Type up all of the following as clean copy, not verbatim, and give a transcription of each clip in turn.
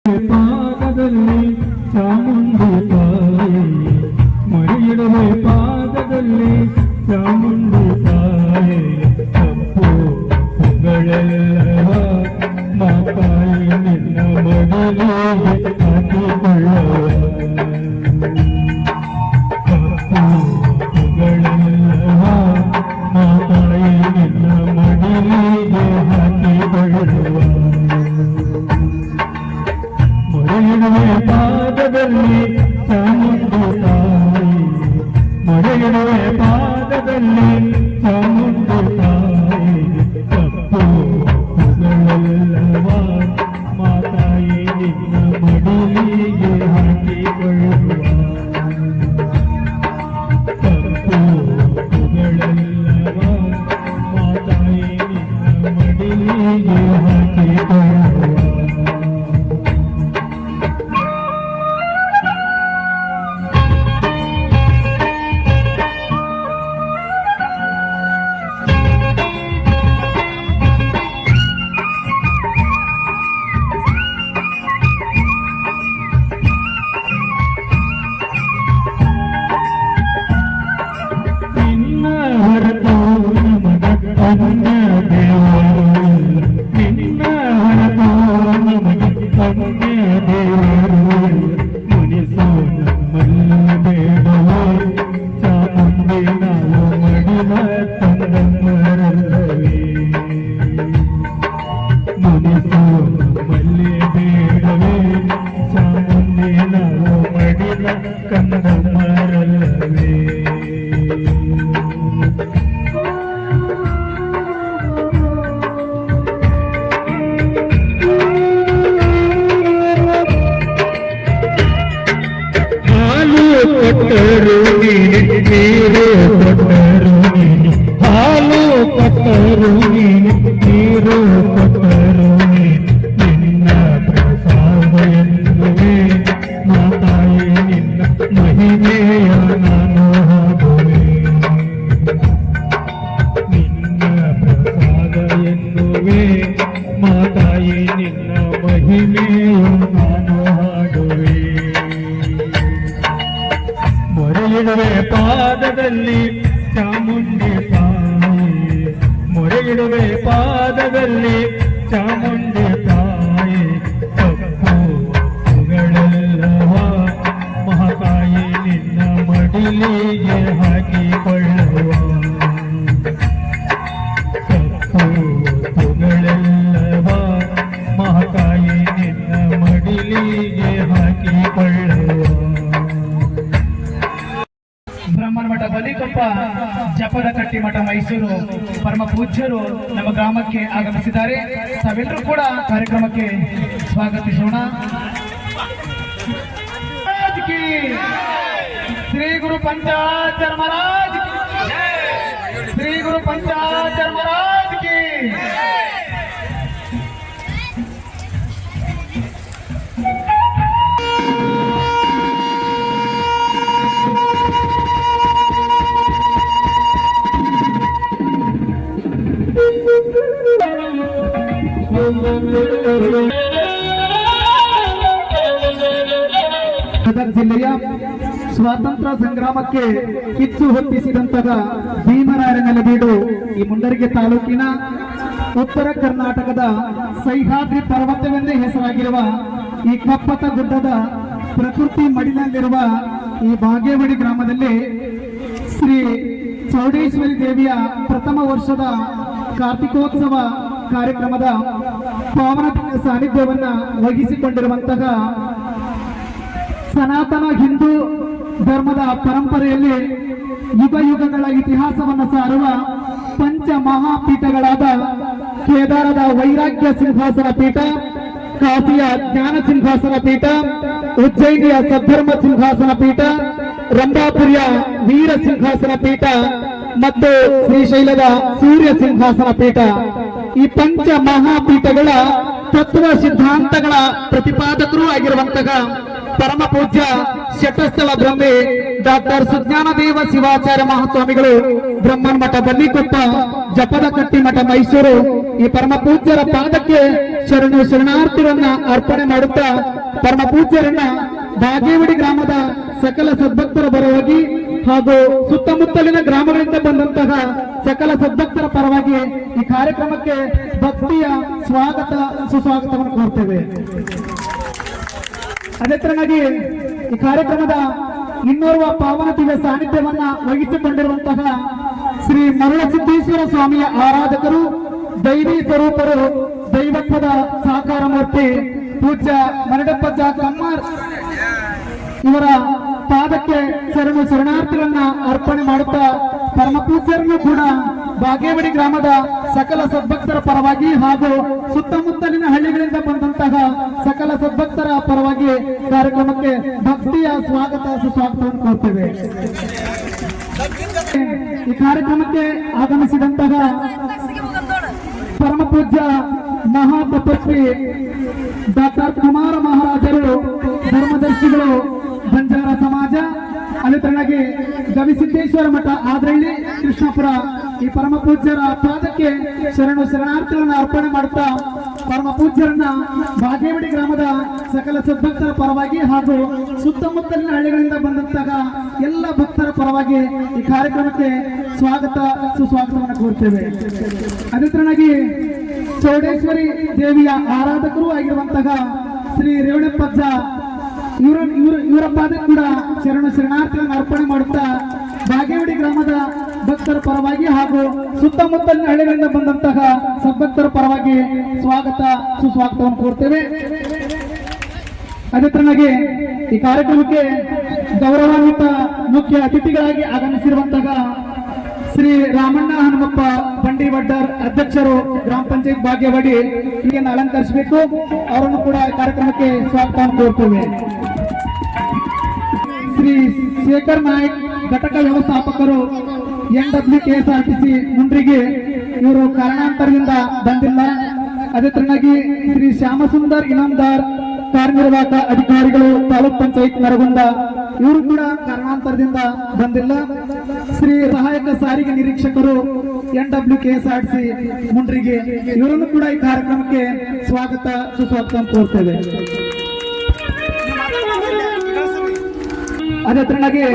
ಪಾದದಲ್ಲಿ ಚಾಮುಂಡಿ ತಾಯಿ ಮರಿಯಿಡುವೆ ಪಾದದಲ್ಲಿ ಚಾಮುಂಡಿ ತಾಯಿ ತಪ್ಪು ಹೊಗಳೆಲ್ಲವ ಮಾತಾಯಿ ನಿನ್ನ ಮಡಿಲಿಗೆ ಹಾಕಿಕೊಳ್ಳುವ ತಪ್ಪು ಹೊಗಳೆಲ್ಲವ ಮಾತಾಯಿ ನಿನ್ನ ಮಡಿಲಿಗೆ ಹಾಕಿಕೊಳ್ಳುವ ಮೊರೆಯಿಡುವೆ ಪಾದದಲ್ಲಿ ಚಾಮುಂಡಿ ತಾಯಿ ಮೊರೆಯಿಡುವೆ ಪಾದದಲ್ಲಿ ಚಾಮುಂಡಿ ತಾಯಿ ತಪ್ಪು ಹೊಗಳೆಲ್ಲವ ಮಾತಾಯಿ ನಿನ್ನ ಮಡಿಲಿಗೆ ಹಾಕಿಕೊಳ್ಳುವ ತಪ್ಪು ಹೊಗಳೆಲ್ಲವ ಮಾತಾಯಿ ನಿನ್ನ ಮಡಿಲಿಗೆ ಹಾಕಿಕೊಳ್ಳುವ ಅನ್ಯ ದೇವರು ನಿನ್ನ ಹೊರತು ನಮಗೆ ಅನ್ಯ ದೇವರು ಮುನಿಸೋ ನಮ್ಮಲ್ಲ ಬೇಡವೋ ಚಾಮುಂಡಿ ನಾವು ಮಡಿಲ ತಂದಮ್ಮರಲ್ಲವೇ ಮುನಿಸೋ ನಮ್ಮಲ್ಲೇ ಬೇಡವೇ ಚಾಮುಂಡಿ ನಾವು ಮಡಿಲ ಕಂದಮ್ಮರಲ್ಲವೇ ಕೊಟ್ಟರು ನೀನೆ ನೀರು ಕೊಟ್ಟರು ನೀನೆ ಹಾಲು ಕೊಟ್ಟರು ನೀನೆ ನೀರು ಕೊಟ್ಟರು ನೀನೆ ನಿನ್ನ ಪ್ರಸಾದ ಎನ್ನುವೆ ಮಾತಾಯಿ ನಿನ್ನ ಮಹಿಮೆಯ ನಾನು ಹಾಡುವೆ ನಿನ್ನ ಪ್ರಸಾದ ಎನ್ನುವೆ ಮಾತಾಯಿ ನಿನ್ನ ಮಹಿಮೆಯ ನಾನು ಹಾಡುವೆ ಮೊರೆಯಿಡುವೆ ಪಾದದಲ್ಲಿ ಚಾಮುಂಡಿ ತಾಯಿ ಮೊರೆಯಿಡುವೆ ಪಾದದಲ್ಲಿ ಚಾಮುಂಡಿ ತಾಯಿ ತಪ್ಪು ಹೊಗಳೆಲ್ಲವ ಮಹಾತಾಯಿ ನಿನ್ನ ಮಡಿಲಿಗೆ ಹಾಕಿಕೊಳ್ಳುವ ತಪ್ಪು ಹೊಗಳೆಲ್ಲವ ಮಹಾತಾಯಿ ನಿನ್ನ ಮಡಿಲಿಗೆ ಹಾಕಿಕೊಳ್ಳುವ ಬ್ರಹ್ಮನಮಠ ಬಲಿಕೊಪ್ಪ ಜಪರಕಟ್ಟಿ ಮಠ ಮೈಸೂರು ಪರಮ ಪೂಜ್ಯರು ನಮ್ಮ ಗ್ರಾಮಕ್ಕೆ ಆಗಮಿಸಿದ್ದಾರೆ. ತಾವೆಲ್ಲರೂ ಕೂಡ ಕಾರ್ಯಕ್ರಮಕ್ಕೆ ಸ್ವಾಗತಿಸೋಣ. ಶ್ರೀ ಗುರು ಪಂಚಾಚಾರ್ಯ ಮಹಾರಾಜ್ ಶ್ರೀ ಗುರು ಪಂಚಾಚಾರ್ಯ ಮಹಾರಾಜ್ ಕಿ ಗದಗ ಜಿಲ್ಲೆಯ ಸ್ವಾತಂತ್ರ್ಯ ಸಂಗ್ರಾಮಕ್ಕೆ ಕಿಚ್ಚು ಹೊತ್ತಿಸಿದಂತಹ ಭೀಮರಾಯರ ನೆಲಬೀಡು ಈ ಮುಂಡರಗಿ ತಾಲೂಕಿನ ಉತ್ತರ ಕರ್ನಾಟಕದ ಸಹ್ಯಾದ್ರಿ ಪರ್ವತವೆಂದೇ ಹೆಸರಾಗಿರುವ ಈ ಕಪ್ಪತ ಗುಡ್ಡದ ಪ್ರಕೃತಿ ಮಡಿನಲ್ಲಿರುವ ಈ ಬಾಗೇವಾಡಿ ಗ್ರಾಮದಲ್ಲಿ ಶ್ರೀ ಚೌಡೇಶ್ವರಿ ದೇವಿಯ ಪ್ರಥಮ ವರ್ಷದ ಕಾರ್ತಿಕೋತ್ಸವ ಕಾರ್ಯಕ್ರಮದ ಪಾವನ ಸಾನ್ನಿಧ್ಯವನ್ನ ವಹಿಸಿಕೊಂಡಿರುವಂತಹ ಸನಾತನ ಹಿಂದೂ ಧರ್ಮದ ಪರಂಪರೆಯಲ್ಲಿ ಯುಗ ಯುಗಗಳ ಇತಿಹಾಸವನ್ನು ಸಾರುವ ಪಂಚ ಮಹಾಪೀಠಗಳಾದ ಕೇದಾರದ ವೈರಾಗ್ಯ ಸಿಂಹಾಸನ ಪೀಠ, ಕಾಶಿಯ ಜ್ಞಾನ ಸಿಂಹಾಸನ ಪೀಠ, ಉಜ್ಜಯಿನಿಯ ಸದ್ಧರ್ಮ ಸಿಂಹಾಸನ ಪೀಠ, ರಂಭಾಪುರಿಯ ವೀರ ಸಿಂಹಾಸನ ಪೀಠ ಮತ್ತು ಶ್ರೀಶೈಲದ ಸೂರ್ಯ ಸಿಂಹಾಸನ ಪೀಠ ಈ ಪಂಚ ಮಹಾಪೀಠಗಳ ತತ್ವ ಸಿದ್ಧಾಂತಗಳ ಪ್ರತಿಪಾದಕರೂ ಆಗಿರುವಂತಹ ಪರಮ ಪೂಜ್ಯ ಶಟಸ್ಥಳ ಬ್ರಹ್ಮೆ ಡಾಕ್ಟರ್ ಸುಜ್ಞಾನದೇವ ಶಿವಾಚಾರ್ಯ ಮಹಾಸ್ವಾಮಿಗಳು ಬ್ರಹ್ಮನ್ ಮಠ ಬನ್ನಿಕೊಪ್ಪ ಜಪದ ಕಟ್ಟಿ ಮಠ ಮೈಸೂರು ಈ ಪರಮ ಪೂಜ್ಯರ ಪಾದಕ್ಕೆ ಶರಣಾರ್ಥಿಗಳನ್ನ ಅರ್ಪಣೆ ಮಾಡುತ್ತಾ ಪರಮ ಪೂಜ್ಯರನ್ನ ಬಾಗೇವಾಡಿ ಗ್ರಾಮದ ಸಕಲ ಸದ್ಭಕ್ತರ ಪರವಾಗಿ ಹಾಗೂ ಸುತ್ತಮುತ್ತಲಿನ ಗ್ರಾಮಗಳಿಂದ ಬಂದಂತಹ ಸಕಲ ಸದ್ಭಕ್ತರ ಪರವಾಗಿ ಈ ಕಾರ್ಯಕ್ರಮಕ್ಕೆ ಭಕ್ತಿಯ ಸ್ವಾಗತ ಸುಸ್ವಾಗತವನ್ನು ಕೋರ್ತೇವೆ. ಅದೇ ತರನಾಗಿ ಈ ಕಾರ್ಯಕ್ರಮದ ಇನ್ನೋರ್ವ ಪಾವನ ದಿವ್ಯ ಸಾನ್ನಿಧ್ಯವನ್ನ ವಹಿಸಿಕೊಂಡಿರುವಂತಹ ಶ್ರೀ ಮರುಳಸಿದ್ದೇಶ್ವರ ಸ್ವಾಮಿಯ ಆರಾಧಕರು, ದೈವಿ ಸ್ವರೂಪರು, ದೈವತ್ವದ ಸಾಕಾರ ಮೂರ್ತಿ ಪೂಜ್ಯ ಮರಡಪ್ಪಜ್ಜ ಕಮ್ಮರ್ ಇವರ ಪಾದಕ್ಕೆ ಶರಣಾರ್ಥಿಗಳನ್ನ ಅರ್ಪಣೆ ಮಾಡುತ್ತಾ ಪರಮ ಪೂಜ್ಯರನ್ನು ಕೂಡ ಬಾಗೇವಾಡಿ ಗ್ರಾಮದ ಸಕಲ ಸದ್ಭಕ್ತರ ಪರವಾಗಿ ಹಾಗೂ ಸುತ್ತಮುತ್ತಲಿನ ಹಳ್ಳಿಗಳಿಂದ ಬಂದಂತಹ ಸಕಲ ಸದ್ಭಕ್ತರ ಪರವಾಗಿ ಕಾರ್ಯಕ್ರಮಕ್ಕೆ ಭಕ್ತಿಯ ಸ್ವಾಗತ ಸುಸ್ವಾಗತವನ್ನು ಕೋರ್ತೇವೆ. ಈ ಕಾರ್ಯಕ್ರಮಕ್ಕೆ ಆಗಮಿಸಿದಂತಹ ಪರಮ ಪೂಜ್ಯ ಮಹಾ ತಪಸ್ವಿ ಡಾಕ್ಟರ್ ಕುಮಾರ ಮಹಾರಾಜರು, ಧರ್ಮದರ್ಶಿಗಳು, ಬಂಜಾರ ಸಮಾಜ, ಅದೇ ತರನಾಗಿ ಗವಿಸಿದ್ದೇಶ್ವರ ಮಠ ಆದ್ರಳ್ಳಿ ಕೃಷ್ಣಪುರ ಈ ಪರಮ ಪೂಜ್ಯರ ಪಾದಕ್ಕೆ ಶರಣಾರ್ಥಿಗಳನ್ನ ಅರ್ಪಣೆ ಮಾಡುತ್ತಾ ಪರಮ ಪೂಜ್ಯರನ್ನ ಬಾಗೇವಾಡಿ ಗ್ರಾಮದ ಸಕಲ ಸದ್ಭಕ್ತರ ಪರವಾಗಿ ಹಾಗೂ ಸುತ್ತಮುತ್ತಲಿನ ಹಳ್ಳಿಗಳಿಂದ ಬಂದಂತಹ ಎಲ್ಲ ಭಕ್ತರ ಪರವಾಗಿ ಈ ಕಾರ್ಯಕ್ರಮಕ್ಕೆ ಸ್ವಾಗತ ಸುಸ್ವಾಗತವನ್ನು ಕೋರ್ತೇವೆ. ಅದೇ ತರನಾಗಿ ಚೌಡೇಶ್ವರಿ ದೇವಿಯ ಆರಾಧಕರು ಆಗಿರುವಂತಹ ಶ್ರೀ ರೇವಣಪ್ಪಜ್ಜ ಇವರ ಪಾದಕ್ಕೆ ಕೂಡ ಶರಣಾರ್ಥಿಗಳನ್ನು ಅರ್ಪಣೆ ಮಾಡುತ್ತಾ ಬಾಗೇವಾಡಿ ಗ್ರಾಮದ ಭಕ್ತರ ಪರವಾಗಿ ಹಾಗೂ ಸುತ್ತಮುತ್ತಲಿನ ಹಳ್ಳಿಗಳಿಂದ ಬಂದಂತಹ ಸದ್ಭಕ್ತರ ಪರವಾಗಿ ಸ್ವಾಗತ ಸುಸ್ವಾಗತವನ್ನು ಕೋರ್ತೇವೆ. ಅದೇ ತರನಾಗಿ ಈ ಕಾರ್ಯಕ್ರಮಕ್ಕೆ ಗೌರವಾನ್ವಿತ ಮುಖ್ಯ ಅತಿಥಿಗಳಾಗಿ ಆಗಮಿಸಿರುವಂತಹ ಶ್ರೀ ರಾಮಣ್ಣ ಹನುಮಪ್ಪ ಬಂಡಿವಡ್ಡರ್ ಅಧ್ಯಕ್ಷರು ಗ್ರಾಮ ಪಂಚಾಯತ್ ಬಾಗೇವಾಡಿ ಹೀಗೆಯನ್ನು ಅಲಂಕರಿಸಬೇಕು. ಅವರನ್ನು ಕೂಡ ಕಾರ್ಯಕ್ರಮಕ್ಕೆ ಸ್ವಾಗತವನ್ನು ಕೋರ್ತೇವೆ. ಶ್ರೀ ಶೇಖರ್ ನಾಯ್ಕ್ ಘಟಕ ವ್ಯವಸ್ಥಾಪಕರು NWKSRTC ಮುಂಡ್ರಿಗೆ, ಇವರು ಕಾರಣಾಂತರದಿಂದ ಬಂದಿಲ್ಲ. ಅದೇ ತರನಾಗಿ ಶ್ರೀ ಶ್ಯಾಮಸುಂದರ್ ಇನಾಮದಾರ್ ಕಾರ್ಯನಿರ್ವಾಹಕ ಅಧಿಕಾರಿಗಳು ತಾಲೂಕ್ ಪಂಚಾಯತ್ ನರಗುಂದ, ಇವರು ಕೂಡ ಕಾರಣಾಂತರದಿಂದ ಬಂದಿಲ್ಲ. ಶ್ರೀ ಸಹಾಯಕ ಸಾರಿಗೆ ನಿರೀಕ್ಷಕರು NWKSRTC ಮುಂಡ್ರಿಗೆ, ಇವರನ್ನು ಕೂಡ ಈ ಕಾರ್ಯಕ್ರಮಕ್ಕೆ ಸ್ವಾಗತ ಸುಸ್ವಾಗತ ಕೋರ್ತೇವೆ. ಅದೇ ತರನಾಗಿ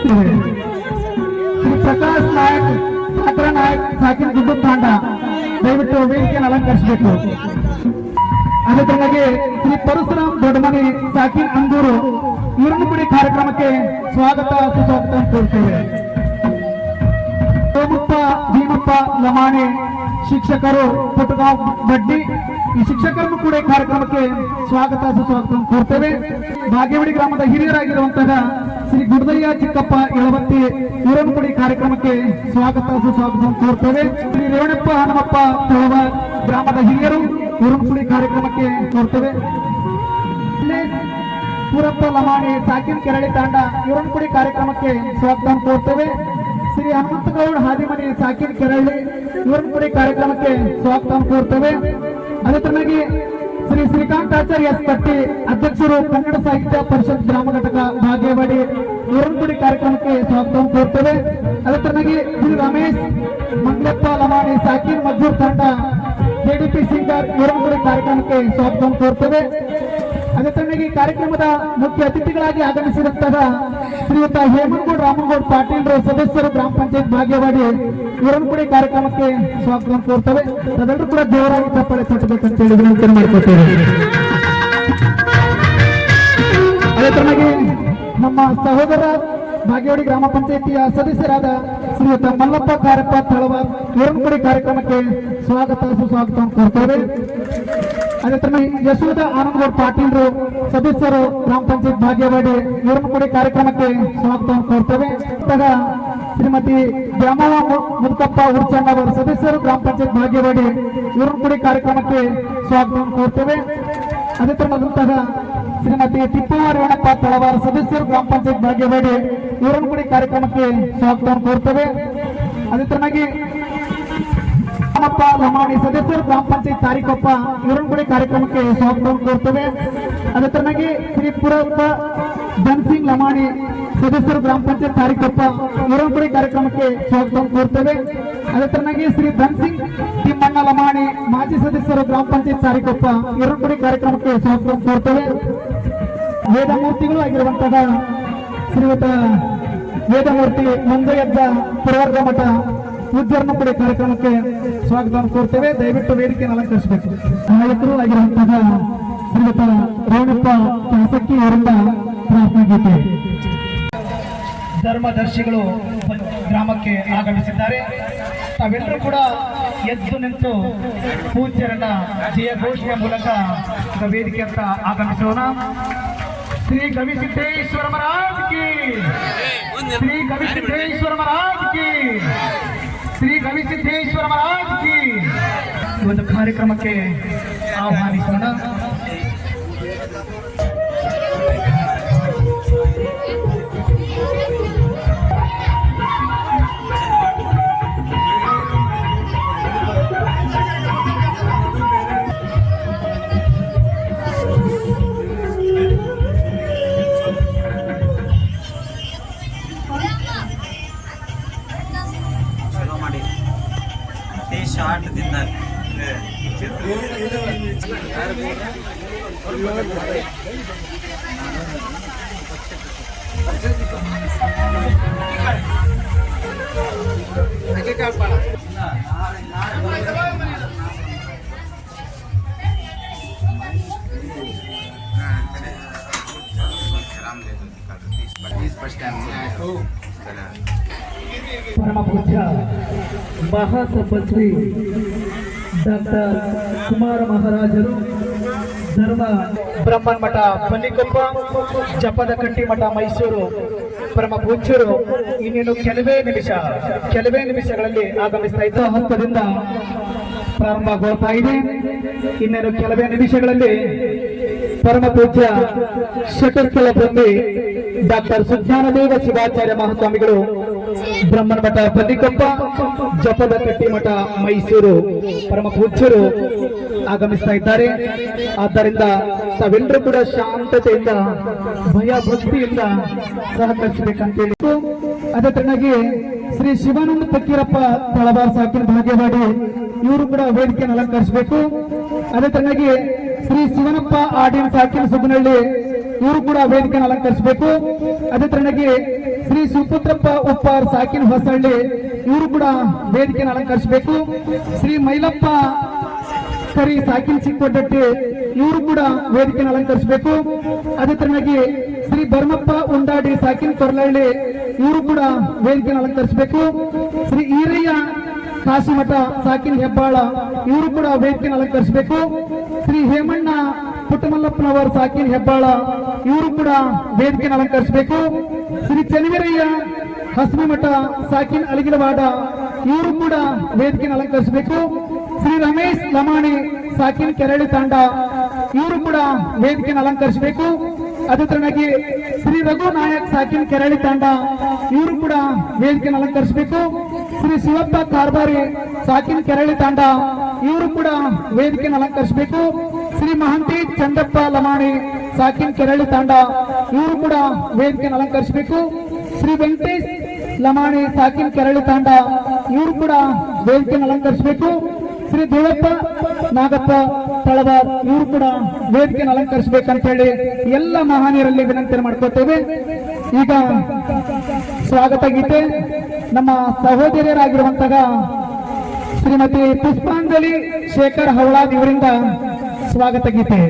ಶ್ರೀ ಪ್ರಕಾಶ್ ನಾಯಕ್, ಠಾಕ್ರ ನಾಯಕ್, ಸಾಕಿನ್ ಗುಡ್ಡು ತಾಂಡ ದಯವಿಟ್ಟು ವೇದಿಕೆಯನ್ನು ಅಲಂಕರಿಸಬೇಕು. ಅದೇ ತರನಾಗಿ ಶ್ರೀ ಪರಶುರಾಮ್ ದೊಡ್ಡಮನಿ, ಸಾಕಿನ್ ಅಂಗೂರು, ಇವರನ್ನು ಕೂಡ ಕಾರ್ಯಕ್ರಮಕ್ಕೆ ಸ್ವಾಗತ ಸುಸ್ವಾಗತ ಕೋರ್ತೇವೆ. ಸೋಮಪ್ಪ ಭೀಮಪ್ಪ ಲಮಾಣಿ ಶಿಕ್ಷಕರು ಪುಟ್ಟಗಾಂವ್ ಬಡ್ಡಿ, ಈ ಶಿಕ್ಷಕರನ್ನು ಕೂಡ ಕಾರ್ಯಕ್ರಮಕ್ಕೆ ಸ್ವಾಗತ ಸುಸ್ವಾಗತ ಕೋರ್ತೇವೆ. ಬಾಗೇವಾಡಿ ಗ್ರಾಮದ ಹಿರಿಯರಾಗಿರುವಂತಹ ಶ್ರೀ ಗುಡ್ದಯ್ಯ ಚಿಕ್ಕಪ್ಪ ಯಳವತ್ತಿ, ಇವರನ್ನು ಕೂಡ ಕಾರ್ಯಕ್ರಮಕ್ಕೆ ಸ್ವಾಗತ ಸುಸ್ವಾಗತ ಕೋರ್ತೇವೆ. ಶ್ರೀ ರೇವಣಪ್ಪ ಹನುಮಪ್ಪ ತಳವಾರ್ ಗ್ರಾಮದ ಹಿರಿಯರು, ಇವರನ್ನು ಕೂಡ ಕಾರ್ಯಕ್ರಮಕ್ಕೆ ಕೋರ್ತೇವೆ. ಪೂರಪ್ಪ ಲಮಾಣಿ, ಸಾಕಿನ್ ಕೆರಳಿ ತಾಂಡ, ಇವರನ್ನು ಕೂಡ ಕಾರ್ಯಕ್ರಮಕ್ಕೆ ಸ್ವಾಗತ ಕೋರ್ತೇವೆ. ಶ್ರೀ ಹನುಮಂತಗೌಡ ಹಾದಿಮನಿ, ಸಾಕಿನ್ ಕೆರಳಿ, ಇವರನ್ನು ಕೂಡ ಕಾರ್ಯಕ್ರಮಕ್ಕೆ ಸ್ವಾಗತ ಕೋರ್ತೇವೆ. ಅದೇ ತರನಾಗಿ ಶ್ರೀ ಶ್ರೀಕಾಂತಾಚಾರ್ಯ ಎಸ್ ಪಟ್ಟಿ, ಅಧ್ಯಕ್ಷರು ಕನ್ನಡ ಸಾಹಿತ್ಯ ಪರಿಷತ್ ಗ್ರಾಮ ಘಟಕ ಬಾಗೇವಾಡಿ, ಇವರನ್ನು ಕೂಡ ಕಾರ್ಯಕ್ರಮಕ್ಕೆ ಸ್ವಾಗತ ಕೋರ್ತೇವೆ. ಅದೇ ತರನಾಗಿ ಶ್ರೀ ರಮೇಶ್ ಮಂಗ್ಲಪ್ಪ ಲಮಾಣಿ, ಸಾಕಿನ್ ಮಜ್ಜೂರ್ ತಂಡ, KDP ಸಿಂಗರ್, ಇವರನ್ನು ಕೂಡ ಕಾರ್ಯಕ್ರಮಕ್ಕೆ ಸ್ವಾಗತ ಕೋರ್ತೇವೆ. ಅದೇ ತರನಾಗಿ ಕಾರ್ಯಕ್ರಮದ ಮುಖ್ಯ ಅತಿಥಿಗಳಾಗಿ ಆಗಮಿಸಿದಂತಹ ಶ್ರೀಯುತ ಹೇಮಂತಗೌಡ ರಾಮಗೌಡ ಪಾಟೀಲ್ರು, ಸದಸ್ಯರು ಗ್ರಾಮ ಪಂಚಾಯತ್ ಬಾಗೇವಾಡಿ, ಇವರನ್ನು ಕೂಡ ಕಾರ್ಯಕ್ರಮಕ್ಕೆ ಸ್ವಾಗತ ಕೋರ್ತೇವೆ. ಅದೆಲ್ಲರೂ ಕೂಡ ದೇವರಾಗಿ ಚಪ್ಪಾಳೆ ತಟ್ಟಬೇಕಂತ ಹೇಳಿ ವಿನಂತಿ ಮಾಡಿಕೊಡ್ತೇವೆ. ಅದೇ ತರನಾಗಿ ನಮ್ಮ ಸಹೋದರ ಬಾಗೇವಾಡಿ ಗ್ರಾಮ ಪಂಚಾಯತಿಯ ಸದಸ್ಯರಾದ ಶ್ರೀಯುತ ಮಲ್ಲಪ್ಪ ಕಾರ್ಯಪ್ಪ ತಳವಾರ್, ಇವರನ್ನು ಕೂಡ ಕಾರ್ಯಕ್ರಮಕ್ಕೆ ಸ್ವಾಗತ ಸುಸ್ವಾಗತ ಕೋರ್ತೇವೆ. ಅದೇ ತರ ಯಶೋಧ ಆನಂದಗೌಡ ಪಾಟೀಲ್ರು, ಸದಸ್ಯರು ಗ್ರಾಮ ಪಂಚಾಯತ್ ಬಾಗೇವಾಡಿ, ಇವರನ್ನು ಕೂಡ ಕಾರ್ಯಕ್ರಮಕ್ಕೆ ಸ್ವಾಗತ ಕೋರ್ತೇವೆ. ಶ್ರೀಮತಿ ದ್ಯಾಮವ್ವ ಮುದುಕಪ್ಪ ಉರ್ಚಣ್ಣ ಅವರು, ಸದಸ್ಯರು ಗ್ರಾಮ ಪಂಚಾಯತ್ ಬಾಗೇವಾಡಿ, ಇವರನ್ನು ಕೂಡ ಕಾರ್ಯಕ್ರಮಕ್ಕೆ ಸ್ವಾಗತ ಕೋರ್ತೇವೆ. ಅದೇ ತರನಾದಂತಹ ಶ್ರೀಮತಿ ತಿಪ್ಪವ್ವ ರೇವಣಪ್ಪ ತಳವಾರ್, ಸದಸ್ಯರು ಗ್ರಾಮ ಪಂಚಾಯತ್ ಬಾಗೇವಾಡಿ, ಇವರನ್ನು ಕೂಡ ಕಾರ್ಯಕ್ರಮಕ್ಕೆ ಸ್ವಾಗತ ಕೋರ್ತೇವೆ. ಅದೇ ತರನಾಗಿ ಲಮಾಣಿ, ಸದಸ್ಯರು ಗ್ರಾಮ ಪಂಚಾಯತ್ ತಾರೀಕೊಪ್ಪ, ಇವರನ್ನು ಕೂಡ ಕಾರ್ಯಕ್ರಮಕ್ಕೆ ಸ್ವಾಗತ ಕೋರ್ತೇವೆ. ಅದೇ ತರನಾಗಿ ಶ್ರೀ ಪುರಪ್ಪ ಧನ್ಸಿಂಗ್ ಲಮಾಣಿ ಸದಸ್ಯರು ಗ್ರಾಮ ಪಂಚಾಯತ್ ತಾರೀಕೊಪ್ಪ ಇವರೊಂದು ಕಾರ್ಯಕ್ರಮಕ್ಕೆ ಸ್ವಾಗತ ಕೋರ್ತೇವೆ. ಅದೇ ತರನಾಗಿ ಶ್ರೀ ಧನ್ಸಿಂಗ್ ತಿಮ್ಮಣ್ಣ ಲಮಾಣಿ ಮಾಜಿ ಸದಸ್ಯರು ಗ್ರಾಮ ಪಂಚಾಯತ್ ತಾರೀಕೊಪ್ಪ ಇವರೊಂದು ಕಾರ್ಯಕ್ರಮಕ್ಕೆ ಸ್ವಾಗತ ಕೋರ್ತೇವೆ. ವೇದಮೂರ್ತಿಗಳು ಆಗಿರುವಂತಹ ಶ್ರೀಯುತ ವೇದಮೂರ್ತಿ ಮುಂದೆಯದ್ದ ಪುರವರ್ಗ ಮಠ ಪೂಜ್ಯರನ್ನು ಕೂಡ ಕಾರ್ಯಕ್ರಮಕ್ಕೆ ಸ್ವಾಗತ ಕೋರ್ತೇವೆ. ದಯವಿಟ್ಟು ವೇದಿಕೆಯನ್ನು ಅಲಂಕರಿಸಬೇಕು. ನಾಯಕರು ಆಗಿರುವಂತಹ ಶ್ರೀಯುತ ರೋಣಪ್ಪ ಶಾಸಕಿ ಅವರಿಂದ ಪ್ರಾರ್ಥನಾ ಗೀತೆ. ಧರ್ಮದರ್ಶಿಗಳು ಗ್ರಾಮಕ್ಕೆ ಆಗಮಿಸಿದ್ದಾರೆ. ತಾವೆಲ್ಲರೂ ಕೂಡ ಎದ್ದು ನಿಂತು ಪೂಜ್ಯರನ್ನ ಜಯ ಘೋಷಣೆಯ ಮೂಲಕ ವೇದಿಕೆ ಅಂತ ಆಗಮಿಸೋಣ. ಶ್ರೀ ಗವಿಸಿದ್ದೇಶ್ವರ ಮಹಾರಾಜ್ ಕಿ, ಶ್ರೀ ಗವಿಸಿದ್ದೇಶ್ವರ ಮಹಾರಾಜ್ ಕಿ, ಶ್ರೀ ಗವಿಸಿದ್ದೇಶ್ವರ ಮಹಾರಾಜ್ ಕಿ. ಒಂದು ಕಾರ್ಯಕ್ರಮಕ್ಕೆ ಆಹ್ವಾನಿಸೋಣ. ಶಾರ್ಟ್ ದಿಂದ ಪರಮ ಪೂಜ್ಯ ಮಹಾತಪಸ್ವಿ ಡಾಕ್ಟರ್ ಕುಮಾರ ಮಹಾರಾಜರು ಧರ್ಮ ಬ್ರಹ್ಮನ್ ಮಠ ಪನ್ನಿಕೊಪ್ಪ, ಜಪದ ಕಟ್ಟಿ ಮಠ ಮೈಸೂರು ಪರಮ ಪೂಜ್ಯರು ಇನ್ನೇನು ಕೆಲವೇ ನಿಮಿಷಗಳಲ್ಲಿ ಆಗಮಿಸ್ತಾ ಇದ್ದ ಹಸ್ತದಿಂದ ಪ್ರಾರಂಭಗೊಳ್ತಾ ಇದೆ. ಇನ್ನೇನು ಕೆಲವೇ ನಿಮಿಷಗಳಲ್ಲಿ ಪರಮ ಪೂಜ್ಯ ಶಟಸ್ಥಳ ಬಂದಿ ಡಾಕ್ಟರ್ ಸುಜ್ಞಾನದೇವ ಶಿವಾಚಾರ್ಯ ಮಹಾಸ್ವಾಮಿಗಳು ಬ್ರಹ್ಮನ ಮಠ ಪನ್ನಿಕೊಪ್ಪ, ಜಪದ ಕಟ್ಟಿ ಮಠ ಮೈಸೂರು ಪರಮ ಪೂಜ್ಯರು ಆಗಮಿಸ್ತಾ ಇದ್ದಾರೆ. ಆದ್ದರಿಂದ ತಾವೆಲ್ಲರೂ ಕೂಡ ಶಾಂತತೆಯಿಂದ ಭಯ ಭಕ್ತಿಯಿಂದ ಸಹಕರಿಸಬೇಕಂತೇಳಿ. ಅದೇ ತರನಾಗಿ ಶ್ರೀ ಶಿವಾನಂದ ಫಕೀರಪ್ಪ ತಳಬಾರ್ ಸಾಕಿನ ಭಾಗ್ಯವಾಡಿ ಇವರು ಕೂಡ ವೇದಿಕೆಯನ್ನು ಅಲಂಕರಿಸಬೇಕು. ಅದೇ ತರನಾಗಿ ಶ್ರೀ ಶಿವನಪ್ಪ ಆಡಿನ ಸಾಕಿನ ಸುಬ್ಬನಹಳ್ಳಿ ಇವರು ಕೂಡ ವೇದಿಕೆಯನ್ನು ಅಲಂಕರಿಸಬೇಕು. ಅದೇ ತರನಾಗಿ ಶ್ರೀ ಸುಪುತ್ರಪ್ಪ ಉಪ್ಪಾರ್ ಸಾಕಿನ ಹೊಸಹಳ್ಳಿ ಇವರು ಕೂಡ ವೇದಿಕೆಯನ್ನು ಅಲಂಕರಿಸಬೇಕು. ಶ್ರೀ ಮೈಲಪ್ಪ ಕರಿ ಸಾಕಿನ ಚಿಕ್ಕೋಟಟ್ಟಿ ಇವರು ಕೂಡ ವೇದಿಕೆಯನ್ನು ಅಲಂಕರಿಸಬೇಕು. ಅದೇ ತರನಾಗಿ ಶ್ರೀ ಭರ್ಮಪ್ಪ ಉಂಡಾಡಿ ಸಾಕಿನ ಕೊರ್ಲಹಳ್ಳಿ ಇವರು ಕೂಡ ವೇದಿಕೆಯನ್ನು ಅಲಂಕರಿಸಬೇಕು. ಶ್ರೀ ಈರಯ್ಯ ಕಾಶಿಮಠ ಸಾಕಿನ ಹೆಬ್ಬಾಳ ಇವರು ಕೂಡ ವೇದಿಕೆಯನ್ನು ಅಲಂಕರಿಸಬೇಕು. ಶ್ರೀ ಹೇಮಣ್ಣ ಪುಟ್ಟಮಲ್ಲಪ್ಪನವರ ಸಾಕಿನ ಹೆಬ್ಬಾಳ ಇವರು ಕೂಡ ವೇದಿಕೆಯನ್ನು ಅಲಂಕರಿಸಬೇಕು. ಶ್ರೀ ಚನ್ನವೀರಯ್ಯ ಹಸ್ಮಿಮಠ ಸಾಕಿನ ಅಲಿಗಿಲವಾಡ ಇವರು ಕೂಡ ವೇದಿಕೆಯನ್ನು ಅಲಂಕರಿಸಬೇಕು. ಶ್ರೀ ರಮೇಶ್ ಲಮಾಣಿ ಸಾಕಿನ ಕೆರಳಿ ತಾಂಡ ಇವರು ಕೂಡ ವೇದಿಕೆಯನ್ನು ಅಲಂಕರಿಸಬೇಕು. ಅದೇ ತರನಾಗಿ ಶ್ರೀ ರಘು ನಾಯಕ್ ಸಾಕಿನ ಕೆರಳಿ ತಾಂಡ ಇವರು ಕೂಡ ವೇದಿಕೆಯನ್ನು ಅಲಂಕರಿಸಬೇಕು. ಶ್ರೀ ಶಿವಪ್ಪ ಕಾರ್ಬಾರಿ ಸಾಕಿನ ಕೆರಳಿ ತಾಂಡ ಇವರು ಕೂಡ ವೇದಿಕೆಯನ್ನು ಅಲಂಕರಿಸಬೇಕು. ಶ್ರೀ ಮಹಂತಿ ಚಂದಪ್ಪ ಲಮಾಣಿ ಸಾಕಿನ ಕೆರಳಿ ತಾಂಡ ಇವರು ಕೂಡ ವೇದಿಕೆಯನ್ನು ಅಲಂಕರಿಸಬೇಕು. ಶ್ರೀ ವೆಂಕಟೇಶ್ ಲಮಾಣಿ ಸಾಕಿನ ಕೆರಳಿ ತಾಂಡ ಇವರು ಕೂಡ ವೇದಿಕೆಯನ್ನು ಅಲಂಕರಿಸಬೇಕು. ಶ್ರೀ ದೇವಪ್ಪ ನಾಗಪ್ಪ ತಳವಾರ್ ಇವರು ಕೂಡ ವೇದಿಕೆಯನ್ನು ಅಲಂಕರಿಸಬೇಕಂತ ಹೇಳಿ ಎಲ್ಲ ಮಹಾನೀಯರಲ್ಲಿ ವಿನಂತಿ ಮಾಡ್ಕೊತೇವೆ. ಈಗ ಸ್ವಾಗತ ಗೀತೆ ನಮ್ಮ ಸಹೋದರಿಯರಾಗಿರುವಂತಹ ಶ್ರೀಮತಿ ಪುಷ್ಪಾಂಜಲಿ ಶೇಖರ್ ಹವಳಾದ್ ಇವರಿಂದ ಸ್ವಾಗತ ಗೀತೆ.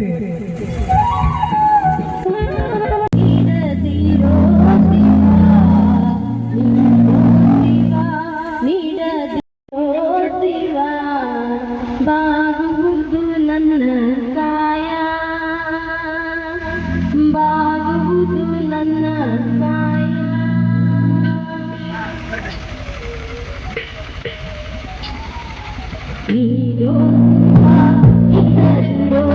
ಬಾಗುವುದು ನನ್ನ ಕಾಯ, ಬಾಗುವುದು ನನ್ನ ಕಾಯ. ನೀರೋ ಇದರೋ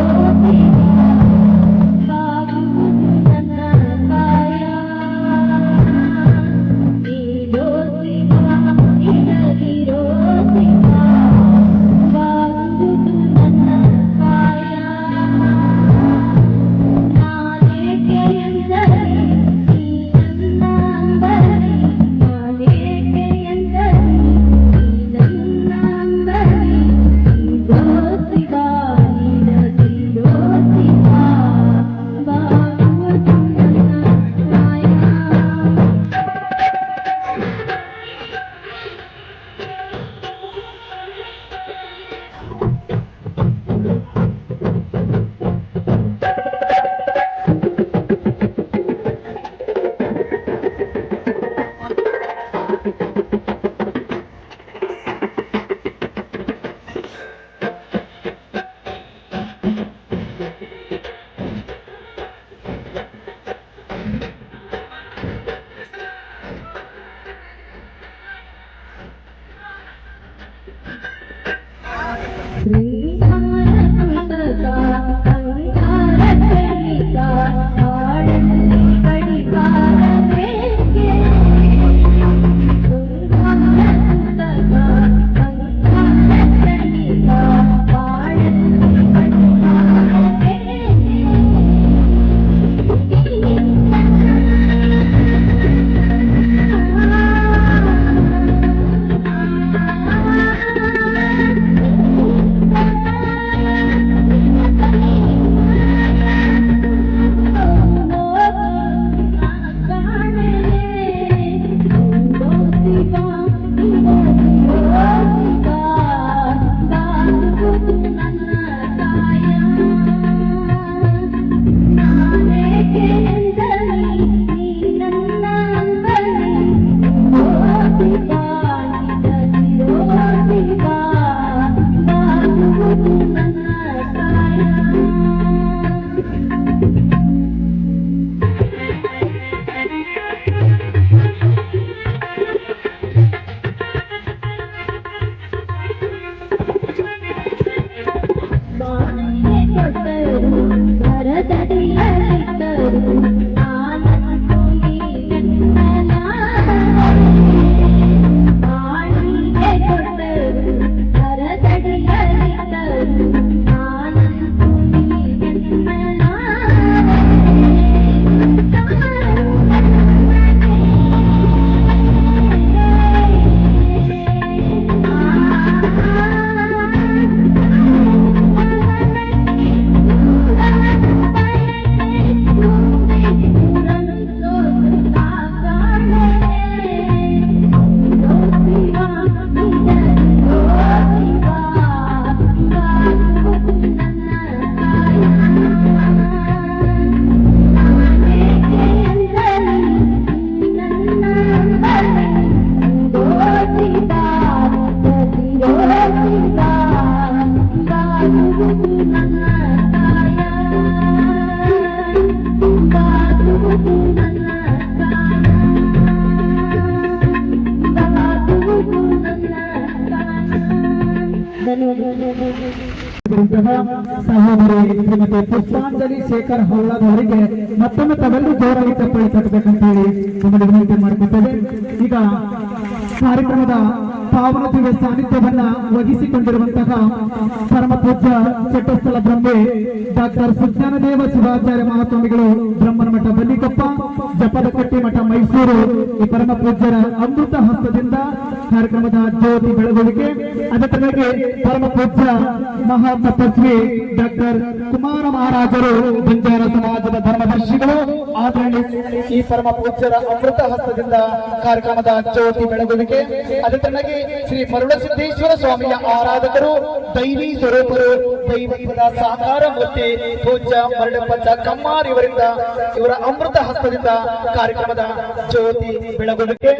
ಸಹೋದರಿ ಶ್ರೀಮತಿ ಪುಷ್ಪಾಂಜಲಿ ಶೇಖರ್ ಹೌಳಾದ್ ಅವರಿಗೆ ಮತ್ತೊಮ್ಮೆ ತಾವೆಲ್ಲರೂ ಜೋರಾಗಿ ಚಪ್ಪಾಳಿ ತಟ್ಟಬೇಕಂತ ಹೇಳಿ ನಮ್ಮಲ್ಲಿ ವಿನಂತಿ ಮಾಡಿಕೊಟ್ಟೇವೆ. ಈಗ ಕಾರ್ಯಕ್ರಮದ ಪಾವನ ದಿವ್ಯ ಸಾನ್ನಿಧ್ಯವನ್ನ ವಹಿಸಿಕೊಂಡಿರುವಂತಹ ಪರಮ ಪೂಜ್ಯ ಚಟ್ಟಸ್ಥಳ ಬ್ರಹ್ಮೆ ಡಾಕ್ಟರ್ ಸುಜ್ಞಾನದೇವ ಶಿವಾಚಾರ್ಯ ಮಹಾಸ್ವಾಮಿಗಳು ಬ್ರಹ್ಮನಮಠ ಬನ್ನಿಕೊಪ್ಪ, ಜಪದಕಟ್ಟಿ ಮಠ ಮೈಸೂರು ಈ ಪರಮ ಪೂಜ್ಯರ ಅಮೃತ ಹಸ್ತದಿಂದ ಕಾರ್ಯಕ್ರಮದ ಜ್ಯೋತಿ ಬೆಳಗುವಿಕೆ. ಅದಕ್ಕಾಗಿ ಪರಮ ಪೂಜ್ಯ ಮಹಾ ತಪಸ್ವಿ ಡಾಕ್ಟರ್ ಕುಮಾರ ಮಹಾರಾಜರು ಬಂಜಾರ ಸಮಾಜದ ಧರ್ಮದರ್ಶಿಗಳು ಆದರಣಿ ಈ ಪರಮ ಪೂಜ್ಯರ ಅಮೃತ ಹಸ್ತದಿಂದ ಕಾರ್ಯಕ್ರಮದ ಜ್ಯೋತಿ ಬೆಳಗುವಿಕೆ. ಅದಕ್ಕಾಗಿ ಶ್ರೀ ಮರುಳಸಿದ್ದೇಶ್ವರ ಸ್ವಾಮಿಯ ಆರಾಧಕರು, ದೈವಿ ಸ್ವರೂಪರು, ದೈವತ್ವದ ಸಾಕಾರ ಮೂರ್ತಿ ಪೂಜ್ಯ ಮರಳಪ್ಪಜ್ಜ ಕಮ್ಮಾರ್ ಇವರಿಂದ ಇವರ ಅಮೃತ ಹಸ್ತದಿಂದ ಕಾರ್ಯಕ್ರಮದ ಜ್ಯೋತಿ ಬೆಳಗುವಿಕೆ.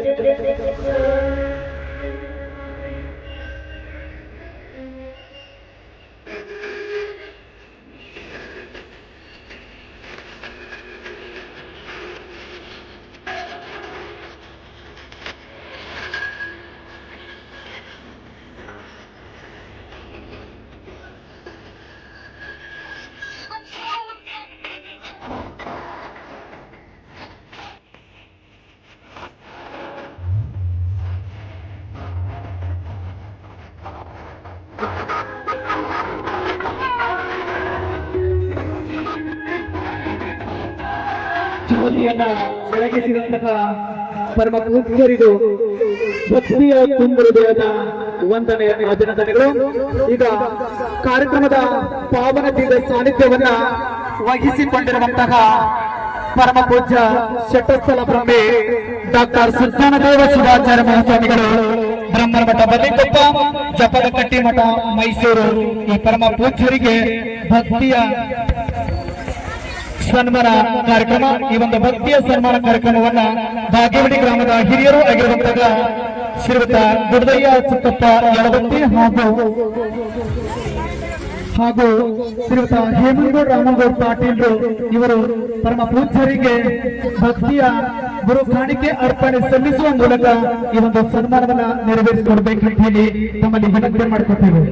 ಜ್ಯೋತಿಯನ್ನ ಬೆಳಗಿಸಿದಂತಹ ಪರಮ ಪೂಜ್ಯರಿಗೂ ಭಕ್ತಿಯ ತುಂಬ ಹೃದಯದ ವಂದನೆಯ ಅಭಿನಂದನೆಗಳು. ಈಗ ಕಾರ್ಯಕ್ರಮದ ಪಾವನ ದಿವ್ಯ ಸಾನ್ನಿಧ್ಯವನ್ನ ವಹಿಸಿಕೊಂಡಿರುವಂತಹ ಪರಮ ಪೂಜ್ಯ ಶಟಸ್ಥಲ ಬ್ರಹ್ಮೆ ಡಾಕ್ಟರ್ ಸುಜ್ಞಾನದೇವ ಶಿವಾಚಾರ್ಯ ಮಹಾಸ್ವಾಮಿಗಳು ಬ್ರಹ್ಮನಮಠ ಬನ್ನಿಕೊಪ್ಪ, ಜಪದಕಟ್ಟಿ ಮಠ ಮೈಸೂರು ಈ ಪರಮ ಪೂಜ್ಯರಿಗೆ ಭಕ್ತಿಯ ಸನ್ಮಾನ ಕಾರ್ಯಕ್ರಮ. ಈ ಒಂದು ಭಕ್ತಿಯ ಸನ್ಮಾನ ಕಾರ್ಯಕ್ರಮವನ್ನ ಭಾಗ್ಯವಡಿ ಗ್ರಾಮದ ಹಿರಿಯರು ಆಗಿರುವಂತಹ ಶ್ರೀಯುತ ಗುಡದಯ್ಯ ಚಿಕ್ಕಪ್ಪ ಯಳವತ್ತಿ ಹಾಗೂ ಶ್ರೀಯುತ ಹೇಮಂಗೌಡ್ ರಾಮಗೌಡ್ ಪಾಟೀಲ್ರು ಇವರು ಪರಮ ಪೂಜ್ಯರಿಗೆ ಭಕ್ತಿಯ ಗುರು ಕಾಣಿಕೆ ಅರ್ಪಣೆ ಸಲ್ಲಿಸುವ ಮೂಲಕ ಈ ಒಂದು ಸನ್ಮಾನವನ್ನ ನೆರವೇರಿಸಿಕೊಡ್ಬೇಕಂತ ಹೇಳಿ ನಮ್ಮಲ್ಲಿ ವಿನಂತಿ ಮಾಡಿಕೊಟ್ಟೇವೆ.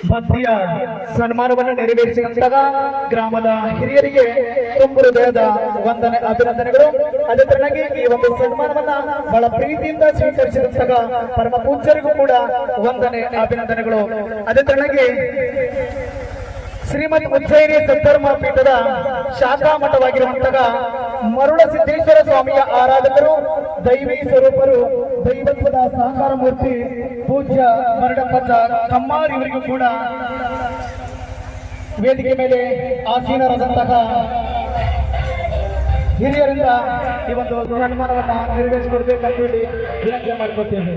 ಭಕ್ತಿಯ ಸನ್ಮಾನವನ್ನು ನೆರವೇರಿಸಿದಂತಹ ಗ್ರಾಮದ ಹಿರಿಯರಿಗೆ ತುಂಬ ಹೃದಯದ ವಂದನೆ ಅಭಿನಂದನೆಗಳು. ಅದೇ ತರನಾಗಿ ಈ ಒಂದು ಸನ್ಮಾನವನ್ನ ಬಹಳ ಪ್ರೀತಿಯಿಂದ ಸ್ವೀಕರಿಸಿದಂತಹ ಪರಮ ಪೂಜ್ಯರಿಗೂ ಕೂಡ ವಂದನೆ ಅಭಿನಂದನೆಗಳು. ಅದೇ ತರನಾಗಿ ಶ್ರೀಮತಿ ಉಜ್ಜಯಿನಿ ಸದ್ಧರ್ಮ ಪೀಠದ ಶಾಖಾ ಮಠವಾಗಿರುವಂತಹ ಮರುಳ ಸಿದ್ದೇಶ್ವರ ಸ್ವಾಮಿಯ ಆರಾಧಕರು, ದೈವಿ ಸ್ವರೂಪರು, ದೈವತ್ವದ ಸಾಕಾರ ಮೂರ್ತಿ ಪೂಜ್ಯ ಮರಳಪ್ಪಜ್ಜ ಕಮ್ಮಾರ್ ಇವರಿಗೂ ಕೂಡ ವೇದಿಕೆ ಮೇಲೆ ಆಸೀನರಾದಂತಹ ಹಿರಿಯರಿಂದ ಈ ಒಂದು ಸನ್ಮಾನವನ್ನ ನೆರವೇರಿಸಿಕೊಡ್ಬೇಕಂತ ಹೇಳಿ ವಿನಂತಿ ಮಾಡಿಕೊಡ್ತೇವೆ.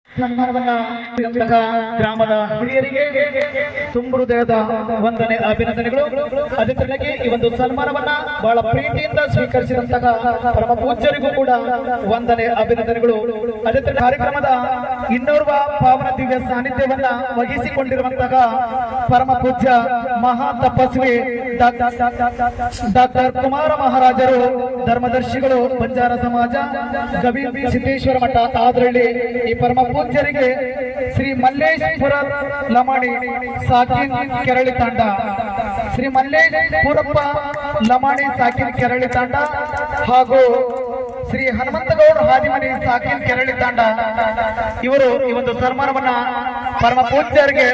ಸನ್ಮಾನವನ್ನ ಗ್ರಾಮದ ಹಿರಿಯರಿಗೆ ತುಂಬ ಹೃದಯದ ವಂದನೆ ಅಭಿನಂದನೆಗಳು. ಅದೇ ತರನಾಗಿ ಈ ಒಂದು ಸನ್ಮಾನವನ್ನ ಬಹಳ ಪ್ರೀತಿಯಿಂದ ಸ್ವೀಕರಿಸಿದಂತಹ ಪರಮ ಪೂಜ್ಯರಿಗೂ ಕೂಡ ವಂದನೆ ಅಭಿನಂದನೆಗಳು. ಅದೇ ತರ ಕಾರ್ಯಕ್ರಮದ ಇನ್ನೋರ್ವ ಪಾವನ ದಿವ್ಯ ಸಾನ್ನಿಧ್ಯವನ್ನ ವಹಿಸಿಕೊಂಡಿರುವಂತಹ ಪರಮ ಪೂಜ್ಯ ಮಹಾ ತಪಸ್ವಿ ಡಾಕ್ಟರ್ ಕುಮಾರ ಮಹಾರಾಜರು ಧರ್ಮದರ್ಶಿಗಳು, ಬಂಜಾರ ಸಮಾಜ, ಗವಿ ಸಿದ್ದೇಶ್ವರ ಮಠ ಆದ್ರಳ್ಳಿ ಈ ಪರಮ ಪೂಜ್ಯರಿಗೆ ಶ್ರೀ ಮಲ್ಲೇಶ್ಪುರ ಲಮಾಣಿ ಸಾಕಿನ್ ಕೆರಳಿ ತಂಡ, ಶ್ರೀ ಮಲ್ಲೇಶ್ಪುರಪ್ಪ ಲಮಾಣಿ ಸಾಕಿನ್ ಕೆರಳಿ ತಂಡ ಹಾಗೂ ಶ್ರೀ ಹನುಮಂತಗೌಡ ಹಾದಿಮನಿ ಸಾಕಿನ್ ಕೆರಳಿ ತಂಡ ಇವರು ಈ ಒಂದು ಸನ್ಮಾನವನ್ನ ಪರಮ ಪೂಜ್ಯರಿಗೆ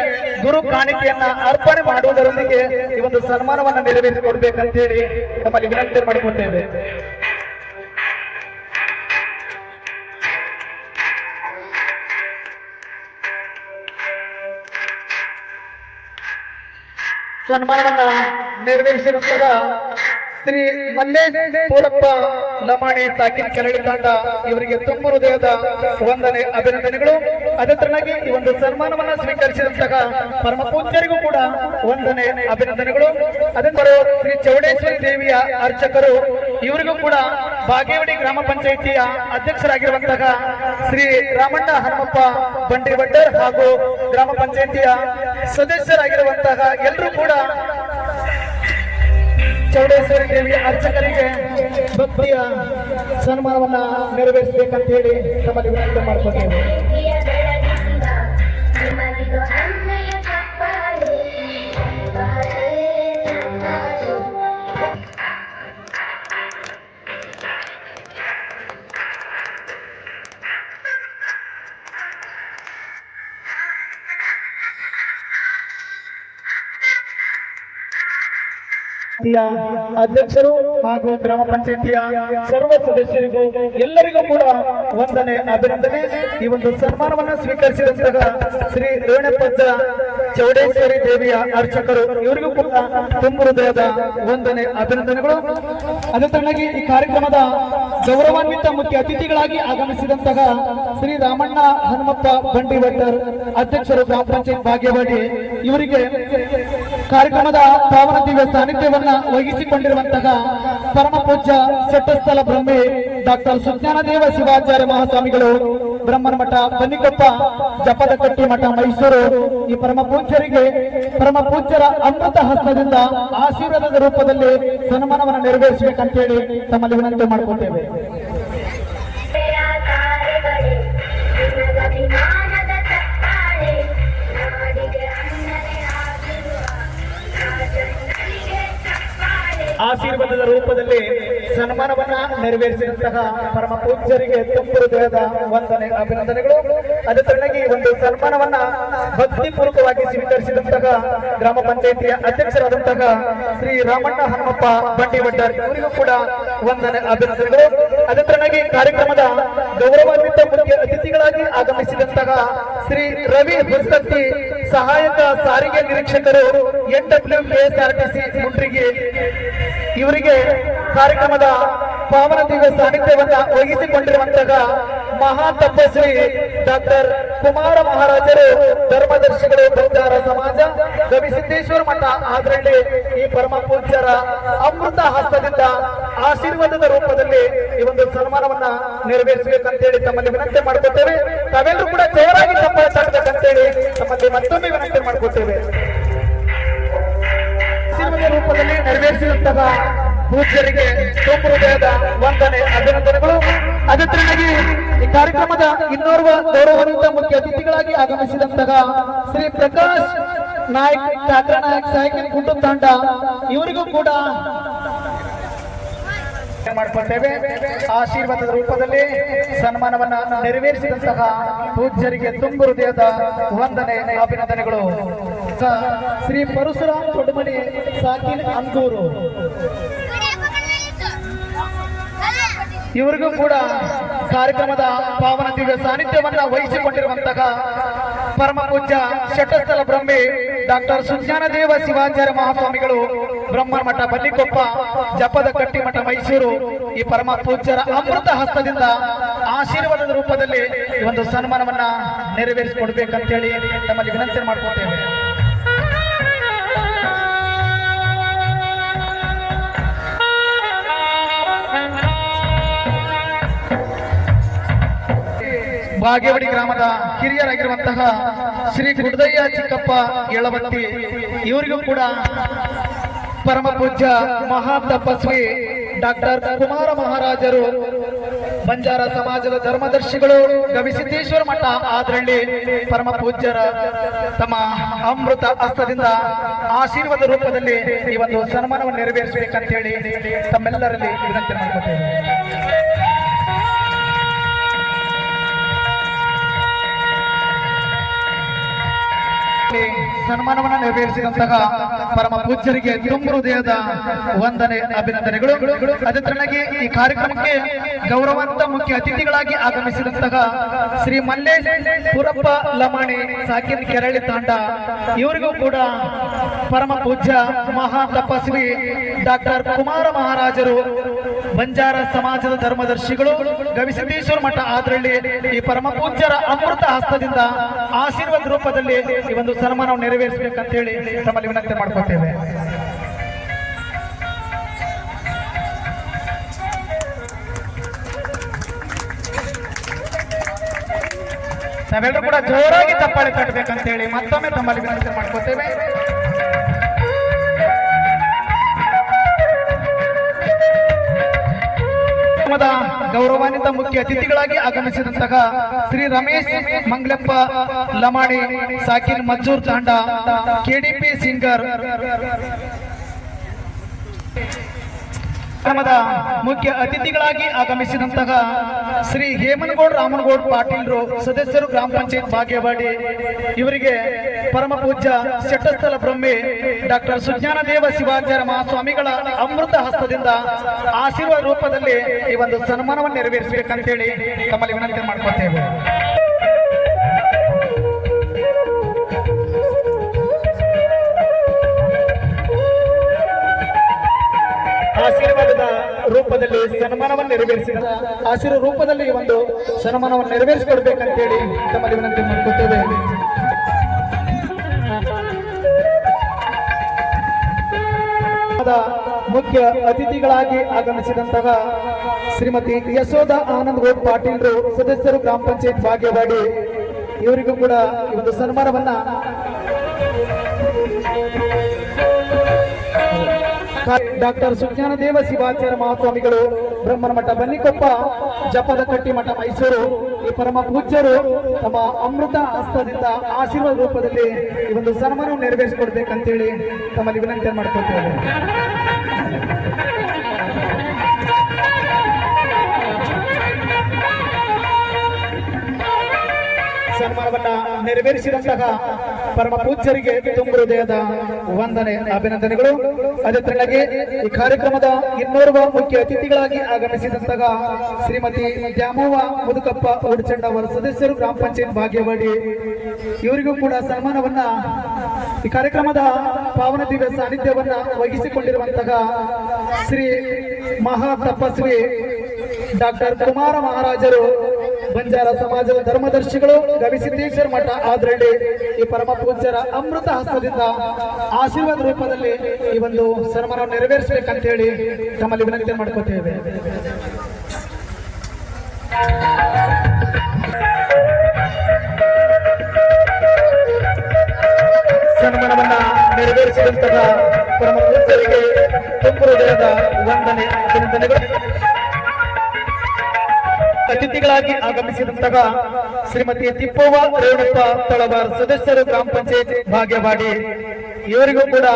ಗುರು ಕಾಣಿಕೆಯನ್ನ ಅರ್ಪಣೆ ಮಾಡುವುದರೊಂದಿಗೆ ಈ ಒಂದು ಸನ್ಮಾನವನ್ನ ನೆರವೇರಿಸಿಕೊಡ್ಬೇಕಂತ ಹೇಳಿ ನಮ್ಮಲ್ಲಿ ವಿನಂತಿ ಮಾಡಿಕೊಡ್ತೇವೆ. ಸನ್ಮಾನವನ್ನ ನೆರವೇರಿಸಿರುವಂತಹ ಶ್ರೀ ಮಲ್ಲೇಶ್ ಪೂರಪ್ಪ ಲಮಾಣಿ ಸಾಕಿನ ಕೆರಳಿ ತಂಡ ಇವರಿಗೆ ತುಂಬ ಹೃದಯದ ವಂದನೆ ಅಭಿನಂದನೆಗಳು. ಅದೇ ತರನಾಗಿ ಈ ಒಂದು ಸನ್ಮಾನವನ್ನ ಸ್ವೀಕರಿಸಿದಂತಹ ಪರಮ ಪೂಜ್ಯರಿಗೂ ಕೂಡ ವಂದನೆ ಅಭಿನಂದನೆಗಳು. ಅದೇ ತರ ಶ್ರೀ ಚೌಡೇಶ್ವರಿ ದೇವಿಯ ಅರ್ಚಕರು ಇವರಿಗೂ ಕೂಡ ಬಾಗೇವಾಡಿ ಗ್ರಾಮ ಪಂಚಾಯಿತಿಯ ಅಧ್ಯಕ್ಷರಾಗಿರುವಂತಹ ಶ್ರೀ ರಾಮಣ್ಣ ಹನುಮಪ್ಪ ಬಂಡಿವಡ್ಡರ್ ಹಾಗೂ ಗ್ರಾಮ ಪಂಚಾಯಿತಿಯ ಸದಸ್ಯರಾಗಿರುವಂತಹ ಎಲ್ಲರೂ ಕೂಡ ಚೌಡೇಶ್ವರಿ ದೇವಿಯ ಅರ್ಚಕರಿಗೆ ಭಕ್ತಿಯ ಸನ್ಮಾನವನ್ನ ನೆರವೇರಿಸಬೇಕಂತ ಹೇಳಿ ತಮ್ಮಲ್ಲಿ ವಿನಂತಿ ಮಾಡ್ಕೊತೇವೆ. ಅಧ್ಯಕ್ಷರು ಹಾಗೂ ಗ್ರಾಮ ಪಂಚಾಯಿತಿಯ ಸರ್ವ ಸದಸ್ಯರಿಗೂ ಎಲ್ಲರಿಗೂ ಕೂಡ ವಂದನೆ ಅಭಿನಂದನೆ. ಈ ಒಂದು ಸನ್ಮಾನವನ್ನ ಸ್ವೀಕರಿಸಿದಂತಹ ಶ್ರೀ ರೇಣಪ್ಪಜ್ಜ ಚೌಡೇಶ್ವರಿ ದೇವಿಯ ಅರ್ಚಕರು ಇವರಿಗೂ ಕೂಡ ತುಂಬ ಹೃದಯದ ವಂದನೆ ಅಭಿನಂದನೆಗಳು. ಅದೇ ತರನಾಗಿ ಈ ಕಾರ್ಯಕ್ರಮದ ಗೌರವಾನ್ವಿತ ಮುಖ್ಯ ಅತಿಥಿಗಳಾಗಿ ಆಗಮಿಸಿದಂತಹ ಶ್ರೀ ರಾಮಣ್ಣ ಹನುಮಪ್ಪ ಬಂಡಿವಡ್ಡರ್ ಅಧ್ಯಕ್ಷರು ಗ್ರಾಮ ಪಂಚಾಯತ್ ಬಾಗೇವಾಡಿ ಇವರಿಗೆ ಕಾರ್ಯಕ್ರಮದ ಪಾವನ ದಿವ್ಯ ಸಾನ್ನಿಧ್ಯವನ್ನ ವಹಿಸಿಕೊಂಡಿರುವಂತಹ ಪರಮ ಪೂಜ್ಯ ಶೆಟ್ಟಸ್ಥಲ ಬ್ರಹ್ಮಿ ಡಾಕ್ಟರ್ ಸುಜ್ಞಾನದೇವ ಶಿವಾಚಾರ್ಯ ಮಹಾಸ್ವಾಮಿಗಳು ಬ್ರಹ್ಮನ ಮಠ ಬನ್ನಿಕೊಪ್ಪ ಜಪದಕಟ್ಟಿ ಮಠ ಮೈಸೂರು ಈ ಪರಮ ಪೂಜ್ಯರ ಅಮೃತ ಹಸ್ತದಿಂದ ಆಶೀರ್ವಾದದ ರೂಪದಲ್ಲಿ ಸನ್ಮಾನವನ್ನು ನೆರವೇರಿಸಬೇಕಂತ ಹೇಳಿ ತಮ್ಮಲ್ಲಿ ವಿನಂತಿ ಮಾಡಿಕೊಳ್ತೇವೆ. ಆಶೀರ್ವಾದದ ರೂಪದಲ್ಲಿ ಸನ್ಮಾನವನ್ನ ನೆರವೇರಿಸಿದಂತಹ ಪರಮ ಪೂಜ್ಯರಿಗೆ ತುಂಬ ಹೃದಯದ ವಂದನೆ ಅಭಿನಂದನೆಗಳು. ಅದೇ ತರನಾಗಿ ಒಂದು ಸನ್ಮಾನವನ್ನ ಭಕ್ತಿಪೂರ್ವಕವಾಗಿ ಸ್ವೀಕರಿಸಿದಂತಹ ಗ್ರಾಮ ಪಂಚಾಯಿತಿಯ ಅಧ್ಯಕ್ಷರಾದಂತಹ ಶ್ರೀ ರಾಮಣ್ಣ ಹನುಮಪ್ಪ ಬಂಡಿವಡ್ಡರ್ ಇವರಿಗೂ ಕೂಡ ವಂದನೆ ಅಭಿನಂದನೆಗಳು. ಅದೇ ತರನಾಗಿ ಕಾರ್ಯಕ್ರಮದ ಗೌರವಾನ್ವಿತ ಮುಖ್ಯ ಅತಿಥಿಗಳಾಗಿ ಆಗಮಿಸಿದಂತಹ ಶ್ರೀ ರವಿ ಹುಸ್ತತ್ತಿ ಸಹಾಯಕ ಸಾರಿಗೆ ನಿರೀಕ್ಷಕರು NWKSRTC ಮುಂಡ್ರಿಗಿ ಇವರಿಗೆ ಕಾರ್ಯಕ್ರಮದ ಪಾವನ ದಿವ್ಯ ಸಾನ್ನಿಧ್ಯವನ್ನ ವಹಿಸಿಕೊಂಡಿರುವಂತಹ ಮಹಾ ತಪಸ್ವಿ ಡಾಕ್ಟರ್ ಕುಮಾರ ಮಹಾರಾಜರು ಧರ್ಮದರ್ಶಿಗಳು ಬಂಜಾರ ಸಮಾಜ ಗವಿಸಿದ್ದೇಶ್ವರ ಮಠ ಆದ್ರಲ್ಲಿ ಈ ಪರಮ ಪೂಜ್ಯರ ಅಮೃತ ಹಸ್ತದಿಂದ ಆಶೀರ್ವಾದದ ರೂಪದಲ್ಲಿ ಈ ಒಂದು ಸನ್ಮಾನವನ್ನ ನೆರವೇರಿಸಬೇಕಂತೇಳಿ ತಮ್ಮಲ್ಲಿ ವಿನಂತಿ ಮಾಡ್ಕೊತೇವೆ. ತಾವೆಲ್ಲರೂ ಕೂಡ ಜೋರಾಗಿ ತಮ್ಮ ತಟ್ಟಬೇಕಂತೇಳಿ ತಮ್ಮಲ್ಲಿ ಮತ್ತೊಮ್ಮೆ ವಿನಂತಿ ಮಾಡ್ಕೊತೇವೆ. ಆಶೀರ್ವಾದ ರೂಪದಲ್ಲಿ ನೆರವೇರಿಸಿದಂತಹ ಪೂಜ್ಯರಿಗೆ ತುಂಬ ಹೃದಯದ ವಂದನೆ ಅಭಿನಂದನೆಗಳು. ಅದೇ ತರನಾಗಿ ಈ ಕಾರ್ಯಕ್ರಮದ ಇನ್ನೋರ್ವ ಗೌರವಾನ್ವಿತ ಮುಖ್ಯ ಅತಿಥಿಗಳಾಗಿ ಆಗಮಿಸಿದಂತಹ ಶ್ರೀ ಪ್ರಕಾಶ್ ನಾಯ್ಕ್ ಕಾಕ್ರ ನಾಯಕ್ ಸೈಕಲ್ ಕುಟುಂಬ ತಂಡ ಇವರಿಗೂ ಕೂಡ ಮಾಡ್ಕೊಳ್ತೇವೆ. ಆಶೀರ್ವಾದದ ರೂಪದಲ್ಲಿ ಸನ್ಮಾನವನ್ನ ನೆರವೇರಿಸಿದಂತಹ ಪೂಜ್ಯರಿಗೆ ತುಂಬ ಹೃದಯದ ವಂದನೆ ಅಭಿನಂದನೆಗಳು. ಶ್ರೀ ಪರಶುರಾಮ್ ದೊಡ್ಡಮನಿ ಸಾಕಿನ್ ಅಂಗೂರು ಇವರಿಗೂ ಕೂಡ ಕಾರ್ಯಕ್ರಮದ ಪಾವನ ದಿವ್ಯ ಸಾನ್ನಿಧ್ಯವನ್ನ ವಹಿಸಿಕೊಂಡಿರುವಂತಹ ಪರಮ ಪೂಜ್ಯ ಶೆಟ್ಟಸ್ಥಲ ಬ್ರಹ್ಮಿ ಡಾಕ್ಟರ್ ಸುಜ್ಞಾನದೇವ ಶಿವಾಚಾರ್ಯ ಮಹಾಸ್ವಾಮಿಗಳು ಬ್ರಹ್ಮನ ಮಠ ಬನ್ನಿಕೊಪ್ಪ ಜಪದ ಕಟ್ಟಿ ಮಠ ಮೈಸೂರು ಈ ಪರಮ ಪೂಜ್ಯರ ಅಮೃತ ಹಸ್ತದಿಂದ ಆಶೀರ್ವಾದದ ರೂಪದಲ್ಲಿ ಈ ಒಂದು ಸನ್ಮಾನವನ್ನ ನೆರವೇರಿಸಿಕೊಡ್ಬೇಕಂತ ಹೇಳಿ ತಮ್ಮಲ್ಲಿ ವಿನಂತಿ ಮಾಡ್ಕೊಳ್ತೇವೆ. ಬಾಗೇವಾಡಿ ಗ್ರಾಮದ ಹಿರಿಯರಾಗಿರುವಂತಹ ಶ್ರೀ ಗುಡ್ದಯ್ಯ ಚಿಕ್ಕಪ್ಪ ಯಳವತ್ತಿ ಇವರಿಗೂ ಕೂಡ ಪರಮ ಪೂಜ್ಯ ಮಹಾ ತಪಸ್ವಿ ಡಾಕ್ಟರ್ ಕುಮಾರ ಮಹಾರಾಜರು ಬಂಜಾರ ಸಮಾಜದ ಧರ್ಮದರ್ಶಿಗಳು ಗವಿಸಿದ್ದೇಶ್ವರ ಮಠ ಆದ್ರಳ್ಳಿ ಪರಮ ಪೂಜ್ಯರ ತಮ್ಮ ಅಮೃತ ಹಸ್ತದಿಂದ ಆಶೀರ್ವಾದ ರೂಪದಲ್ಲಿ ಈ ಒಂದು ಸನ್ಮಾನವನ್ನು ನೆರವೇರಿಸಬೇಕಂತ ಹೇಳಿ ತಮ್ಮೆಲ್ಲರಲ್ಲಿ ವಿನಂತಿ ಮಾಡ್ಕೊತೇವೆ. ಸನ್ಮಾನವನ್ನು ನೆರವೇರಿಸಿದಂತಹ ಪರಮ ಪೂಜ್ಯರಿಗೆ ತುಂಬ ಹೃದಯದ ವಂದನೆ ಅಭಿನಂದನೆಗಳು. ಅದೇ ತರನಾಗಿ ಈ ಕಾರ್ಯಕ್ರಮಕ್ಕೆ ಗೌರವಾನ್ವಿತ ಮುಖ್ಯ ಅತಿಥಿಗಳಾಗಿ ಆಗಮಿಸಿದಂತಹ ಶ್ರೀ ಮಲ್ಲೇಶ್ ಪುರಪ್ಪ ಲಮಾಣಿ ಸಾಕಿನ್ ಕೆರಳಿ ತಾಂಡ, ಇವರಿಗೂ ಕೂಡ ಪರಮ ಪೂಜ್ಯ ಮಹಾ ತಪಸ್ವಿ ಡಾಕ್ಟರ್ ಕುಮಾರ ಮಹಾರಾಜರು ಬಂಜಾರ ಸಮಾಜದ ಧರ್ಮದರ್ಶಿಗಳು ಗವಿಸಿದ್ದೇಶ್ವರ ಮಠ ಆದ್ರಳ್ಳಿ ಈ ಪರಮ ಪೂಜ್ಯರ ಅಮೃತ ಹಸ್ತದಿಂದ ಆಶೀರ್ವಾದ ರೂಪದಲ್ಲಿ ಈ ಒಂದು ಸನ್ಮಾನವನ್ನು ನೆರವೇರಿಸಬೇಕಂತ ಹೇಳಿ ತಮ್ಮಲ್ಲಿ ವಿನಂತಿ ಮಾಡ್ಕೊತೇವೆ. ನಾವೆಲ್ಲರೂ ಕೂಡ ಜೋರಾಗಿ ಚಪ್ಪಾಳೆ ತಟ್ಟಬೇಕಂತ ಹೇಳಿ ಮತ್ತೊಮ್ಮೆ ತಮ್ಮಲ್ಲಿ ವಿನಂತಿ ಮಾಡ್ಕೊತೇವೆ. ಗೌರವಾನ್ವಿತ ಮುಖ್ಯ ಅತಿಥಿಗಳಾಗಿ ಆಗಮಿಸಿದಂತಹ ಶ್ರೀ ರಮೇಶ್ ಮಂಗ್ಲಪ್ಪ ಲಮಾಣಿ ಸಾಕಿನ್ ಮಜ್ಜೂರ್ ತಾಂಡ, ಕೆಡಿಪಿ ಸಿಂಗರ್ ಕಾರ್ಯಕ್ರಮದ ಮುಖ್ಯ ಅತಿಥಿಗಳಾಗಿ ಆಗಮಿಸಿದಂತಹ ಶ್ರೀ ಹೇಮನಗೌಡ ರಾಮನಗೌಡ ಪಾಟೀಲ್ರು ಸದಸ್ಯರು ಗ್ರಾಮ ಪಂಚಾಯತ್ ಬಾಗೇವಾಡಿ, ಇವರಿಗೆ ಪರಮ ಪೂಜ್ಯ ಶೆಟ್ಟಸ್ಥಲ ಬ್ರಹ್ಮೆ ಡಾಕ್ಟರ್ ಸುಜ್ಞಾನ ದೇವ ಶಿವಾಚಾರ್ಯ ಮಹಾಸ್ವಾಮಿಗಳ ಅಮೃತ ಹಸ್ತದಿಂದ ಆಶೀರ್ವಾದ ರೂಪದಲ್ಲಿ ಈ ಒಂದು ಸನ್ಮಾನವನ್ನು ನೆರವೇರಿಸಬೇಕಂತೇಳಿ ತಮ್ಮಲ್ಲಿ ವಿನಂತಿ ಮಾಡ್ಕೊತೇವೆ. ಆಶೀರ್ವಾದದ ರೂಪದಲ್ಲಿ ಸನ್ಮಾನವನ್ನು ನೆರವೇರಿಸಿದ ಆಶೀರ್ವಾದ ರೂಪದಲ್ಲಿ ಒಂದು ಸನ್ಮಾನವನ್ನು ನೆರವೇರಿಸಿಕೊಡ್ಬೇಕಂತೇಳಿ ತಮ್ಮಲ್ಲಿ ವಿನಂತಿ ಮಾಡ್ಕೊತೇವೆ. ಮುಖ್ಯ ಅತಿಥಿಗಳಾಗಿ ಆಗಮಿಸಿದಂತಹ ಶ್ರೀಮತಿ ಯಶೋಧ ಆನಂದಗೌಡ ಪಾಟೀಲ್ರು ಸದಸ್ಯರು ಗ್ರಾಮ ಪಂಚಾಯತ್ ಬಾಗೇವಾಡಿ, ಇವರಿಗೂ ಕೂಡ ಈ ಒಂದು ಸನ್ಮಾನವನ್ನ ಡಾಕ್ಟರ್ ಸುಜ್ಞಾನ ದೇವ ಶಿವಾಚಾರ್ಯ ಮಹಾಸ್ವಾಮಿಗಳು ಬ್ರಹ್ಮನ ಮಠ ಬನ್ನಿಕೊಪ್ಪ, ಜಪದ ಕಟ್ಟಿ ಮಠ ಮೈಸೂರು, ಈ ಪರಮ ಪೂಜ್ಯರು ತಮ್ಮ ಅಮೃತ ಹಸ್ತದಿಂದ ಆಶೀರ್ವಾದ ರೂಪದಲ್ಲಿ ಈ ಒಂದು ಸನ್ಮಾನವನ್ನು ನೆರವೇರಿಸಿಕೊಡ್ಬೇಕಂತೇಳಿ ತಮ್ಮಲ್ಲಿ ವಿನಂತಿ ಮಾಡ್ಕೊಳ್ತೇವೆ. ಸನ್ಮಾನವನ್ನ ನೆರವೇರಿಸಿದಂತಹ ಪರಮ ಪೂಜ್ಯರಿಗೆ ತುಂಬ ಹೃದಯದ ವಂದನೆ ಅಭಿನಂದನೆಗಳು. ಅದೇ ತರನಾಗಿ ಈ ಕಾರ್ಯಕ್ರಮದ ಇನ್ನೋರ್ವ ಮುಖ್ಯ ಅತಿಥಿಗಳಾಗಿ ಆಗಮಿಸಿದಂತಹ ಶ್ರೀಮತಿ ದ್ಯಾಮವ್ವ ಮುದುಕಪ್ಪ ಉಡ್ಚಂಡ ಅವರ ಸದಸ್ಯರು ಗ್ರಾಮ ಪಂಚಾಯತ್ ಬಾಗೇವಾಡಿ, ಇವರಿಗೂ ಕೂಡ ಸನ್ಮಾನವನ್ನ ಈ ಕಾರ್ಯಕ್ರಮದ ಪಾವನ ದಿವ್ಯ ಸಾನ್ನಿಧ್ಯವನ್ನ ವಹಿಸಿಕೊಂಡಿರುವಂತಹ ಶ್ರೀ ಮಹಾ ತಪಸ್ವಿ ಡಾಕ್ಟರ್ ಕುಮಾರ ಮಹಾರಾಜರು ಬಂಜಾರ ಸಮಾಜದ ಧರ್ಮದರ್ಶಿಗಳು ಗವಿಸಿದ್ದೇಶ್ವರ ಮಠ ಆದ್ರಳ್ಳಿ, ಈ ಪರಮ ಪೂಜ್ಯರ ಅಮೃತ ಹಸ್ತದಿಂದ ಆಶೀರ್ವಾದ ರೂಪದಲ್ಲಿ ಈ ಒಂದು ಸನ್ಮಾನವನ್ನು ನೆರವೇರಿಸಬೇಕಂತ ಹೇಳಿ ತಮ್ಮಲ್ಲಿ ವಿನಂತಿ ಮಾಡ್ಕೊತೇವೆ. ಸನ್ಮಾನವನ್ನ ನೆರವೇರಿಸಿದಂತಹ ಪರಮ ಪೂಜ್ಯರಿಗೆ ತುಂಬ ಹೃದಯದ ವಂದನೆ ಅಭಿನಂದನೆಗಳು. ಅತಿಥಿಗಳಾಗಿ ಆಗಮಿಸಿದಂತಹ ಶ್ರೀಮತಿ ತಿಪ್ಪವ್ವ ರೇಣುಪ್ಪ ತಳವಾರ್ ಸದಸ್ಯರು ಗ್ರಾಮ ಪಂಚಾಯತ್ ಬಾಗೇವಾಡಿ, ಇವರಿಗೂ ಕೂಡ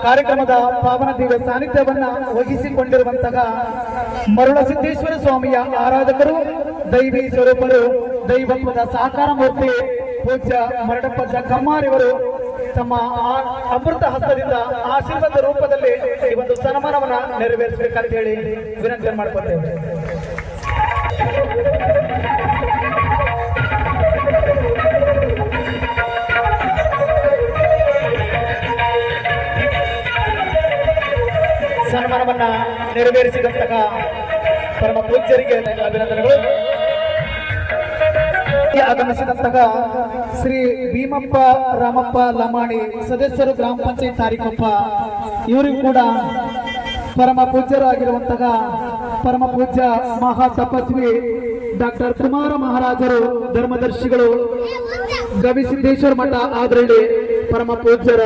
ಕಾರ್ಯಕ್ರಮದ ಪಾವನ ದಿವ್ಯ ಸಾನ್ನಿಧ್ಯವನ್ನ ವಹಿಸಿಕೊಂಡಿರುವಂತಹ ಮರುಳಸಿದ್ದೇಶ್ವರ ಸ್ವಾಮಿಯ ಆರಾಧಕರು, ದೈವಿ ಸ್ವರೂಪರು, ದೈವತ್ವದ ಸಾಕಾರ ಮೂರ್ತಿ ಪೂಜ್ಯ ಮರಡಪ್ಪ ಜಕ್ಕಮ್ಮಾರಿವರು ತಮ್ಮ ಅಮೃತ ಹಸ್ತದಿಂದ ಆಶೀರ್ವಾದ ರೂಪದಲ್ಲಿ ಈ ಒಂದು ಸನ್ಮಾನವನ್ನ ನೆರವೇರಿಸಬೇಕಂತ ಹೇಳಿ ವಿನಂತಿ ಮಾಡ್ಕೊತೇವೆ. ಸನ್ಮಾನವನ್ನ ನೆರವೇರಿಸಿದಂತಹ ಪರಮ ಪೂಜ್ಯರಿಗೆ ಅಭಿನಂದನೆಗಳು. ಆಗಮಿಸಿದಂತಹ ಶ್ರೀ ಭೀಮಪ್ಪ ರಾಮಪ್ಪ ಲಮಾಣಿ ಸದಸ್ಯರು ಗ್ರಾಮ ಪಂಚಾಯತ್ ತಾರೀಕೊಪ್ಪ, ಇವರಿಗೂ ಕೂಡ ಪರಮ ಪೂಜ್ಯರು ಆಗಿರುವಂತಹ ಪರಮ ಪೂಜ್ಯ ಮಹಾ ತಪಸ್ವಿ ಡಾಕ್ಟರ್ ಕುಮಾರ ಮಹಾರಾಜರು ಧರ್ಮದರ್ಶಿಗಳು ಗವಿಸಿದ್ದೇಶ್ವರ ಮಠ ಆದ್ರಳ್ಳಿ, ಪರಮ ಪೂಜ್ಯರ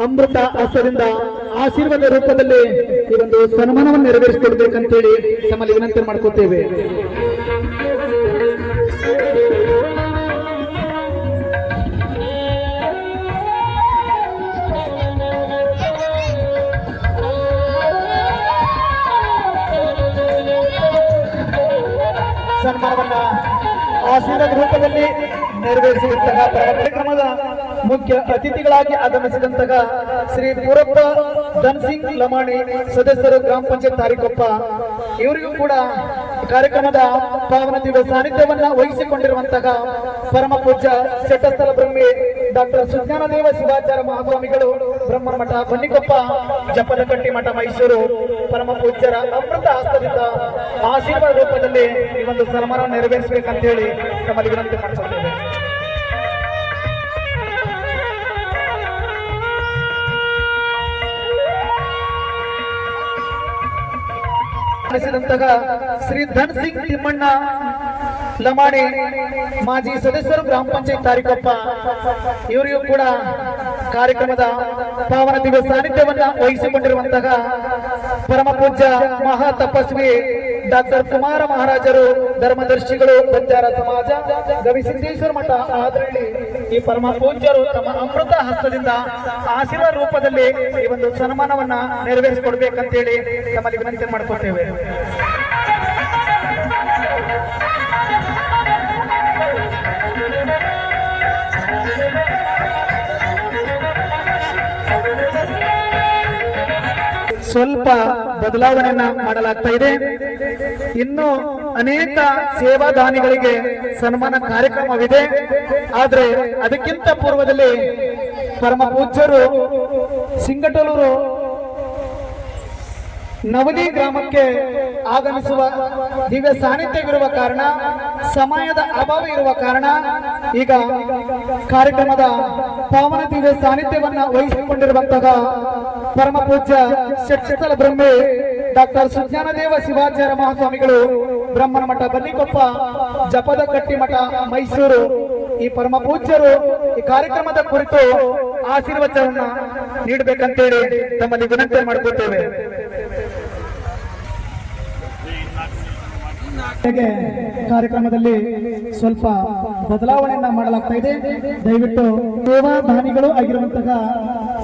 ಅಮೃತ ಹಸ್ತದಿಂದ ಆಶೀರ್ವಾದ ರೂಪದಲ್ಲಿ ಈ ಒಂದು ಸನ್ಮಾನವನ್ನು ನೆರವೇರಿಸಿಕೊಡ್ಬೇಕಂತೇಳಿ ತಮ್ಮಲ್ಲಿ ವಿನಂತಿ ಮಾಡ್ಕೊತೇವೆ. ಸನ್ಮಾನವನ್ನ ಆಶೀರ್ವಾದ ರೂಪದಲ್ಲಿ ನೆರವೇರಿಸಿದಂತಹ ಕಾರ್ಯಕ್ರಮದ ಮುಖ್ಯ ಅತಿಥಿಗಳಾಗಿ ಆಗಮಿಸಿದಂತಹ ಶ್ರೀ ಪೂರಪ್ಪ ಧನ್ಸಿಂಗ್ ಲಮಾಣಿ ಸದಸ್ಯರು ಗ್ರಾಮ ಪಂಚಾಯತ್ ತಾರಿಕೊಪ್ಪ ಇವರಿಗೂ ಕೂಡ ಕಾರ್ಯಕ್ರಮದ ಪಾವನ ದಿವ್ಯ ಸಾನ್ನಿಧ್ಯವನ್ನ ವಹಿಸಿಕೊಂಡಿರುವಂತಹ ಪರಮ ಪೂಜ್ಯ ಚಟ್ಟಸ್ಥಲ ಬ್ರಹ್ಮಿ ಡಾಕ್ಟರ್ ಸುಜ್ಞಾನದೇವ ಶಿವಾಚಾರ್ಯ ಮಹಾಸ್ವಾಮಿಗಳು ಬ್ರಹ್ಮನ ಮಠ ಬನ್ನಿಕೊಪ್ಪ ಜಪದಕಟ್ಟಿ ಮಠ ಮೈಸೂರು ಪರಮ ಪೂಜ್ಯರ ಅಮೃತ ಹಸ್ತದಿಂದ ಆಶೀರ್ವಾದ ರೂಪದಲ್ಲಿ ಈ ಒಂದು ಸನ್ಮಾನ ನೆರವೇರಿಸಬೇಕಂತ ಹೇಳಿ ತಮ್ಮಲ್ಲಿ ವಿನಂತಿ ಮಾಡಿಸುತ್ತೇವೆ. ಶ್ರೀ ಧನ್ ಸಿಂಗ್ ತಿಮ್ಮಣ್ಣ ಲಮಾಣಿ ಮಾಜಿ ಸದಸ್ಯರು ಗ್ರಾಮ ಪಂಚಾಯತ್ ತಾರಿಕೊಪ್ಪ ಇವರಿಗೂ ಕೂಡ ಕಾರ್ಯಕ್ರಮದ ಪಾವನ ದಿವ್ಯ ಸಾನ್ನಿಧ್ಯವನ್ನ ವಹಿಸಿಕೊಂಡಿರುವಂತಹ ಪರಮ ಪೂಜ್ಯ ಮಹಾ ತಪಸ್ವಿ ಡಾಕ್ಟರ್ ಕುಮಾರ ಮಹಾರಾಜರು ಧರ್ಮದರ್ಶಿಗಳು ಬಂಜಾರ ಸಮಾಜ ಗವಿಸಿದ್ದೇಶ್ವರ ಮಠ ಆದರಳ್ಳಿ ಈ ಪರಮ ಪೂಜ್ಯರು ತಮ್ಮ ಅಮೃತ ಹಸ್ತದಿಂದ ಆಶೀರ್ವಾದ ರೂಪದಲ್ಲಿ ಈ ಒಂದು ಸನ್ಮಾನವನ್ನ ನೆರವೇರಿಸಿಕೊಡ್ಬೇಕಂತೇಳಿ ತಮ್ಮಲ್ಲಿ ವಿನಂತಿ ಮಾಡಿಕೊಡ್ತೇವೆ. ಸ್ವಲ್ಪ ಬದಲಾವಣೆಯನ್ನ ಮಾಡಲಾಗ್ತಾ ಇದೆ. ಇನ್ನು ಅನೇಕ ಸೇವಾದಾನಿಗಳಿಗೆ ಸನ್ಮಾನ ಕಾರ್ಯಕ್ರಮವಿದೆ. ಆದ್ರೆ ಅದಕ್ಕಿಂತ ಪೂರ್ವದಲ್ಲಿ ಪರಮ ಪೂಜ್ಯರು ಸಿಂಗಟಲೂರು ನವಲಿ ಗ್ರಾಮಕ್ಕೆ ಆಗಮಿಸುವ ದಿವ್ಯ ಸಾನ್ನಿಧ್ಯವಿರುವ ಕಾರಣ, ಸಮಯದ ಅಭಾವ ಇರುವ ಕಾರಣ ಈಗ ಕಾರ್ಯಕ್ರಮದ ಪಾವನ ದಿವ್ಯ ಸಾನ್ನಿಧ್ಯವನ್ನ ವಹಿಸಿಕೊಂಡಿರುವಂತಹ ಪರಮ ಪೂಜ್ಯ ಷಟ್ಸ್ಥಲ ಬ್ರಹ್ಮೆ ಡಾಕ್ಟರ್ ಸುಜ್ಞಾನದೇವ ಶಿವಾಚಾರ್ಯ ಮಹಾಸ್ವಾಮಿಗಳು ಬ್ರಹ್ಮನ ಮಠ ಬನ್ನಿಕೊಪ್ಪ ಜಪದ ಕಟ್ಟಿ ಮಠ ಮೈಸೂರು ಈ ಪರಮ ಪೂಜ್ಯರು ಈ ಕಾರ್ಯಕ್ರಮದ ಕುರಿತು ಆಶೀರ್ವಚನವನ್ನ ನೀಡಬೇಕಂತೇಳಿ ತಮ್ಮಲ್ಲಿ ವಿನಂತಿ ಮಾಡಿಕೊಳ್ತೇವೆ. ಕಾರ್ಯಕ್ರಮದಲ್ಲಿ ಸ್ವಲ್ಪ ಬದಲಾವಣೆಯನ್ನ ಮಾಡಲಾಗ್ತಾ ಇದೆ. ದಯವಿಟ್ಟು ಸೇವಾದಾನಿಗಳು ಆಗಿರುವಂತಹ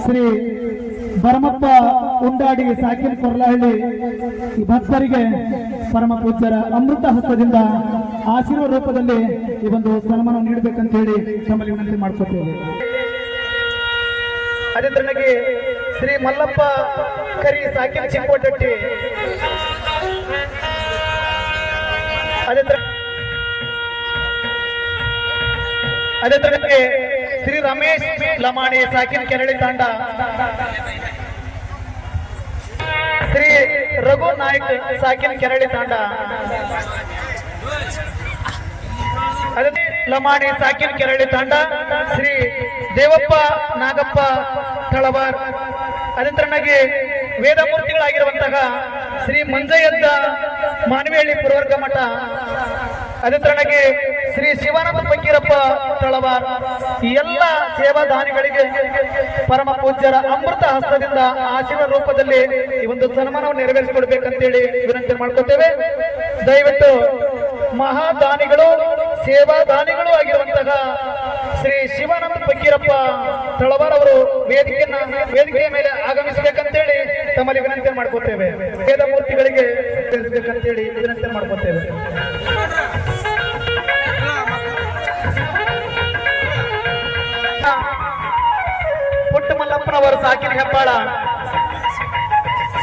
ಶ್ರೀ ಭರಮಪ್ಪ ಉಂಡಾಡಿ ಸಾಕಿನ ಕೊರ್ಲಹಳ್ಳಿ ಈ ಭಕ್ತರಿಗೆ ಪರಮ ಪೂಜ್ಯರ ಅಮೃತ ಹಸ್ತದಿಂದ ಆಶೀರ್ವಾದ ರೂಪದಲ್ಲಿ ಈ ಒಂದು ಸನ್ಮಾನ ನೀಡಬೇಕಂತ ಹೇಳಿ ತಮ್ಮಲ್ಲಿ ವಿನಂತಿ ಮಾಡ್ಕೊಳ್ತೇವೆ. ಅದೇ ತರನಾಗಿ ಶ್ರೀ ಮಲ್ಲಪ್ಪ ಕರಿ ಸಾಕಿನ ಚಿಕ್ಕೋಟಟ್ಟಿ, ಅದೇ ತರನಾಗಿ ಶ್ರೀ ರಮೇಶ್ ಲಮಾಣಿ ಸಾಕಿನ ಕೆರಳಿ ತಾಂಡ, ಶ್ರೀ ರಘು ನಾಯ್ಕ್ ಸಾಕಿನ ಕೆರಳಿ ತಾಂಡ, ಅದೇ ಲಮಾಣಿ ಸಾಕಿನ ಕೆರಳಿ ತಾಂಡ, ಶ್ರೀ ದೇವಪ್ಪ ನಾಗಪ್ಪ ತಳವಾರ್, ಅದೇ ತರನಾಗಿ ವೇದಮೂರ್ತಿಗಳಾಗಿರುವಂತಹ ಶ್ರೀ ಮಂಜಯ್ಯಜ್ಜ ಮಾನವೇಹಳ್ಳಿ ಪುರವರ್ಗ ಮಠ, ಅದೇ ತರನಾಗಿ ಶ್ರೀ ಶಿವಾನಂದ ಫಕೀರಪ್ಪ ತಳವಾರ್, ಈ ಎಲ್ಲ ಸೇವಾದಾನಿಗಳಿಗೆ ಪರಮ ಪೂಜ್ಯರ ಅಮೃತ ಹಸ್ತದಿಂದ ಆಶೀರ್ವಾದ ರೂಪದಲ್ಲಿ ಈ ಒಂದು ಸನ್ಮಾನವನ್ನು ನೆರವೇರಿಸಿಕೊಡ್ಬೇಕಂತೇಳಿ ವಿನಂತಿ ಮಾಡ್ಕೊತೇವೆ. ದಯವಿಟ್ಟು ಮಹಾದಾನಿಗಳು ಸೇವಾದಾನಿಗಳು ಆಗಿರುವಂತಹ ಶ್ರೀ ಶಿವಾನಂದ ಫಕೀರಪ್ಪ ತಳವಾರ್ ಅವರು ವೇದಿಕೆಯ ಮೇಲೆ ಆಗಮಿಸಬೇಕಂತೇಳಿ ತಮ್ಮಲ್ಲಿ ವಿನಂತಿ ಮಾಡ್ಕೊತೇವೆ. ವೇದಮೂರ್ತಿಗಳಿಗೆ ತಿಳಿಸಬೇಕಂತೇಳಿ ವಿನಂತಿ ಮಾಡ್ಕೊತೇವೆ. ಪುಟ್ಟ ಮಲ್ಲಪ್ಪನವರು ಸಾಕಿನ ಹೆಬ್ಬಾಳ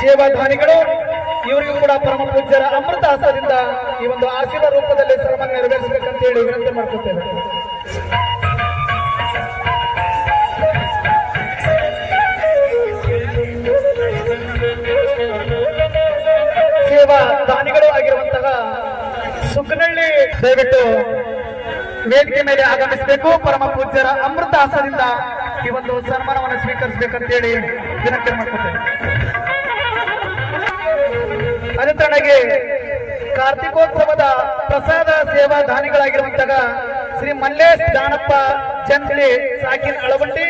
ಸೇವಾದಾನಿಗಳು, ಇವರಿಗೂ ಕೂಡ ಪರಮ ಪೂಜ್ಯರ ಅಮೃತ ಹಸ್ತದಿಂದ ಈ ಒಂದು ಆಶೀರ್ವಾದ ರೂಪದಲ್ಲಿ ಸನ್ಮಾನ ನೆರವೇರಿಸಬೇಕಂತ ಹೇಳಿ ವಿನಂತಿ ಮಾಡ್ಕೊತೇವೆ. ಸೇವಾ ದಾನಿಗಳು ಆಗಿರುವಂತಹ ಸುಖನಹಳ್ಳಿ ದಯವಿಟ್ಟು ವೇದಿಕೆ ಮೇಲೆ ಆಗಮಿಸಬೇಕು. ಪರಮ ಪೂಜ್ಯರ ಅಮೃತ ಹಸ್ತದಿಂದ ಈ ಒಂದು ಸನ್ಮಾನವನ್ನು ಸ್ವೀಕರಿಸಬೇಕಂತೇಳಿ ವಿನಂತಿ ಮಾಡ್ಕೊತೇವೆ. ಅದೇ ತರನಾಗಿ ಕಾರ್ತಿಕೋತ್ಸವದ ಪ್ರಸಾದ ಸೇವಾ ದಾನಿಗಳಾಗಿರುವಂತಹ ಶ್ರೀ ಮಲ್ಲೇಶ್ ದಾನಪ್ಪ ಜಂಗ್ಲಿ ಸಾಕಿನ ಅಳವಂಡಿ,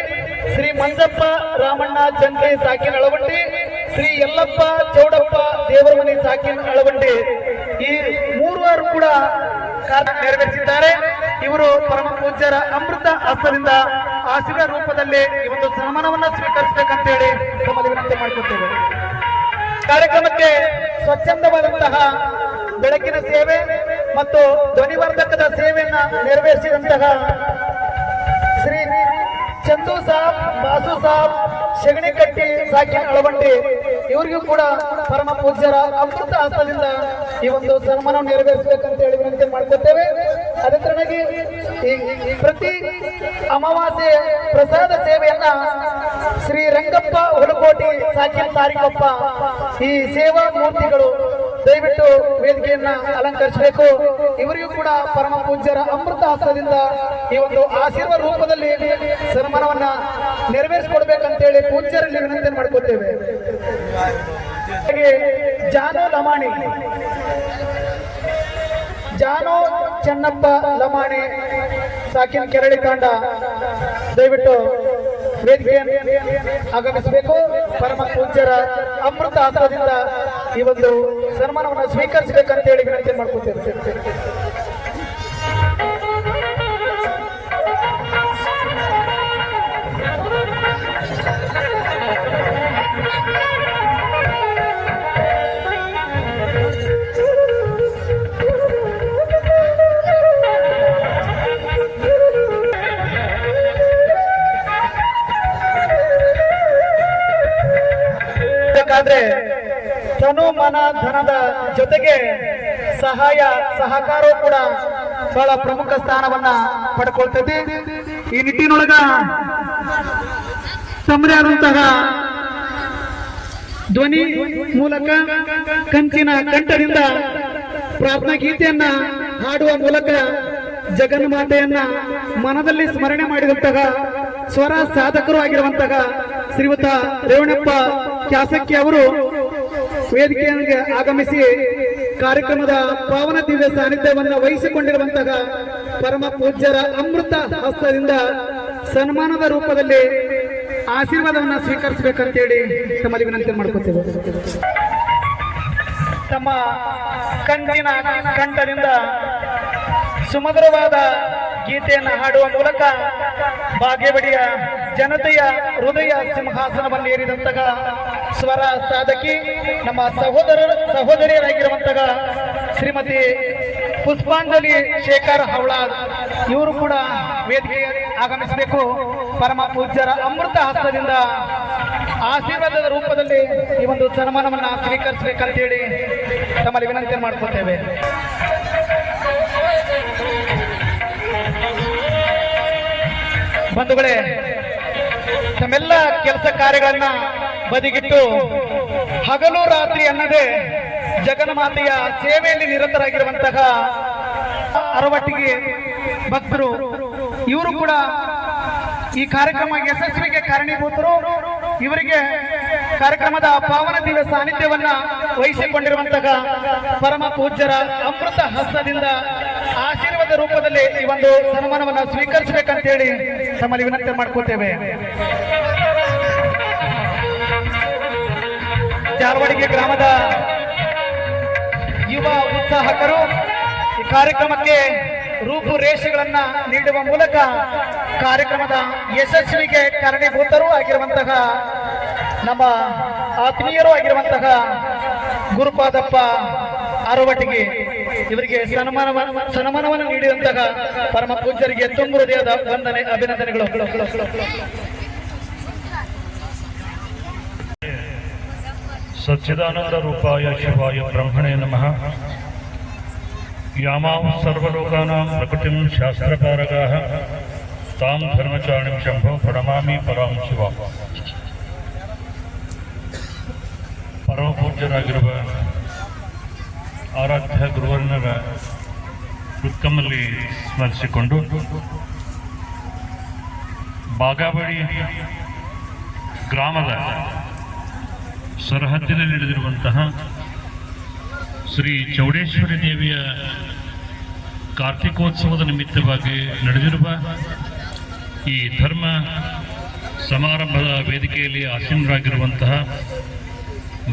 ಶ್ರೀ ಮಂಜಪ್ಪ ರಾಮಣ್ಣ ಜಂಗ್ಲಿ ಸಾಕಿನ ಅಳವಂಡಿ, ಶ್ರೀ ಯಲ್ಲಪ್ಪ ಚೌಡಪ್ಪ ದೇವರಮನಿ ಸಾಕಿನ ಅಳವಂಡಿ, ಈ ಮೂವರು ಕೂಡ ಕಾರ್ಯ ನೆರವೇರಿಸಿದ್ದಾರೆ. ಇವರು ಪರಮ ಪೂಜ್ಯರ ಅಮೃತ ಹಸ್ತದಿಂದ ಆಶೀರ್ವಾದ ರೂಪದಲ್ಲಿ ಈ ಒಂದು ಸನ್ಮಾನವನ್ನ ಸ್ವೀಕರಿಸಬೇಕಂತೇಳಿ ತಮ್ಮಲ್ಲಿ ವಿನಂತಿ ಮಾಡಿಕೊಳ್ತೇವೆ. ಕಾರ್ಯಕ್ರಮಕ್ಕೆ ಸ್ವಚ್ಛಂದವಾದಂತಹ ಬೆಳಕಿನ ಸೇವೆ ಮತ್ತು ಧ್ವನಿವರ್ಧಕದ ಸೇವೆಯನ್ನ ನೆರವೇರಿಸಿದಂತಹ ಶ್ರೀ ಚಂದು ಸಾಬ್, ಬಾಸು ಸಾಬ್, ಶಗಣಿಕಟ್ಟಿ, ಸಾಕಿನ ಅಳವಂಡಿ ಇವರಿಗೂ ಕೂಡ ಪರಮ ಪೂಜ್ಯರ ಅಮೃತ ಹಸ್ತದಿಂದ ಈ ಒಂದು ಸನ್ಮಾನ ನೆರವೇರಿಸಬೇಕಂತ ಹೇಳಿ ವಿನಂತಿ ಮಾಡ್ಕೊತೇವೆ. ಅದೇ ತರನಾಗಿ ಪ್ರತಿ ಅಮಾವಾಸ್ಯೆ ಪ್ರಸಾದ ಸೇವೆಯನ್ನ ಶ್ರೀ ರಂಗಪ್ಪ ಹುಲಕೋಟಿ, ಸಾಕಿನ ತಾರಿಕೊಪ್ಪ ಈ ಸೇವಾ ಮೂರ್ತಿಗಳು ದಯವಿಟ್ಟು ವೇದಿಕೆಯನ್ನ ಅಲಂಕರಿಸಬೇಕು. ಇವರಿಗೂ ಕೂಡ ಪರಮ ಪೂಜ್ಯರ ಅಮೃತ ಹಸ್ತದಿಂದ ಈ ಒಂದು ಆಶೀರ್ವಾದ ರೂಪದಲ್ಲಿ ಸನ್ಮಾನವನ್ನ ನೆರವೇರಿಸಿಕೊಡ್ಬೇಕಂತೇಳಿ ಪೂಜ್ಯರಲ್ಲಿ ವಿನಂತಿ ಮಾಡ್ಕೊತೇವೆ. ಜಾನೋ ಲಮಾಣಿ, ಜಾನೋ ಚೆನ್ನಪ್ಪ ಲಮಾಣಿ, ಸಾಕಿನ ಕೆರಳಿ ತಾಂಡ ದಯವಿಟ್ಟು ವೇದಿಕೆಯನ್ನು ಆಗಮಿಸಬೇಕು. ಪರಮ ಪೂಜ್ಯರ ಅಮೃತ ಹಸ್ತದಿಂದ ಈ ಒಂದು ಸನ್ಮಾನವನ್ನು ಸ್ವೀಕರಿಸಬೇಕಂತ ಹೇಳಿ ವಿನಂತಿ ಮಾಡ್ಕೊತೇವೆ. ಬೇಕಾದ್ರೆ ತನು ಮನ ಧನದ ಜೊತೆಗೆ ಸಹಾಯ ಸಹಕಾರವೂ ಕೂಡ ಬಹಳ ಪ್ರಮುಖ ಸ್ಥಾನವನ್ನ ಪಡ್ಕೊಳ್ತದೆ. ಈ ನಿಟ್ಟಿನೊಳಗ ತಮ್ಮದೇ ಆದಂತಹ ಧ್ವನಿ ಮೂಲಕ ಕಂಚಿನ ಕಂಠದಿಂದ ಪ್ರಾರ್ಥನಾ ಗೀತೆಯನ್ನ ಹಾಡುವ ಮೂಲಕ ಜಗನ್ಮಾತೆಯನ್ನ ಮನದಲ್ಲಿ ಸ್ಮರಣೆ ಮಾಡಿದಂತಹ ಸ್ವರ ಸಾಧಕರು ಆಗಿರುವಂತಹ ಶ್ರೀಯುತ ರೇವಣಪ್ಪ ಕ್ಯಾಸಕ್ಕಿ ಅವರು ವೇದಿಕೆಗೆ ಆಗಮಿಸಿ ಕಾರ್ಯಕ್ರಮದ ಪಾವನ ದಿವ್ಯ ಸಾನ್ನಿಧ್ಯವನ್ನು ವಹಿಸಿಕೊಂಡಿರುವಂತಹ ಪರಮ ಪೂಜ್ಯರ ಅಮೃತ ಹಸ್ತದಿಂದ ಸನ್ಮಾನದ ರೂಪದಲ್ಲಿ ಆಶೀರ್ವಾದವನ್ನು ಸ್ವೀಕರಿಸಬೇಕಂತೇಳಿ ತಮ್ಮಲ್ಲಿ ವಿನಂತಿ ಮಾಡ್ಕೊತೇವೆ. ತಮ್ಮ ಕಂಚಿನ ಕಂಠದಿಂದ ಸುಮಧುರವಾದ ಗೀತೆಯನ್ನು ಹಾಡುವ ಮೂಲಕ ಬಾಗೇವಾಡಿಯ ಜನತೆಯ ಹೃದಯ ಸಿಂಹಾಸನವನ್ನು ಏರಿದಂತಹ ಸ್ವರ ಸಾಧಕಿ ನಮ್ಮ ಸಹೋದರಿಯರಾಗಿರುವಂತಹ ಶ್ರೀಮತಿ ಪುಷ್ಪಾಂಜಲಿ ಶೇಖರ್ ಹವಳಾರ್ ಇವರು ಕೂಡ ವೇದಿಕೆಗೆ ಆಗಮಿಸಬೇಕು. ಪರಮ ಪೂಜ್ಯರ ಅಮೃತ ಹಸ್ತದಿಂದ ಆಶೀರ್ವಾದದ ರೂಪದಲ್ಲಿ ಈ ಒಂದು ಸನ್ಮಾನವನ್ನು ಸ್ವೀಕರಿಸಬೇಕಂತೇಳಿ ತಮ್ಮಲ್ಲಿ ವಿನಂತಿ ಮಾಡ್ಕೊತೇವೆ. ಬಂಧುಗಳೇ, ತಮ್ಮೆಲ್ಲ ಕೆಲಸ ಕಾರ್ಯಗಳನ್ನ ಬದಿಗಿಟ್ಟು ಹಗಲು ರಾತ್ರಿ ಅನ್ನದೇ ಜಗನ್ಮಾತೆಯ ಸೇವೆಯಲ್ಲಿ ನಿರತರಾಗಿರುವಂತಹ ಅರವಟ್ಟಿಗೆ ಭಕ್ತರು ಇವರು ಕೂಡ ಈ ಕಾರ್ಯಕ್ರಮ ಯಶಸ್ವಿಗೆ ಕಾರಣೀಭೂತರು. ಇವರಿಗೆ ಕಾರ್ಯಕ್ರಮದ ಪಾವನ ದಿವ್ಯ ಸಾನ್ನಿಧ್ಯವನ್ನ ವಹಿಸಿಕೊಂಡಿರುವಂತಹ ಪರಮ ಪೂಜ್ಯರ ಅಮೃತ ಹಸ್ತದಿಂದ ಆಶೀರ್ವಾದ ರೂಪದಲ್ಲಿ ಈ ಒಂದು ಸನ್ಮಾನವನ್ನು ಸ್ವೀಕರಿಸಬೇಕಂತೇಳಿ ತಮ್ಮಲ್ಲಿ ವಿನಂತಿ ಮಾಡ್ಕೊತೇವೆ. ಜಾರವಾಡಿಗೆ ಗ್ರಾಮದ ಯುವ ಉತ್ಸಾಹಕರು ಈ ಕಾರ್ಯಕ್ರಮಕ್ಕೆ ರೂಪುರೇಷೆಗಳನ್ನ ನೀಡುವ ಮೂಲಕ ಕಾರ್ಯಕ್ರಮದ ಯಶಸ್ವಿಗೆ ಕಾರಣೀಭೂತರೂ ಆಗಿರುವಂತಹ ನಮ್ಮ ಆತ್ಮೀಯರು ಆಗಿರುವಂತಹ ಗುರುಪಾದಪ್ಪ ಅರವಟ್ಟಿಗೆ ಇವರಿಗೆ ಸನ್ಮಾನವನ್ನು ನೀಡಿದಂತಹ ಪರಮ ಪೂಜ್ಯರಿಗೆ ತುಂಬ ಹೃದಯದ ವಂದನೆ, ಅಭಿನಂದನೆಗಳು. ಸಚ್ಚಿದಾನಂದ ರೂಪಾಯ ಶಿವಾಯ ಬ್ರಹ್ಮಣೇ ನಮಃ. ಯಾಮಾಂ ಸರ್ವಲೋಕಾನಾಂ ಪ್ರಕೃತಿಂ ಶಾಸ್ತ್ರಕಾರಕಾಃ ತಾಂ ಧರ್ಮಚಾರಿಣಿಂ ಶಂಭೋ ಪ್ರಣಮಾಮಿ ಪರಾಂ ಶಿವಾಂ. ಪರಮ ಪೂಜ್ಯರಾಗಿರುವ ಆರಾಧ್ಯ ಗುರುವರ್ಣರ ಕೃತ್ಕಮಲ್ಲಿ ಸ್ಮರಿಸಿಕೊಂಡು ಬಾಗೇವಾಡಿ ಗ್ರಾಮದ ಸರಹದ್ದಿನಲ್ಲಿ ನಡೆದಿರುವಂತಹ ಶ್ರೀ ಚೌಡೇಶ್ವರಿ ದೇವಿಯ ಕಾರ್ತಿಕೋತ್ಸವದ ನಿಮಿತ್ತವಾಗಿ ನಡೆದಿರುವ ಈ ಧರ್ಮ ಸಮಾರಂಭದ ವೇದಿಕೆಯಲ್ಲಿ ಆಸೀನರಾಗಿರುವಂತಹ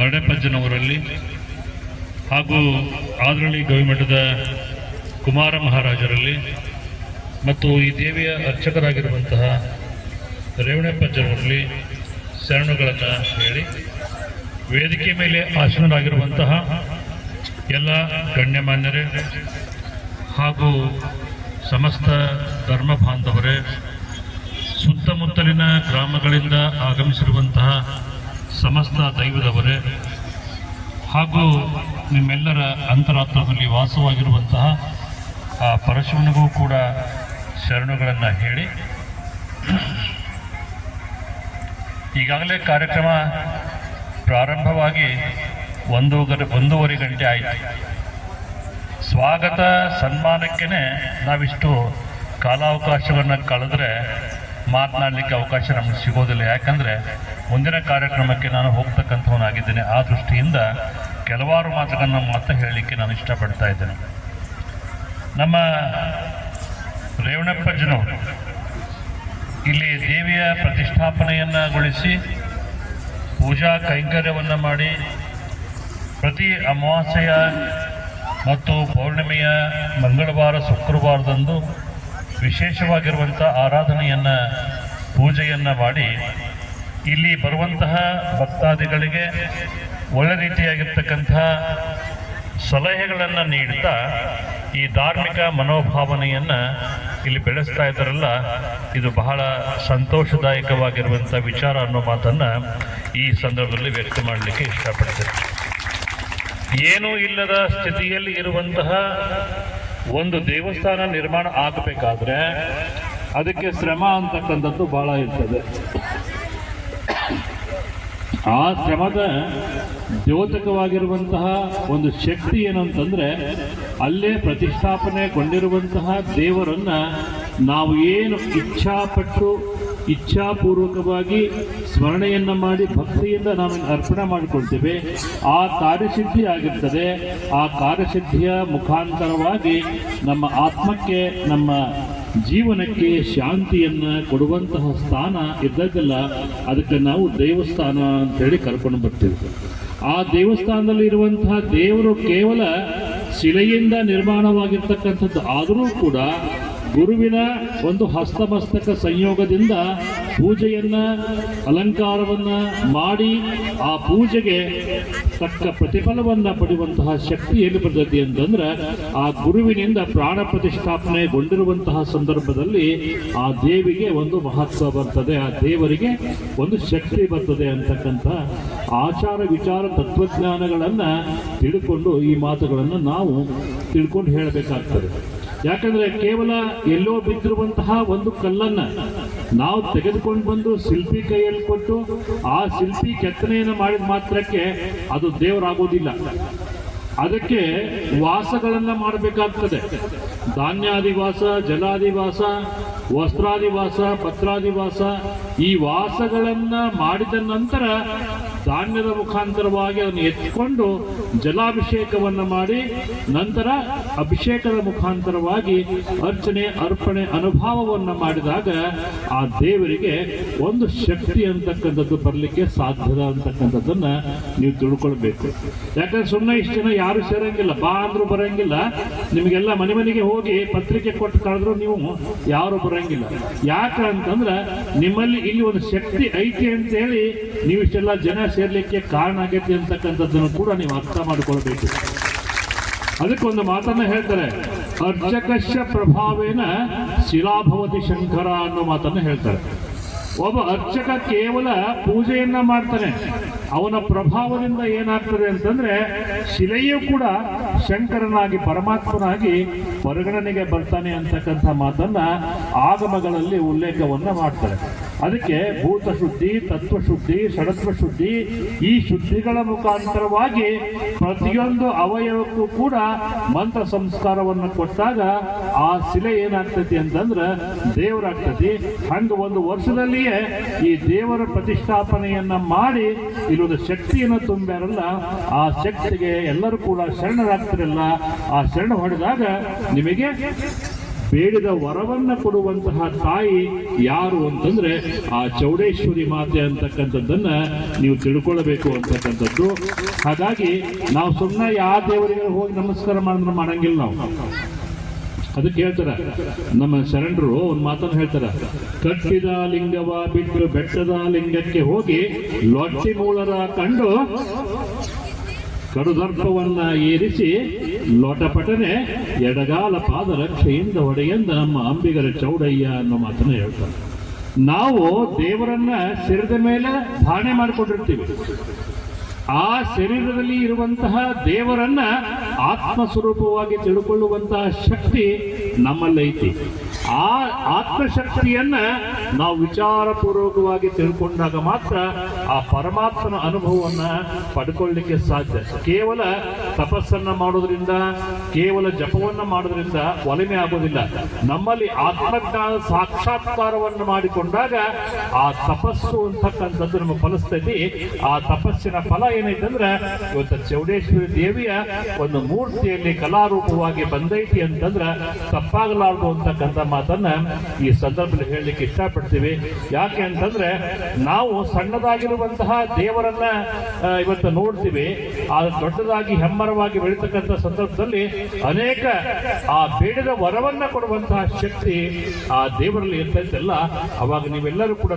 ಮರಡೆಪಜ್ಜನವರಲ್ಲಿ ಹಾಗೂ ಆದರಳ್ಳಿ ಗವಿಮಠದ ಕುಮಾರ ಮಹಾರಾಜರಲ್ಲಿ ಮತ್ತು ಈ ದೇವಿಯ ಅರ್ಚಕರಾಗಿರುವಂತಹ ರೇವಣಪ್ಪಜ್ಜನವರಲ್ಲಿ ಶರಣುಗಳನ್ನು ಹೇಳಿ ವೇದಿಕೆ ಮೇಲೆ ಆಸೀನರಾಗಿರುವಂತಹ ಎಲ್ಲ ಗಣ್ಯಮಾನ್ಯರೇ ಹಾಗೂ ಸಮಸ್ತ ಧರ್ಮ ಬಾಂಧವರೇ, ಸುತ್ತಮುತ್ತಲಿನ ಗ್ರಾಮಗಳಿಂದ ಆಗಮಿಸಿರುವಂತಹ ಸಮಸ್ತ ದೈವದವರೇ ಹಾಗೂ ನಿಮ್ಮೆಲ್ಲರ ಅಂತರಾತ್ಮದಲ್ಲಿ ವಾಸವಾಗಿರುವಂತಹ ಆ ಪರಶುವನಿಗೂ ಕೂಡ ಶರಣುಗಳನ್ನು ಹೇಳಿ, ಈಗಾಗಲೇ ಕಾರ್ಯಕ್ರಮ ಪ್ರಾರಂಭವಾಗಿ ಒಂದೂವರೆ ಗಂಟೆ ಆಯಿತು. ಸ್ವಾಗತ ಸನ್ಮಾನಕ್ಕೇ ನಾವಿಷ್ಟು ಕಾಲಾವಕಾಶವನ್ನು ಕಳೆದ್ರೆ ಮಾತನಾಡಲಿಕ್ಕೆ ಅವಕಾಶ ನಮಗೆ ಸಿಗೋದಿಲ್ಲ. ಯಾಕಂದರೆ ಮುಂದಿನ ಕಾರ್ಯಕ್ರಮಕ್ಕೆ ನಾನು ಹೋಗ್ತಕ್ಕಂಥವನಾಗಿದ್ದೇನೆ. ಆ ದೃಷ್ಟಿಯಿಂದ ಕೆಲವಾರು ಮಾತುಗಳನ್ನು ಮಾತ್ರ ಹೇಳಲಿಕ್ಕೆ ನಾನು ಇಷ್ಟಪಡ್ತಾ ಇದ್ದೇನೆ. ನಮ್ಮ ರೇವಣಪ್ಪಜ್ಜನವರು ಇಲ್ಲಿ ದೇವಿಯ ಪ್ರತಿಷ್ಠಾಪನೆಯನ್ನುಗೊಳಿಸಿ ಪೂಜಾ ಕೈಂಕರ್ಯವನ್ನು ಮಾಡಿ ಪ್ರತಿ ಅಮಾವಾಸ್ಯೆಯ ಮತ್ತು ಪೌರ್ಣಿಮೆಯ ಮಂಗಳವಾರ ಶುಕ್ರವಾರದಂದು ವಿಶೇಷವಾಗಿರುವಂಥ ಆರಾಧನೆಯನ್ನು ಪೂಜೆಯನ್ನು ಮಾಡಿ ಇಲ್ಲಿ ಬರುವಂತಹ ಭಕ್ತಾದಿಗಳಿಗೆ ಒಳ್ಳೆ ರೀತಿಯಾಗಿರ್ತಕ್ಕಂಥ ಸಲಹೆಗಳನ್ನು ನೀಡುತ್ತಾ ಈ ಧಾರ್ಮಿಕ ಮನೋಭಾವನೆಯನ್ನು ಇಲ್ಲಿ ಬೆಳೆಸ್ತಾ ಇದ್ದಾರಲ್ಲ, ಇದು ಬಹಳ ಸಂತೋಷದಾಯಕವಾಗಿರುವಂಥ ವಿಚಾರ ಅನ್ನೋ ಮಾತನ್ನು ಈ ಸಂದರ್ಭದಲ್ಲಿ ವ್ಯಕ್ತ ಮಾಡಲಿಕ್ಕೆ ಇಷ್ಟಪಡ್ತೇನೆ. ಏನೂ ಇಲ್ಲದ ಸ್ಥಿತಿಯಲ್ಲಿ ಇರುವಂತಹ ಒಂದು ದೇವಸ್ಥಾನ ನಿರ್ಮಾಣ ಆಗಬೇಕಾದ್ರೆ ಅದಕ್ಕೆ ಶ್ರಮ ಅಂತಕ್ಕಂಥದ್ದು ಬಹಳ ಇರ್ತದೆ. ಆ ಶ್ರಮದ ದ್ಯೋತಕವಾಗಿರುವಂತಹ ಒಂದು ಶಕ್ತಿ ಏನು ಅಂತಂದರೆ, ಅಲ್ಲೇ ಪ್ರತಿಷ್ಠಾಪನೆಗೊಂಡಿರುವಂತಹ ದೇವರನ್ನು ನಾವು ಏನು ಇಚ್ಛಾಪೂರ್ವಕವಾಗಿ ಸ್ಮರಣೆಯನ್ನು ಮಾಡಿ ಭಕ್ತಿಯಿಂದ ನಾವು ಅರ್ಪಣೆ ಮಾಡಿಕೊಳ್ತೇವೆ, ಆ ಕಾರ್ಯಸಿದ್ಧಿ ಆಗಿರ್ತದೆ. ಆ ಕಾರ್ಯಸಿದ್ಧಿಯ ಮುಖಾಂತರವಾಗಿ ನಮ್ಮ ಆತ್ಮಕ್ಕೆ, ನಮ್ಮ ಜೀವನಕ್ಕೆ ಶಾಂತಿಯನ್ನು ಕೊಡುವಂತಹ ಸ್ಥಾನ ಇದ್ದದ್ದಲ್ಲ, ಅದಕ್ಕೆ ನಾವು ದೇವಸ್ಥಾನ ಅಂತೇಳಿ ಕರ್ಕೊಂಡು ಬರ್ತೀವಿ. ಆ ದೇವಸ್ಥಾನದಲ್ಲಿ ಇರುವಂತಹ ದೇವರು ಕೇವಲ ಶಿಲೆಯಿಂದ ನಿರ್ಮಾಣವಾಗಿರ್ತಕ್ಕಂಥದ್ದು ಆದರೂ ಕೂಡ ಗುರುವಿನ ಒಂದು ಹಸ್ತಮಸ್ತಕ ಸಂಯೋಗದಿಂದ ಪೂಜೆಯನ್ನು, ಅಲಂಕಾರವನ್ನು ಮಾಡಿ ಆ ಪೂಜೆಗೆ ತಕ್ಕ ಪ್ರತಿಫಲವನ್ನು ಪಡೆಯುವಂತಹ ಶಕ್ತಿ ಎಲ್ಲಿ ಬರ್ತದೆ ಅಂತಂದ್ರೆ, ಆ ಗುರುವಿನಿಂದ ಪ್ರಾಣ ಪ್ರತಿಷ್ಠಾಪನೆಗೊಂಡಿರುವಂತಹ ಸಂದರ್ಭದಲ್ಲಿ ಆ ದೇವಿಗೆ ಒಂದು ಮಹತ್ವ ಬರ್ತದೆ, ಆ ದೇವರಿಗೆ ಒಂದು ಶಕ್ತಿ ಬರ್ತದೆ ಅಂತಕ್ಕಂಥ ಆಚಾರ ವಿಚಾರ ತತ್ವಜ್ಞಾನಗಳನ್ನು ತಿಳ್ಕೊಂಡು ಈ ಮಾತುಗಳನ್ನು ನಾವು ತಿಳ್ಕೊಂಡು ಹೇಳಬೇಕಾಗ್ತದೆ. ಯಾಕಂದ್ರೆ ಕೇವಲ ಎಲ್ಲೋ ಬಿದ್ದಿರುವಂತಹ ಒಂದು ಕಲ್ಲನ್ನು ನಾವು ತೆಗೆದುಕೊಂಡು ಬಂದು ಶಿಲ್ಪಿ ಕೈಯಲ್ಲಿ ಕೊಟ್ಟು ಆ ಶಿಲ್ಪಿ ಕೆತ್ತನೆಯನ್ನು ಮಾಡಿದ ಮಾತ್ರಕ್ಕೆ ಅದು ದೇವರಾಗೋದಿಲ್ಲ. ಅದಕ್ಕೆ ವಾಸಗಳನ್ನು ಮಾಡಬೇಕಾಗ್ತದೆ. ಧಾನ್ಯಾದಿವಾಸ, ಜಲಾದಿವಾಸ, ವಸ್ತ್ರಾದಿವಾಸ, ಪತ್ರಾದಿವಾಸ, ಈ ವಾಸಗಳನ್ನು ಮಾಡಿದ ನಂತರ ಧಾನ್ಯದ ಮುಖಾಂತರವಾಗಿ ಅದನ್ನು ಎತ್ಕೊಂಡು ಜಲಾಭಿಷೇಕವನ್ನು ಮಾಡಿ ನಂತರ ಅಭಿಷೇಕದ ಮುಖಾಂತರವಾಗಿ ಅರ್ಚನೆ, ಅರ್ಪಣೆ, ಅನುಭವವನ್ನು ಮಾಡಿದಾಗ ಆ ದೇವರಿಗೆ ಒಂದು ಶಕ್ತಿ ಅಂತಕ್ಕಂಥದ್ದು ಬರಲಿಕ್ಕೆ ಸಾಧ್ಯದ ಅಂತಕ್ಕಂಥದ್ದನ್ನು ನೀವು ತಿಳ್ಕೊಳ್ಬೇಕು. ಯಾಕಂದ್ರೆ ಸುಮ್ಮನೆ ಇಷ್ಟು ಜನ ಯಾರು ಸೇರಂಗಿಲ್ಲ, ಬಾ ಅಂದ್ರೂ ಬರಂಗಿಲ್ಲ. ನಿಮಗೆಲ್ಲ ಮನೆ ಮನೆಗೆ ಹೋಗಿ ಪತ್ರಿಕೆ ಕೊಟ್ಟು ಕಳೆದ್ರು ನೀವು ಯಾರು ಬರಂಗಿಲ್ಲ. ಯಾಕೆ ಅಂತಂದ್ರೆ ನಿಮ್ಮಲ್ಲಿ ಇಲ್ಲಿ ಒಂದು ಶಕ್ತಿ ಐತಿ ಅಂತೇಳಿ ನೀವು ಇಷ್ಟೆಲ್ಲ ಜನ ಸೇರ್ಲಿಕ್ಕೆ ಕಾರಣ ಆಗೈತಿ ಅಂತಕ್ಕಂಥದ್ದನ್ನು ಕೂಡ ನೀವು ಅರ್ಥ ಮಾಡಿಕೊಳ್ಬೇಕು. ಅದಕ್ಕೊಂದು ಮಾತನ್ನ ಹೇಳ್ತಾರೆ, ಅರ್ಚಕಶ್ಯ ಪ್ರಭಾವೇನ ಶಿಲಾಭವತಿ ಶಂಕರ ಅನ್ನೋ ಮಾತನ್ನ ಹೇಳ್ತಾರೆ. ಒಬ್ಬ ಅರ್ಚಕ ಕೇವಲ ಪೂಜೆಯನ್ನ ಮಾಡ್ತಾನೆ, ಅವನ ಪ್ರಭಾವದಿಂದ ಏನಾಗ್ತದೆ ಅಂತಂದ್ರೆ ಶಿಲೆಯೂ ಕೂಡ ಶಂಕರನಾಗಿ, ಪರಮಾತ್ಮನಾಗಿ ಪರಿಗಣನೆಗೆ ಬರ್ತಾನೆ ಅಂತಕ್ಕಂಥ ಮಾತನ್ನ ಆಗಮಗಳಲ್ಲಿ ಉಲ್ಲೇಖವನ್ನ ಮಾಡ್ತಾರೆ. ಅದಕ್ಕೆ ಭೂತ ಶುದ್ಧಿ, ತತ್ವಶುದ್ಧಿ, ಷಡತ್ವ ಶುದ್ಧಿ, ಈ ಶುದ್ಧಿಗಳ ಮುಖಾಂತರವಾಗಿ ಪ್ರತಿಯೊಂದು ಅವಯವಕ್ಕೂ ಕೂಡ ಮಂತ್ರ ಸಂಸ್ಕಾರವನ್ನು ಕೊಟ್ಟಾಗ ಆ ಶಿಲೆ ಏನಾಗ್ತತಿ ಅಂತಂದ್ರೆ ದೇವರಾಗ್ತತಿ. ಹಂಗ ಒಂದು ವರ್ಷದಲ್ಲಿಯೇ ಈ ದೇವರ ಪ್ರತಿಷ್ಠಾಪನೆಯನ್ನ ಮಾಡಿ ಇಲ್ಲೊಂದು ಶಕ್ತಿಯನ್ನು ತುಂಬ್ಯಾರಲ್ಲ, ಆ ಶಕ್ತಿಗೆ ಎಲ್ಲರೂ ಕೂಡ ಶರಣರಾಗ್ತಿರಲ್ಲ. ಆ ಶರಣ ಹೊಡೆದಾಗ ನಿಮಗೆ ಬೇಡಿದ ವರವನ್ನು ಕೊಡುವಂತಹ ತಾಯಿ ಯಾರು ಅಂತಂದ್ರೆ ಆ ಚೌಡೇಶ್ವರಿ ಮಾತೆ ಅಂತಕ್ಕಂಥದ್ದನ್ನ ನೀವು ತಿಳ್ಕೊಳ್ಬೇಕು ಅಂತಕ್ಕಂಥದ್ದು. ಹಾಗಾಗಿ ನಾವು ಸುಮ್ಮನೆ ಯಾವ ದೇವರಿಗೆ ಹೋಗಿ ನಮಸ್ಕಾರ ಮಾಡಿದ್ರೆ ಮಾಡಂಗಿಲ್ಲ ನಾವು. ಅದಕ್ಕೆ ಹೇಳ್ತಾರ ನಮ್ಮ ಶರಣರು ಒಂದು ಮಾತನ್ನು ಹೇಳ್ತಾರ, ಕಟ್ಟಿದ ಲಿಂಗವ ಬಿಟ್ಟು ಬೆಟ್ಟದ ಲಿಂಗಕ್ಕೆ ಹೋಗಿ ಲೊಟ್ಟಿ ಮೂಲರ ಕಂಡು ಕಡುದರ್ಪವನ್ನ ಏರಿಸಿ ಲೋಟಪಟನೆ ಎಡಗಾಲ ಪಾದ ರಕ್ಷೆಯಿಂದ ಹೊಡೆಯಂದ ನಮ್ಮ ಅಂಬಿಗರ ಚೌಡಯ್ಯ ಅನ್ನೋ ಮಾತನ್ನ ಹೇಳ್ತಾರೆ. ನಾವು ದೇವರನ್ನ ಶರೀರದ ಮೇಲೆ ಧಾರಣೆ ಮಾಡಿಕೊಂಡಿರ್ತೀವಿ. ಆ ಶರೀರದಲ್ಲಿ ಇರುವಂತಹ ದೇವರನ್ನ ಆತ್ಮ ಸ್ವರೂಪವಾಗಿ ತಿಳ್ಕೊಳ್ಳುವಂತಹ ಶಕ್ತಿ ನಮ್ಮಲ್ಲೈತಿ. ಆ ಆತ್ಮಶಕ್ತಿಯನ್ನ ನಾವು ವಿಚಾರಪೂರ್ವಕವಾಗಿ ತಿಳ್ಕೊಂಡಾಗ ಮಾತ್ರ ಆ ಪರಮಾತ್ಮನ ಅನುಭವವನ್ನ ಪಡ್ಕೊಳ್ಳಿಕ್ಕೆ ಸಾಧ್ಯ. ಕೇವಲ ತಪಸ್ಸನ್ನ ಮಾಡೋದ್ರಿಂದ, ಕೇವಲ ಜಪವನ್ನ ಮಾಡೋದ್ರಿಂದ ಒಲಿಮೆ ಆಗೋದಿಲ್ಲ. ನಮ್ಮಲ್ಲಿ ಆತ್ಮಜ್ಞಾನ ಸಾಕ್ಷಾತ್ಕಾರವನ್ನು ಮಾಡಿಕೊಂಡಾಗ ಆ ತಪಸ್ಸು ಅಂತಕ್ಕಂಥದ್ದು ನಮ್ಮ ಫಲಸ್ಥಿತಿ. ಆ ತಪಸ್ಸಿನ ಫಲ ಏನೈತಂದ್ರೆ ಇವತ್ತು ಚೌಡೇಶ್ವರಿ ದೇವಿಯ ಒಂದು ಮೂರ್ತಿಯಲ್ಲಿ ಕಲಾರೂಪವಾಗಿ ಬಂದೈತಿ ಅಂತಂದ್ರೆ ತಪ್ಪಾಗಲಾರದು ಅಂತಕ್ಕಂಥ ಮಾತನ್ನ ಈ ಸಂದರ್ಭದಲ್ಲಿ ಹೇಳಲಿಕ್ಕೆ ಇಷ್ಟಪಡ್ತೀವಿ. ಯಾಕೆ ಅಂತಂದ್ರೆ ನಾವು ಸಣ್ಣದಾಗಿರುವಂತಹ ದೇವರನ್ನ ಇವತ್ತು ನೋಡ್ತೀವಿ. ಆ ದೊಡ್ಡದಾಗಿ ಹೆಮ್ಮರವಾಗಿ ಬೆಳೀತಕ್ಕಂಥ ಸಂದರ್ಭದಲ್ಲಿ ಅನೇಕ ಆ ಬೇಡದ ವರವನ್ನ ಕೊಡುವಂತಹ ಶಕ್ತಿ ಆ ದೇವರಲ್ಲಿ ಇರ್ತೈತಲ್ಲ, ಅವಾಗ ನೀವೆಲ್ಲರೂ ಕೂಡ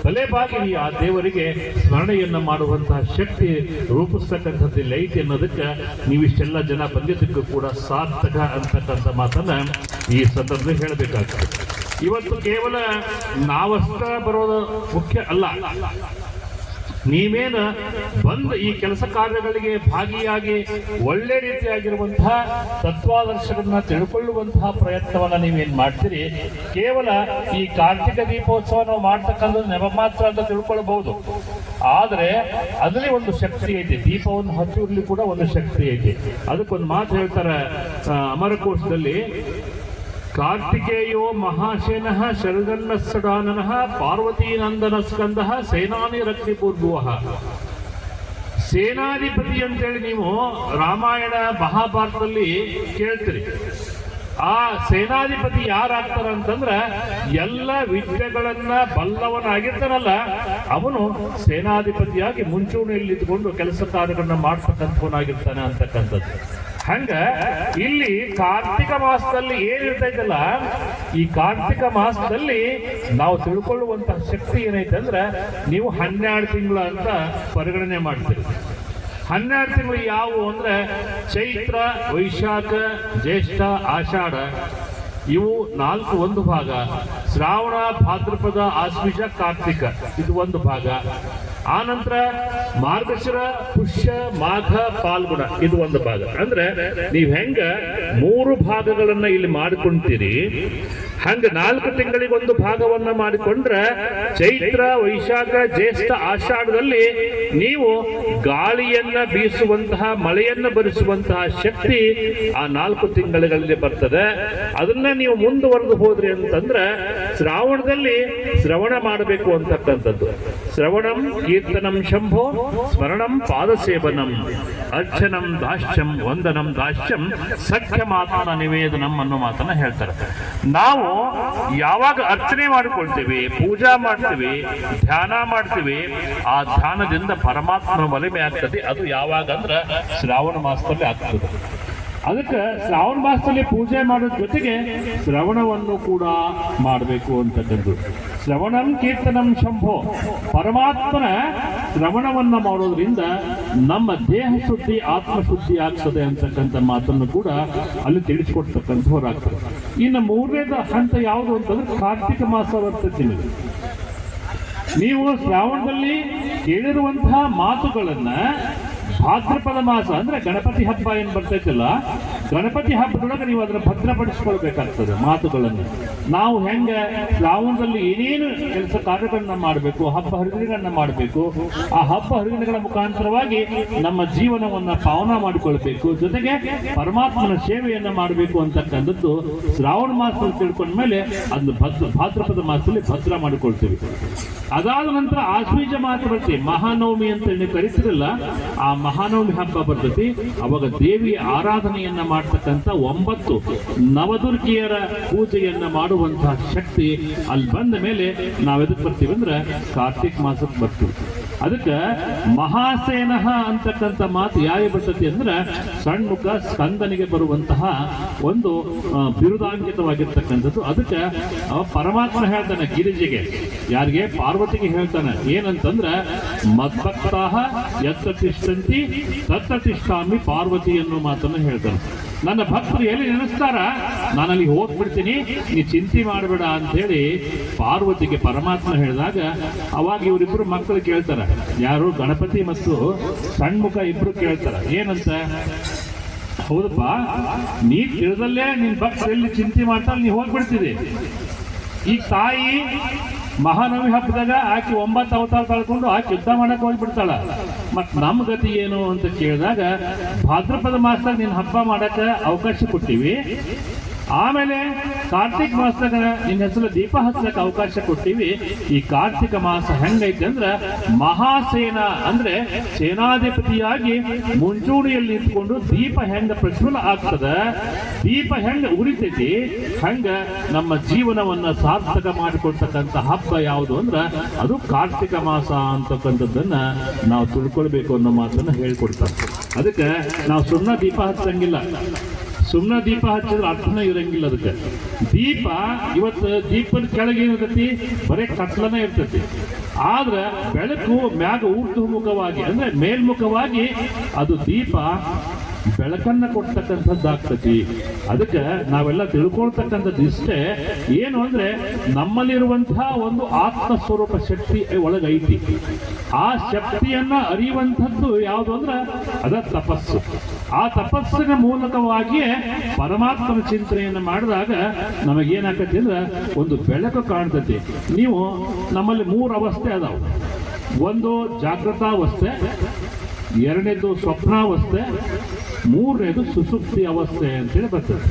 ತಲೆಬಾಗಿ ಆ ದೇವರಿಗೆ ಸ್ಮರಣೆಯನ್ನ ಮಾಡುವಂತಹ ಶಕ್ತಿ ರೂಪಿಸ್ತಕ್ಕಂಥದ್ದಿಲ್ಲ ಐತಿ ಅನ್ನೋದಕ್ಕೆ ನೀವಿಷ್ಟೆಲ್ಲ ಜನ ಬಂದಿದ್ದಕ್ಕೂ ಕೂಡ ಸಾರ್ಥಕ ಅಂತಕ್ಕಂಥ ಮಾತನ್ನ ಈ ಸಂದರ್ಭದಲ್ಲಿ ಹೇಳಬೇಕಾಗ್ತದೆ. ಇವತ್ತು ಕೇವಲ ನಾವಷ್ಟ ಬರೋದು ಮುಖ್ಯ ಅಲ್ಲ, ನೀವೇನು ಬಂದು ಈ ಕೆಲಸ ಕಾರ್ಯಗಳಿಗೆ ಭಾಗಿಯಾಗಿ ಒಳ್ಳೆ ರೀತಿಯಾಗಿರುವಂತಹ ತತ್ವಾದರ್ಶಗಳನ್ನ ತಿಳ್ಕೊಳ್ಳುವಂತಹ ಪ್ರಯತ್ನವನ್ನ ನೀವೇನ್ ಮಾಡ್ತೀರಿ. ಕೇವಲ ಈ ಕಾರ್ತಿಕ ದೀಪೋತ್ಸವ ನಾವು ಮಾಡ್ತಕ್ಕಂಥದ್ದು ನೆಪ ಮಾತ್ರ ಅಂತ ತಿಳ್ಕೊಳ್ಬಹುದು, ಆದ್ರೆ ಅದರಲ್ಲಿ ಒಂದು ಶಕ್ತಿ ಐತಿ. ದೀಪವನ್ನು ಹಚ್ಚುವಲ್ಲಿ ಕೂಡ ಒಂದು ಶಕ್ತಿ ಐತಿ. ಅದಕ್ಕೊಂದು ಮಾತು ಹೇಳ್ತಾರೆ ಅಮರಕೋಶದಲ್ಲಿ, ಕಾರ್ತಿಕೇಯೋ ಮಹಾಶೇನಃ ಶರಗನ್ನಸ್ಸಡಾನನಃ ಪಾರ್ವತೀನಂದನ ಸ್ಕಂದಃ ಸೇನಾನಿ ರಕ್ತಿಪೂರ್ಭುವಃ. ಸೇನಾಧಿಪತಿ ಅಂತೇಳಿ ನೀವು ರಾಮಾಯಣ ಮಹಾಭಾರತದಲ್ಲಿ ಕೇಳ್ತೀರಿ. ಆ ಸೇನಾಧಿಪತಿ ಯಾರಾಗ್ತಾರ ಅಂತಂದ್ರ ಎಲ್ಲ ವಿದ್ಯೆಗಳನ್ನ ಬಲ್ಲವನಾಗಿರ್ತಾನಲ್ಲ, ಅವನು ಸೇನಾಧಿಪತಿಯಾಗಿ ಮುಂಚೂಣಿಯಲ್ಲಿ ಇದ್ಕೊಂಡು ಕೆಲಸ ಕಾರ್ಯಗಳನ್ನ ಮಾಡ್ತಕ್ಕಂಥವನಾಗಿರ್ತಾನೆ ಅಂತಕ್ಕಂಥದ್ದು. ಹಂಗ ಇಲ್ಲಿ ಕಾರ್ತಿಕ ಮಾಸದಲ್ಲಿ ಏನಿರ್ತೈತಲ್ಲ, ಈ ಕಾರ್ತಿಕ ಮಾಸದಲ್ಲಿ ನಾವು ತಿಳ್ಕೊಳ್ಳುವಂತಹ ಶಕ್ತಿ ಏನೈತೆ ಅಂದ್ರೆ, ನೀವು 12 ತಿಂಗಳ ಅಂತ ಪರಿಗಣನೆ ಮಾಡ್ತೀರಿ. 12 ತಿಂಗಳು ಯಾವುವು ಅಂದ್ರೆ ಚೈತ್ರ, ವೈಶಾಖ, ಜ್ಯೇಷ್ಠ, ಆಷಾಢ, ಇವು 4 ಒಂದು ಭಾಗ. ಶ್ರಾವಣ, ಭಾದ್ರಪದ, ಆಶ್ವೀಜ, ಕಾರ್ತಿಕ ಇದು ಒಂದು ಭಾಗ. ಆನಂತರ ಮಾರ್ಗಶಿರ, ಪುಷ್ಯ, ಮಾಘ, ಪಾಲ್ಗುಣ ಇದು ಒಂದು ಭಾಗ. ಅಂದ್ರೆ ನೀವ್ ಹೆಂಗ 3 ಭಾಗಗಳನ್ನ ಇಲ್ಲಿ ಮಾಡಿಕೊಂತೀರಿ, ಹಂಗ 4 ತಿಂಗಳಿಗೆ ಒಂದು ಭಾಗವನ್ನ ಮಾಡಿಕೊಂಡ್ರೆ ಚೈತ್ರ, ವೈಶಾಖ, ಜ್ಯೇಷ್ಠ, ಆಷಾಢದಲ್ಲಿ ನೀವು ಗಾಳಿಯನ್ನ ಬೀಸುವಂತಹ, ಮಳೆಯನ್ನ ಬರಿಸುವಂತಹ ಶಕ್ತಿ ಆ 4 ತಿಂಗಳಲ್ಲಿ ಬರ್ತದೆ. ಅದನ್ನ ನೀವು ಮುಂದುವರೆದು ಹೋದ್ರಿ ಅಂತಂದ್ರೆ ಶ್ರಾವಣದಲ್ಲಿ ಶ್ರವಣ ಮಾಡಬೇಕು ಅಂತಕ್ಕಂಥದ್ದು. ಶ್ರವಣಂ ಕೀರ್ತನಂ ಶಂಭೋ ಸ್ಮರಣಂ ಪಾದಸೇವನಂ ಅರ್ಚನಂ ದಾಶ್ಯಂ ವಂದನಂ ದಾಶ್ಯಂ ಸಖ್ಯ ಮಾತನ ನಿವೇದನಂ ಅನ್ನೋ ಮಾತನ್ನ ಹೇಳ್ತಾರೆ. ನಾವು ಯಾವಾಗ ಅರ್ಚನೆ ಮಾಡಿಕೊಳ್ತೀವಿ, ಪೂಜಾ ಮಾಡ್ತೀವಿ, ಧ್ಯಾನ ಮಾಡ್ತೀವಿ, ಆ ಧ್ಯಾನದಿಂದ ಪರಮಾತ್ಮನ ಒಲಿಮೆ ಆಗ್ತದೆ. ಅದು ಯಾವಾಗ ಅಂದ್ರೆ ಶ್ರಾವಣ ಮಾಸದಲ್ಲಿ ಆಗ್ತದೆ. ಅದಕ್ಕೆ ಶ್ರಾವಣ ಮಾಸದಲ್ಲಿ ಪೂಜೆ ಮಾಡೋದ್ರ ಜೊತೆಗೆ ಶ್ರವಣವನ್ನು ಕೂಡ ಮಾಡಬೇಕು ಅಂತಕ್ಕಂಥದ್ದು. ಶ್ರವಣಂ ಕೀರ್ತನಂ ಶಂಭೋ, ಪರಮಾತ್ಮನ ಶ್ರವಣವನ್ನ ಮಾಡೋದ್ರಿಂದ ನಮ್ಮ ದೇಹ ಶುದ್ಧಿ, ಆತ್ಮಶುದ್ಧಿ ಆಗ್ತದೆ ಅಂತಕ್ಕಂಥ ಮಾತನ್ನು ಕೂಡ ಅಲ್ಲಿ ತಿಳಿಸ್ಕೊಡ್ತಕ್ಕಂಥವ್ರಾಗ್ತದೆ. ಇನ್ನು 3ನೇದ ಹಂತ ಯಾವುದು ಅಂತಂದ್ರೆ ಕಾರ್ತಿಕ ಮಾಸ ಬರ್ತದೆ. ನೀವು ಶ್ರಾವಣದಲ್ಲಿ ಕೇಳಿರುವಂತಹ ಮಾತುಗಳನ್ನ ಭಾದ್ರಪದ ಮಾಸ ಅಂದ್ರೆ ಗಣಪತಿ ಹಬ್ಬ ಏನ್ ಬರ್ತೈತಲ್ಲ, ಗಣಪತಿ ಹಬ್ಬದೊಳಗೆ ನೀವು ಅದನ್ನ ಭದ್ರಪಡಿಸ್ಕೊಳ್ಬೇಕಾಗ್ತದೆ ಮಾತುಗಳನ್ನು. ನಾವು ಹೆಂಗ ಶ್ರಾವಣದಲ್ಲಿ ಏನೇನು ಕೆಲಸ ಕಾರ್ಯಗಳನ್ನ ಮಾಡಬೇಕು, ಹಬ್ಬ ಹರಿದಿನಗಳನ್ನ ಮಾಡಬೇಕು, ಆ ಹಬ್ಬ ಹರಿದಿನಗಳ ಮುಖಾಂತರವಾಗಿ ನಮ್ಮ ಜೀವನವನ್ನ ಪಾವನ ಮಾಡಿಕೊಳ್ಬೇಕು, ಜೊತೆಗೆ ಪರಮಾತ್ಮನ ಸೇವೆಯನ್ನ ಮಾಡಬೇಕು ಅಂತಕ್ಕಂಥದ್ದು ಶ್ರಾವಣ ಮಾಸದಲ್ಲಿ ತಿಳ್ಕೊಂಡ್ಮೇಲೆ ಅದನ್ನು ಭಾದ್ರಪದ ಮಾಸದಲ್ಲಿ ಭದ್ರ ಮಾಡಿಕೊಳ್ತೀವಿ. ಅದಾದ ನಂತರ ಆಶ್ವೀಜ ಮಾಸ ಬರ್ತೀವಿ, ಮಹಾನವಮಿ ಅಂತ ನೀವು ಕರಿತಿರಲ್ಲ, ಆ ಮಹಾನವಮಿ ಹಬ್ಬ ಬರ್ತೈತಿ. ಅವಾಗ ದೇವಿಯ ಆರಾಧನೆಯನ್ನ ಮಾಡ್ತಕ್ಕಂಥ 9 ನವದುರ್ಗಿಯರ ಪೂಜೆಯನ್ನ ಮಾಡುವಂತಹ ಶಕ್ತಿ ಅಲ್ಲಿ ಬಂದ ಮೇಲೆ ನಾವೆದಕ್ಕೆ ಬರ್ತೀವಿ ಅಂದ್ರೆ ಕಾರ್ತಿಕ್ ಮಾಸಕ್ಕೆ ಬರ್ತೀವಿ. ಅದಕ್ಕೆ ಮಹಾಸೇನಃ ಅಂತಕ್ಕಂಥ ಮಾತು ಯಾರಿಗೆ ಬರ್ತತಿ ಅಂದ್ರೆ ಸಣ್ಮುಖ ಸ್ಕಂದನಿಗೆ ಬರುವಂತಹ ಒಂದು ಬಿರುದಾಂಕಿತವಾಗಿರ್ತಕ್ಕಂಥದ್ದು. ಅದಕ್ಕೆ ಪರಮಾತ್ಮ ಹೇಳ್ತಾನೆ ಗಿರಿಜೆಗೆ, ಯಾರಿಗೆ? ಪಾರ್ವತಿಗೆ ಹೇಳ್ತಾನೆ. ಏನಂತಂದ್ರೆ ಮದ್ಭಕ್ತಾಃ ಯತ್ರ ತಿಷ್ಠಂತಿ ತತ್ರ ತಿಷ್ಠಾಮಿ ಪಾರ್ವತಿ ಅನ್ನೋ ಮಾತನ್ನು ಹೇಳ್ತಾನೆ. ನನ್ನ ಭಕ್ತರು ಎಲ್ಲಿ ನೆನೆಸ್ತಾರ ನಾನು ಅಲ್ಲಿ ಹೋಗ್ಬಿಡ್ತೀನಿ, ನೀ ಚಿಂತೆ ಮಾಡಬೇಡ ಅಂತೇಳಿ ಪಾರ್ವತಿಗೆ ಪರಮಾತ್ಮ ಹೇಳಿದಾಗ ಅವಾಗ ಇವರಿಬ್ರು ಮಕ್ಕಳು ಕೇಳ್ತಾರ, ಯಾರು ಗಣಪತಿ ಮತ್ತು ಸಣ್ಮುಖ ಇಬ್ರು ಕೇಳ್ತಾರ, ಏನಂತ, ಹೌದಪ್ಪ ನೀ ತಿಳಿದಲ್ಲೇ ನಿನ್ ಭಕ್ತರು ಎಲ್ಲಿ ಚಿಂತೆ ಮಾಡ್ತಾರ ನೀ ಹೋಗ್ಬಿಡ್ತಿದೆ. ಈಗ ತಾಯಿ ಮಹಾನವಮಿ ಹಬ್ಬದಾಗ ಆಕೆ 9 ಅವತಾರ ಕಳ್ಕೊಂಡು ಆಕೆ ಯುದ್ಧ ಮಾಡಕ್ ಹೋಗ್ಬಿಡ್ತಾಳ. ಮತ್ ನಮ್ಮ ಗತಿ ಏನು ಅಂತ ಕೇಳಿದಾಗ ಭಾದ್ರಪದ ಮಾಸದಾಗ ನಿನ್ನ ಹಬ್ಬ ಮಾಡಕ ಅವಕಾಶ ಕೊಟ್ಟಿವಿ, ಆಮೇಲೆ ಕಾರ್ತಿಕ್ ಮಾಸದಾಗ ನಿನ್ನ ಹೆಸರು ದೀಪ ಹಚ್ಚಕ್ಕೆ ಅವಕಾಶ ಕೊಟ್ಟಿವಿ. ಈ ಕಾರ್ತಿಕ ಮಾಸ ಹೆಂಗೈತೆ ಅಂದ್ರ ಮಹಾಸೇನಾ ಅಂದ್ರೆ ಸೇನಾಧಿಪತಿಯಾಗಿ ಮುಂಚೂಣಿಯಲ್ಲಿ ನಿಂತ್ಕೊಂಡು ದೀಪ ಹೆಂಗ ಪ್ರಜ್ವಲ ಆಗ್ತದ, ದೀಪ ಹೆಂಗ ಉರಿತೈತಿ, ಹಂಗ ನಮ್ಮ ಜೀವನವನ್ನ ಸಾರ್ಥಕ ಮಾಡಿಕೊಡ್ತಕ್ಕಂಥ ಹಬ್ಬ ಯಾವುದು ಅಂದ್ರ ಅದು ಕಾರ್ತಿಕ ಮಾಸ ಅಂತಕ್ಕಂಥದ್ದನ್ನ ನಾವು ತಿಳ್ಕೊಳ್ಬೇಕು ಅನ್ನೋ ಮಾತನ್ನ ಹೇಳ್ಕೊಡ್ತಾರೆ. ಅದಕ್ಕೆ ನಾವು ಸುಮ್ಮನೆ ದೀಪ ಹಚ್ಚಂಗಿಲ್ಲ, ಸುಮ್ಮನೆ ದೀಪ ಹಚ್ಚಿದ್ರೆ ಅರ್ಥನೇ ಇರಂಗಿಲ್ಲ. ಅದಕ್ಕೆ ದೀಪ ಇವತ್ತು ದೀಪದ ಕೆಳಗೆ ಏನಿರ್ತೈತಿ, ಬರೀ ಕತ್ಲನೇ ಇರ್ತೈತಿ. ಆದ್ರೆ ಬೆಳಕು ಮ್ಯಾಗ ಊರ್ಧ್ವಮುಖವಾಗಿ ಅಂದ್ರೆ ಮೇಲ್ಮುಖವಾಗಿ ಅದು ದೀಪ ಬೆಳಕನ್ನ ಕೊಡ್ತಕ್ಕಂಥದ್ದಾಗ್ತತಿ. ಅದಕ್ಕೆ ನಾವೆಲ್ಲ ತಿಳ್ಕೊಳ್ತಕ್ಕಂಥದ್ದು ಇಷ್ಟೇ, ಏನು ಅಂದ್ರೆ ನಮ್ಮಲ್ಲಿರುವಂತಹ ಒಂದು ಆತ್ಮಸ್ವರೂಪ ಶಕ್ತಿ ಒಳಗೈತಿ. ಆ ಶಕ್ತಿಯನ್ನ ಅರಿಯುವಂಥದ್ದು ಯಾವುದು ಅಂದ್ರೆ ಅದ ತಪಸ್ಸು. ಆ ತಪಸ್ಸಿನ ಮೂಲಕವಾಗಿಯೇ ಪರಮಾತ್ಮನ ಚಿಂತನೆಯನ್ನು ಮಾಡಿದಾಗ ನಮಗೇನಾಗತ್ತೆ ಅಂದ್ರೆ ಒಂದು ಬೆಳಕು ಕಾಣ್ತತಿ. ನೀವು ನಮ್ಮಲ್ಲಿ 3 ಅವಸ್ಥೆ ಅದಾವ. ಒಂದು ಜಾಗೃತಾವಸ್ಥೆ, ಎರಡನೇದು ಸ್ವಪ್ನಾವಸ್ಥೆ, ಮೂರನೇದು ಸುಸುಪ್ತಿ ಅವಸ್ಥೆ ಅಂತೇಳಿ ಬರ್ತದೆ.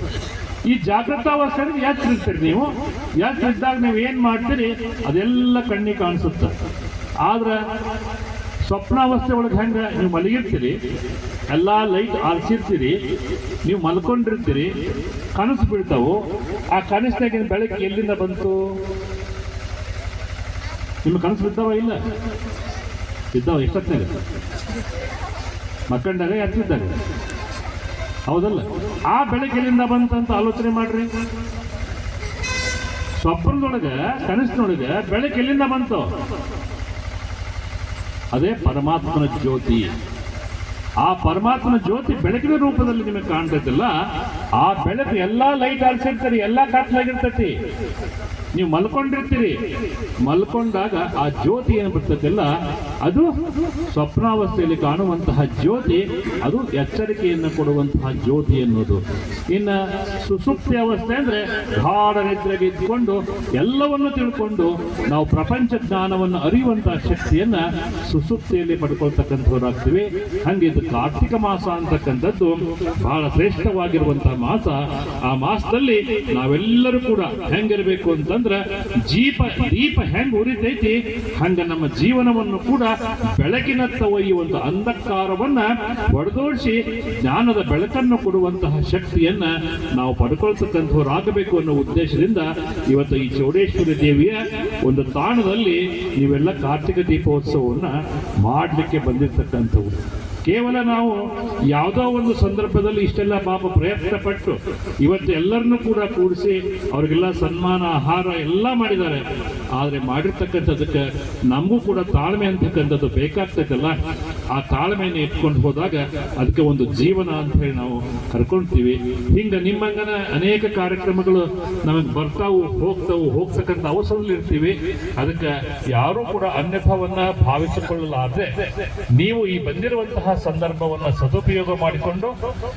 ಈ ಜಾಗೃತಾವಸ್ಥೆ ಅಂದ್ರೆ ಯಾತ್ರಿರ್ತೀರಿ ನೀವು, ಯಾತ್ರಿದ್ದಾಗ ನೀವು ಏನ್ ಮಾಡ್ತೀರಿ ಅದೆಲ್ಲ ಕಣ್ಣಿಗೆ ಕಾಣಿಸುತ್ತೆ. ಆದ್ರೆ ಸ್ವಪ್ನಾವಸ್ಥೆ ಒಳಗೆ ಹೆಂಗ ನೀವು ಮಲಗಿರ್ತೀರಿ, ಎಲ್ಲ ಲೈಟ್ ಆರಿಸಿರ್ತೀರಿ, ನೀವು ಮಲ್ಕೊಂಡಿರ್ತೀರಿ, ಕನಸು ಬೀಳ್ತಾವು. ಆ ಕನಸಿನಾಗಿನ ಬೆಳಗ್ಗೆ ಎಲ್ಲಿಂದ ಬಂತು? ನಿಮ್ಮ ಕನಸು ಬಿದ್ದಾವ? ಇಲ್ಲ ಬಿದ್ದಾವ. ಎಷ್ಟೊತ್ತಿನಾಗ? ಮಕ್ಕಂಡಾಗ ಎತ್ತಿದ್ದಾಗ, ಹೌದಲ್ಲ? ಆ ಬೆಳಗ್ಗೆ ಎಲ್ಲಿಂದ ಬಂತಂತ ಆಲೋಚನೆ ಮಾಡ್ರಿ. ಸ್ವಪ್ನದೊಳಗೆ ಕನಸಿನೊಳಗೆ ಬೆಳಗ್ಗೆ ಎಲ್ಲಿಂದ ಬಂತು? ಅದೇ ಪರಮಾತ್ಮನ ಜ್ಯೋತಿ. ಆ ಪರಮಾತ್ಮನ ಜ್ಯೋತಿ ಬೆಳಕಿನ ರೂಪದಲ್ಲಿ ನಿಮಗೆ ಕಾಣ್ತೈತಿಲ್ಲ, ಆ ಬೆಳಕು ಎಲ್ಲಾ ಲೈಟ್ ಆರಿಸಿರ್ತೀರಿ, ಎಲ್ಲಾ ಕತ್ಲಾಗಿರ್ತೈತಿ. ನೀವು ಮಲ್ಕೊಂಡಿರ್ತೀರಿ, ಮಲ್ಕೊಂಡಾಗ ಆ ಜ್ಯೋತಿ ಏನು ಬರ್ತೈತಿಲ್ಲ ಅದು ಸ್ವಪ್ನಾವಸ್ಥೆಯಲ್ಲಿ ಕಾಣುವಂತಹ ಜ್ಯೋತಿ, ಅದು ಎಚ್ಚರಿಕೆಯನ್ನು ಕೊಡುವಂತಹ ಜ್ಯೋತಿ ಎನ್ನುವುದು. ಇನ್ನು ಸುಸುಪ್ತಿ ಅವಸ್ಥೆ ಅಂದ್ರೆ ಗಾಢ ನಿದ್ರೆಗೆ ಇದ್ಕೊಂಡು ಎಲ್ಲವನ್ನು ತಿಳ್ಕೊಂಡು ನಾವು ಪ್ರಪಂಚ ಜ್ಞಾನವನ್ನು ಅರಿಯುವಂತಹ ಶಕ್ತಿಯನ್ನ ಸುಸುಪ್ತಿಯಲ್ಲಿ ಪಡ್ಕೊಳ್ತಕ್ಕಂಥವರಾಗ್ತೀವಿ. ಹಂಗೆ ಇದು ಕಾರ್ತಿಕ ಮಾಸ ಅಂತಕ್ಕಂಥದ್ದು ಬಹಳ ಶ್ರೇಷ್ಠವಾಗಿರುವಂತಹ ಮಾಸ. ಆ ಮಾಸದಲ್ಲಿ ನಾವೆಲ್ಲರೂ ಕೂಡ ಹೆಂಗಿರಬೇಕು ಅಂತಂದ್ರೆ ದೀಪ ಹೆಂಗ್ ಉರಿತೈತಿ ಹಂಗ ನಮ್ಮ ಜೀವನವನ್ನು ಕೂಡ ಬೆಳಕಿನತ್ತ ಒಯ್ಯುವಂತ ಅಂಧಕಾರವನ್ನ ಹೊಡೆದೋಡಿಸಿ ಜ್ಞಾನದ ಬೆಳಕನ್ನು ಕೊಡುವಂತಹ ಶಕ್ತಿಯನ್ನ ನಾವು ಪಡ್ಕೊಳ್ತಕ್ಕಂಥವರಾಗಬೇಕು ಅನ್ನೋ ಉದ್ದೇಶದಿಂದ ಇವತ್ತು ಈ ಚೌಡೇಶ್ವರಿ ದೇವಿಯ ಒಂದು ತಾಣದಲ್ಲಿ ನೀವೆಲ್ಲ ಕಾರ್ತಿಕ ದೀಪೋತ್ಸವವನ್ನ ಮಾಡಲಿಕ್ಕೆ ಬಂದಿರತಕ್ಕಂಥವು. ಕೇವಲ ನಾವು ಯಾವುದೋ ಒಂದು ಸಂದರ್ಭದಲ್ಲಿ ಇಷ್ಟೆಲ್ಲ ಪಾಪ ಪ್ರಯತ್ನ ಪಟ್ಟು ಇವತ್ತು ಎಲ್ಲರನ್ನೂ ಕೂಡ ಕೂಡಿಸಿ ಅವ್ರಿಗೆಲ್ಲ ಸನ್ಮಾನ, ಆಹಾರ ಎಲ್ಲ ಮಾಡಿದ್ದಾರೆ. ಆದರೆ ಮಾಡಿರ್ತಕ್ಕಂಥದಕ್ಕೆ ನಮಗೂ ಕೂಡ ತಾಳ್ಮೆ ಅಂತಕ್ಕಂಥದ್ದು ಬೇಕಾಗ್ತೈತಲ್ಲ, ಆ ತಾಳ್ಮೆಯನ್ನು ಇಟ್ಕೊಂಡು ಹೋದಾಗ ಅದಕ್ಕೆ ಒಂದು ಜೀವನ ಅಂತ ಹೇಳಿ ನಾವು ಕರ್ಕೊಳ್ತೀವಿ. ಹಿಂಗೆ ನಿಮ್ಮಂಗನ ಅನೇಕ ಕಾರ್ಯಕ್ರಮಗಳು ನಮಗೆ ಬರ್ತಾವು ಹೋಗ್ತಕ್ಕಂಥ ಅವಸರದಲ್ಲಿ ಇರ್ತೀವಿ. ಅದಕ್ಕೆ ಯಾರೂ ಕೂಡ ಅನ್ಯಥವನ್ನ ಭಾವಿಸಿಕೊಳ್ಳಲಾರದೆ ನೀವು ಈ ಬಂದಿರುವಂತಹ ಸಂದರ್ಭವನ್ನು ಸದುಪಯೋಗ ಮಾಡಿಕೊಂಡು